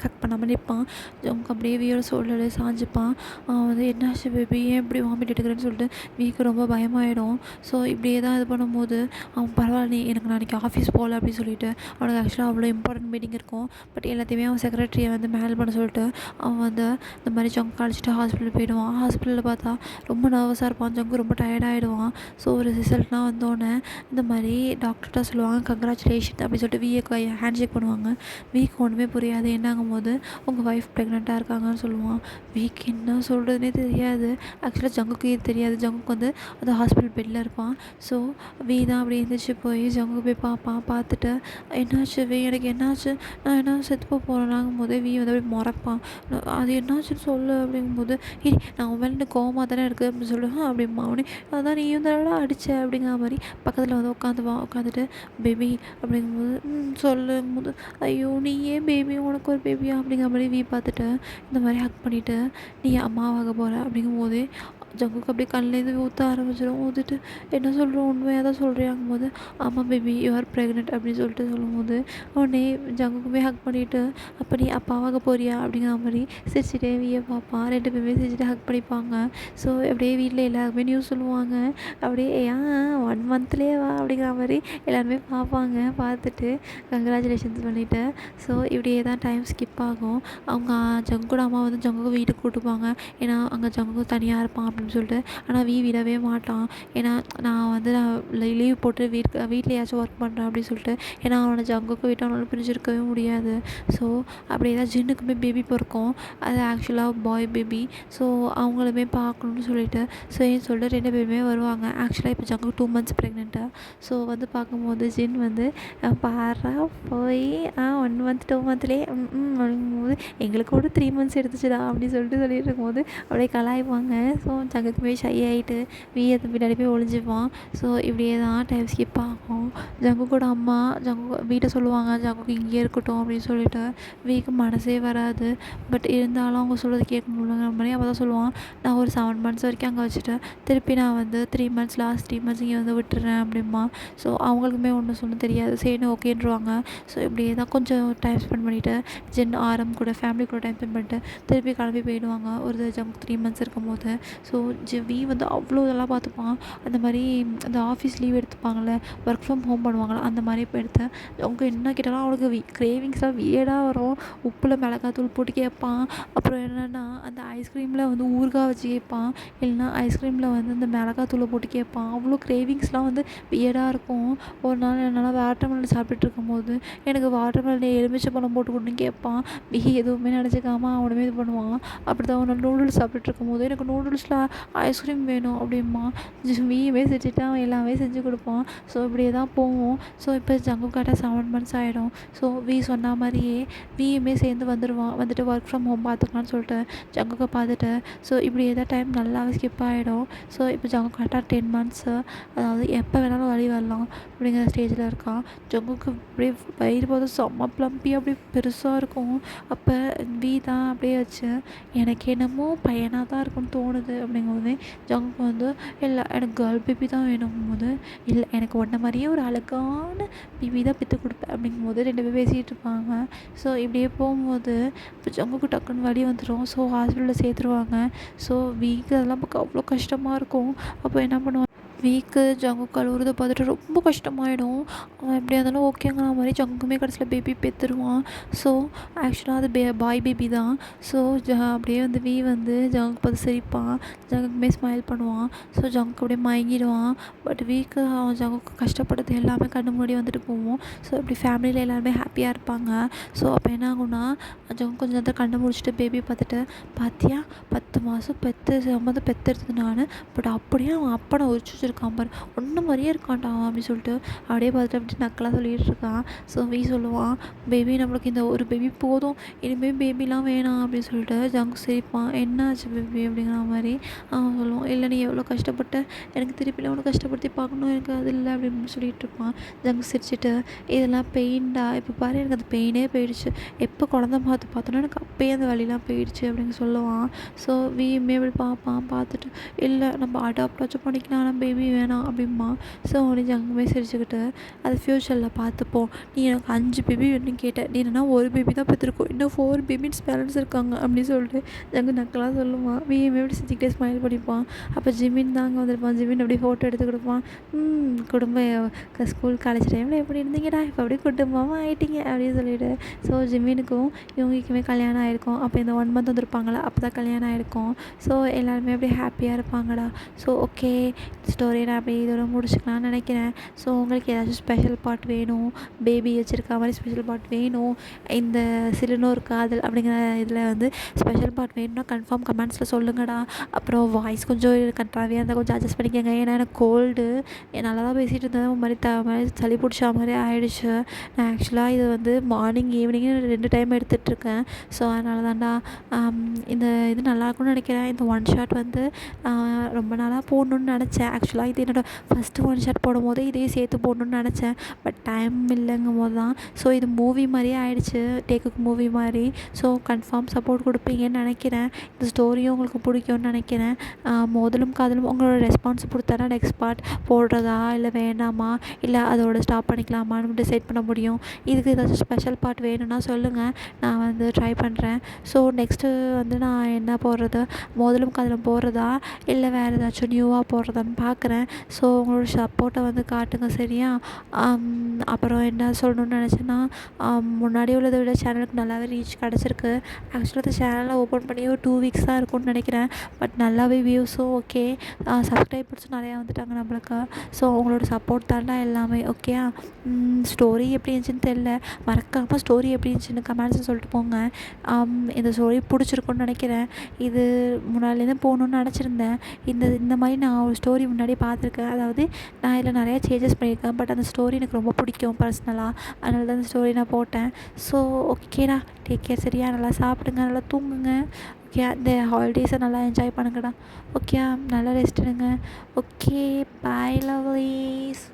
ஹேக் பண்ணாமல் நிற்பான். ஜங்கு அப்படியே வியோட சோல்டரே சாஞ்சிப்பான். அவன் வந்து என்னாச்சு பேபி, ஏன் இப்படி வாமிட் எடுக்கிறேன்னு சொல்லிட்டு வீக்கு ரொம்ப பயமாயிடும். ஸோ இப்படியே தான் இது பண்ணும்போது, அவன் பரவாயில்ல நீ எனக்கு நாளைக்கு ஆஃபீஸ் போகல அப்படின்னு சொல்லிட்டு, அவனுக்கு ஆக்சுவலாக அவ்வளோ இம்பார்ட்டன்ட் மீட்டிங் இருக்கும். பட் எல்லாத்தையுமே அவன் செக்ரட்டரியை வந்து மேல் பண்ண சொல்லிட்டு அவன் வந்து இந்த மாதிரி ஜங்கு அழைச்சிட்டு ஹாஸ்பிட்டல் போயிடுவான். ஹாஸ்பிட்டலில் பார்த்தா ரொம்ப நர்வஸாக இருப்பான். ஜங்கு ரொம்ப டயர்டாகிடுவான். ஸோ ஒரு ரிசல்ட்லாம் வந்தோடனே இந்த மாதிரி டாக்டர்கிட்ட சொல்லுவாங்க, கங்க்ராச்சுலேஷன் அப்படின்னு சொல்லிட்டு விஏக்கு ஹேண்ட் ஷேக் பண்ணுவாங்க. வீக்கு ஒன்றுமே புரியாது. என்னாகும் போது, உங்கள் ஒய்ஃப் ப்ரெக்னெண்ட்டாக இருக்காங்கன்னு சொல்லுவான். வீக்கு என்ன சொல்கிறதுனே தெரியாது. ஆக்சுவலாக ஜங்குக்கு இது தெரியாது. ஜங்குக்கு வந்து அந்த ஹாஸ்பிட்டல் பெட்டில் இருப்பான். ஸோ வி தான் அப்படி எழுந்திரிச்சு போய் ஜங்கு போய் பார்ப்பான். பார்த்துட்டு, என்னாச்சு வி, எனக்கு என்னாச்சு, நான் என்ன செத்து போகிறேன்னாகும் போதே வி வந்து அப்படி முறைப்பான். அது என்னாச்சுன்னு சொல்லு அப்படிங்கும்போது, நான் உன் மேலே கோவமாக தானே இருக்குது அப்படின்னு சொல்லுவேன் அப்படிமா. அவனே அதான் நீயும் தானடா அடித்த அப்படிங்கிற மாதிரி பக்கத்தில் வந்து உட்காந்துட்டு பேபி அப்படிங்கும்போது, சொல்லுங்கும்போது, ஐயோ நீ ஏன் பேபி, உனக்கு ஒரு பேபியா அப்படிங்கிற மாதிரி வி பார்த்துட்டு இந்த மாதிரி ஹக் பண்ணிவிட்டு, நீ அம்மாவாக போகிற அப்படிங்கும்போதே ஜங்குக்கு அப்படியே கண்லேருந்து ஊற்ற ஆரம்பிச்சிடும். ஊற்றிட்டு என்ன சொல்கிறோம், உண்மையாக தான் சொல்கிறியாங்கும் போது, ஆமாம் பேபி யூ ஆர் ப்ரெக்னென்ட் அப்படின்னு சொல்லிட்டு சொல்லும்போது, உடனே ஜங்குக்குமே ஹக் பண்ணிவிட்டு, அப்போ நீ அப்பாவாக போறியா அப்படிங்கிற மாதிரி சிரிச்சிட்டே விய பார்ப்பான். 2 பேருமே சிரிச்சிட்டு ஹக் பண்ணிப்பாங்க. ஸோ அப்படியே வீட்டில் எல்லாருக்குமே நியூஸ் சொல்லுவாங்க. அப்படியே ஏன் 1 மந்த்லேயே வா அப்படிங்கிற மாதிரி எல்லாருமே பார்ப்பாங்க. பார்த்துட்டு கங்க்ராச்சுலேஷன்ஸ் பண்ணிவிட்டு ஸோ இப்படியே தான் டைம் ஸ்கிப் ஆகும். அவங்க ஜங்குட அம்மா வந்து ஜங்குக்கு வீட்டுக்கு கூப்பிட்டுப்பாங்க. ஏன்னா அங்கே ஜங்கு தனியாக இருப்பான் அப்படின்னு சொல்லிட்டு. ஆனால் விடவே மாட்டான். ஏன்னா நான் லீவ் போட்டு வீட்லையாச்சும் ஒர்க் பண்ணுறேன் அப்படின்னு சொல்லிட்டு. ஏன்னா அவனை ஜங்குக்கு விட்டு அவனால பிரிஞ்சிருக்கவே முடியாது. ஸோ அப்படியே தான் ஜின்னுக்குமே பேபி பிறக்கும். அது ஆக்சுவலாக பாய் பேபி. ஸோ அவங்களுமே பார்க்கணுன்னு சொல்லிட்டு சரின்னு சொல்லிட்டு 2 பேருமே வருவாங்க. ஆக்சுவலாக இப்போ ஜங்கு 2 மந்த்ஸ் ப்ரெக்னெண்ட்டாக. ஸோ வந்து பார்க்கும்போது ஜின் வந்து பாரா போய் 1 மந்த் 2 மந்த்லேயே அப்படிங்கும்போது எங்களுக்கு கூட 3 மந்த்ஸ் எடுத்துச்சுடா அப்படின்னு சொல்லிட்டு சொல்லிட்டு இருக்கும்போது அப்படியே கலாய்ப்பாங்க. ஸோ ஜங்குக்குமே ஷை ஆகிட்டு அது பின்னாடி போய் ஒளிஞ்சுப்பான். ஸோ இப்படியே தான் டைம் ஸ்கிப் ஆகும். ஜங்குக்கோட அம்மா வீட்டை சொல்லுவாங்க ஜங்குக்கு இங்கேயே இருக்கட்டும் அப்படின்னு சொல்லிட்டு. வீக்கு மனசே வராது. பட் இருந்தாலும் அவங்க சொல்கிறது கேட்கணுங்கிற மாதிரி அவள் தான் சொல்லுவான், நான் ஒரு 7 மந்த்ஸ் வரைக்கும் அங்கே வச்சுட்டு திருப்பி நான் வந்து 3 மந்த்ஸ் லாஸ்ட் 3 மந்த்ஸ் இங்கே வந்து விட்டுறேன் அப்படிமா. ஸோ அவங்களுக்குமே ஒன்றும் சொல்ல தெரியாது. சரின்னு ஓகேன்றுவாங்க. ஸோ இப்படியே தான் கொஞ்சம் டைம் ஸ்பெண்ட் பண்ணிவிட்டு ஜென் ஆரம் கூட ஃபேமிலி கூட டைம் ஸ்பெண்ட் பண்ணிட்டு திருப்பி கிளம்பி போயிடுவாங்க. ஒரு ஜங்க் 3 மந்த்ஸ் இருக்கும்போது. ஸோ வந்து அவ்வளோ இதெல்லாம் பார்த்துப்பான். அந்த மாதிரி அந்த ஆஃபீஸ் லீவ் எடுத்துப்பாங்கள்ல, ஒர்க் ஃப்ரம் ஹோம் பண்ணுவாங்கள்ல, அந்த மாதிரி இப்போ எடுத்தேன். அவங்க என்ன கேட்டாலும் அவனுக்கு கிரேவிங்ஸ்லாம் வியர்டாக வரும். உப்பில் மிளகாத்தூள் போட்டு கேட்பான். அப்புறம் என்னென்னா அந்த ஐஸ்கிரீமில் வந்து ஊறுகாய் வச்சு கேட்பான். இல்லைன்னா ஐஸ்கிரீமில் வந்து அந்த மிளகாத்தூளை போட்டு கேட்பான். அவ்வளோ கிரேவிங்ஸ்லாம் வந்து வியர்டாக இருக்கும். ஒரு நாள் என்னால் வாட்டர்மெலன் சாப்பிட்டுட்டு இருக்கும்போது எனக்கு வாட்டர்மெலன் எலுமிச்சை பழம் போட்டு கொடுன்னு கேட்பான். எதுவுமே நினச்சிக்காமல் அவனுமே இது பண்ணுவான். அப்படி தான் அவனை நூடுல்ஸ் சாப்பிட்டுட்டு இருக்கும்போது எனக்கு நூடுல்ஸில் ஐஸ்கிரீம் வேணும் அப்படிமா. வீயுமே செஞ்சுட்டு அவன் எல்லாமே செஞ்சு கொடுப்பான். ஸோ இப்படியே தான் போவோம். ஸோ இப்போ ஜங்கு கரெக்டாக 7 மந்த்ஸ் ஆகிடும். ஸோ சொன்ன மாதிரியே வீயுமே சேர்ந்து வந்துட்டு ஒர்க் ஃப்ரம் ஹோம் பார்த்துக்கலான்னு சொல்லிட்டு ஜங்குக்கு பார்த்துட்டு. ஸோ இப்படியே தான் டைம் நல்லாவே ஸ்கிப் ஆகிடும். ஸோ இப்போ ஜங்கு கரெக்டாக 10 மந்த்ஸு, அதாவது எப்போ வேணாலும் வழி வரலாம் அப்படிங்கிற ஸ்டேஜில் இருக்கான். ஜங்குக்கு அப்படியே வயிறு போது செம்ம ப்ளம்பி அப்படியே பெருசாக இருக்கும். அப்போ தான் அப்படியே வச்சு எனக்கு என்னமோ பையனாக தான் இருக்குன்னு தோணுது அப்படிங்கும்போது ஜங்குக்கு வந்து இல்லை எனக்கு கேர்ள் பேபி தான் வேணுங்கும்போது, இல்லை எனக்கு ஒன்றை மாதிரியே ஒரு அழகான பேபி தான் பெற்று கொடுப்பேன் அப்படிங்கும்போது 2 பேரும் பேசிகிட்டு இருப்பாங்க. ஸோ இப்படியே போகும்போது இப்போ ஜங்குக்கு டக்குன்னு வலி வந்துடும். ஸோ ஹாஸ்பிட்டலில் சேர்த்துருவாங்க. ஸோ அதெல்லாம் பார்க்க அவ்வளோ கஷ்டமாக இருக்கும். அப்போ என்ன பண்ணுவாங்க, ஜங்கு அழுவுறத பார்த்துட்டு ரொம்ப கஷ்டமாயிடும். அவன் எப்படியா இருந்தாலும் ஓகேங்கிற மாதிரி ஜங்குக்குமே கடைசியில் பேபி பெற்றுருவான். ஸோ ஆக்சுவலாக அது பாய் பேபி தான். ஸோ அப்படியே வந்து வந்து ஜங்குக்கு பார்த்து சிரிப்பான். ஜங்குக்குமே ஸ்மைல் பண்ணுவான். ஸோ ஜங்குக்கு அப்படியே மயங்கிடுவான். பட் அவன் ஜங்குக்கு கஷ்டப்படுறது எல்லாமே கண்ணு முன்னாடி வந்துட்டு போவோம். ஸோ இப்படி ஃபேமிலியில் எல்லாருமே ஹாப்பியாக இருப்பாங்க. ஸோ அப்போ என்ன ஆகும்னா ஜங்கு கொஞ்சம் நேரத்தில் கண்ணை முடிச்சுட்டு பேபி பார்த்துட்டு, பார்த்தியா 10 மாதம் பெற்றெடுத்தது நான், பட் அப்படியே அவன் அப்பனை உரிச்சு இருக்கான் பாரு, ஒன்று மாதிரியே இருக்கான்டா அப்படின்னு சொல்லிட்டு அப்படியே பார்த்துட்டு அப்படி நக்கலாக சொல்லிகிட்டு இருக்கான். ஸோ சொல்லுவான், பேபி நம்மளுக்கு இந்த ஒரு பேபி போதும், இனிமேல் பேபிலாம் வேணாம் அப்படின்னு சொல்லிட்டு ஜங்கு சிரிப்பான். என்ன ஆச்சு பேபி அப்படிங்கிற மாதிரி அவன் சொல்லுவான், இல்லை நீ எவ்வளோ கஷ்டப்பட்ட, எனக்கு திருப்பியில் அவனை கஷ்டப்படுத்தி பார்க்கணும், எனக்கு அது இல்லை அப்படின்னு சொல்லிட்டு இருப்பான். ஜங்கு சிரிச்சுட்டு, இதெல்லாம் பெயின்டா, இப்போ பாரு எனக்கு அந்த பெயினே போயிடுச்சு, எப்போ குழந்த பார்த்தோன்னா எனக்கு அப்பயே அந்த வலிலாம் போயிடுச்சு அப்படின்னு சொல்லுவான். ஸோ அப்படி பார்த்துட்டு, இல்லை நம்ம அடாப்டாச்சும் பண்ணிக்கலாம், ஆனால் பேபி வேணாம் அப்படிம்பா. ஸோ உடனே ஜங்குமே சிரிச்சுக்கிட்டு, அது ஃப்யூச்சரில் பார்த்துப்போம், நீ எனக்கு 5 பேபி வேணும்னு கேட்டேன், நீ என்னன்னா ஒரு பேபி தான் பெற்றிருக்கோம், இன்னும் 4 பேபிஸ் பேரண்ட்ஸ் இருக்காங்க அப்படின்னு சொல்லிட்டு ஜங்கு நக்கலாக சொல்லுவான். அப்படி சிரிச்சுக்கிட்டே ஸ்மைல் பண்ணிப்பான். அப்போ ஜிமின் தான் அங்கே வந்திருப்பான். ஜிமின் அப்படியே ஃபோட்டோ எடுத்து கொடுப்பான். குடும்பம் ஸ்கூல் காலேஜ் டைமில் எப்படி இருந்தீங்கடா, இப்போ அப்படியே குடும்பமாக ஆகிட்டீங்க அப்படின்னு சொல்லிட்டு. ஸோ ஜிமினுக்கும் இவங்களுக்குமே கல்யாணம் ஆகிருக்கும். அப்போ இந்த 1 மந்த் வந்துருப்பாங்களா, அப்போ தான் கல்யாணம் ஆகிருக்கும். ஸோ எல்லாருமே அப்படியே ஹாப்பியாக இருப்பாங்கடா. ஸோ ஓகே, ஸ்டோரியை நான் அப்படியே இதோட முடிச்சுக்கலாம்னு நினைக்கிறேன். ஸோ உங்களுக்கு ஏதாச்சும் ஸ்பெஷல் பார்ட் வேணும், பேபி வச்சுருக்க மாதிரி ஸ்பெஷல் பார்ட் வேணும், இந்த சிறுநூறு காதல் அப்படிங்கிற இதில் வந்து ஸ்பெஷல் பார்ட் வேணும்னா கன்ஃபார்ம் கமெண்ட்ஸில் சொல்லுங்கடா. அப்புறம் வாய்ஸ் கொஞ்சம் கன்றாவியாக இருந்தால் கொஞ்சம் அட்ஜஸ்ட் பண்ணிக்கோங்க. ஏன்னா எனக்கு கோல்டு, நல்லா தான் பேசிகிட்டு இருந்தேன், ஒரு மாதிரி சளி பிடிச்ச மாதிரி ஆகிடுச்சு. நான் ஆக்சுவலாக இது வந்து மார்னிங் ஈவினிங் 2 டைம் எடுத்துகிட்ருக்கேன். ஸோ அதனால தான்டா இந்த இது நல்லாயிருக்கும்னு நினைக்கிறேன். இந்த 1 ஷாட் வந்து ரொம்ப நாளாக போடணுன்னு நினச்சேன். ஆக்சுவலாக ஆக்சுவலாக இது என்னோடய ஃபஸ்ட்டு ஒன் ஷாட் போடும்போது இதையும் சேர்த்து போடணுன்னு நினச்சேன். பட் டைம் இல்லைங்கும் போது தான் ஸோ இது மூவி மாதிரியே ஆயிடுச்சு, டேக்குக்கு மூவி மாதிரி. ஸோ கன்ஃபார்ம் சப்போர்ட் கொடுப்பீங்கன்னு நினைக்கிறேன். இந்த ஸ்டோரியும் உங்களுக்கு பிடிக்கும்னு நினைக்கிறேன். மோதலும் காதலும் உங்களோட ரெஸ்பான்ஸ் பொறுத்தா நெக்ஸ்ட் பார்ட் போடுறதா இல்லை வேண்டாமா, இல்லை அதோட ஸ்டாப் பண்ணிக்கலாமான்னு டிசைட் பண்ண முடியும். இதுக்கு ஏதாச்சும் ஸ்பெஷல் பார்ட் வேணும்னா சொல்லுங்கள், நான் வந்து ட்ரை பண்ணுறேன். ஸோ நெக்ஸ்ட்டு வந்து நான் என்ன போடுறது, மோதலும் காதலும் போடுறதா இல்லை வேறு ஏதாச்சும் நியூவாக போடுறதான்னு பார்க்குறேன். ஸோ உங்களோட சப்போர்ட்டை வந்து காட்டுங்க, சரியா? அப்புறம் என்ன சொல்லணும்னு நினச்சேன்னா, முன்னாடி உள்ளதை விட சேனலுக்கு நல்லாவே ரீச் கிடச்சிருக்கு. ஆக்சுவலாக இந்த சேனலை ஓப்பன் பண்ணி ஒரு 2 வீக்ஸ் தான் இருக்கும்னு நினைக்கிறேன். பட் நல்லாவே வியூஸும் ஓகே, சப்ஸ்கிரைபர்ஸும் நிறையா வந்துட்டாங்க நம்மளுக்கு. ஸோ உங்களோட சப்போர்ட் தாண்டா எல்லாமே, ஓகேயா? ஸ்டோரி எப்படி இருந்துச்சுன்னு தெரில, மறக்காமல் ஸ்டோரி எப்படி இருந்துச்சுன்னு கமெண்ட்ஸை சொல்லிட்டு போங்க. இந்த ஸ்டோரி பிடிச்சிருக்குன்னு நினைக்கிறேன். இது முன்னாடிலேருந்து போகணுன்னு நினச்சிருந்தேன். இந்த மாதிரி நான் ஒரு ஸ்டோரி முன்னாடி பார்த்துருக்கேன். அதாவது நான் இதில் நிறையா சேஞ்சஸ் பண்ணியிருக்கேன். பட் அந்த ஸ்டோரி எனக்கு ரொம்ப பிடிக்கும் பர்சனலாக, அதனால தான் அந்த ஸ்டோரி நான் போட்டேன். ஸோ ஓகேடா, டேக் கேர், சரியா? நல்லா சாப்பிடுங்க, நல்லா தூங்குங்க, ஓகே? இந்த ஹாலிடேஸை நல்லா என்ஜாய் பண்ணுங்கடா, ஓகே? நல்லா ரெஸ்ட் எடுங்க, ஓகே? பாய் லவ்லீஸ்.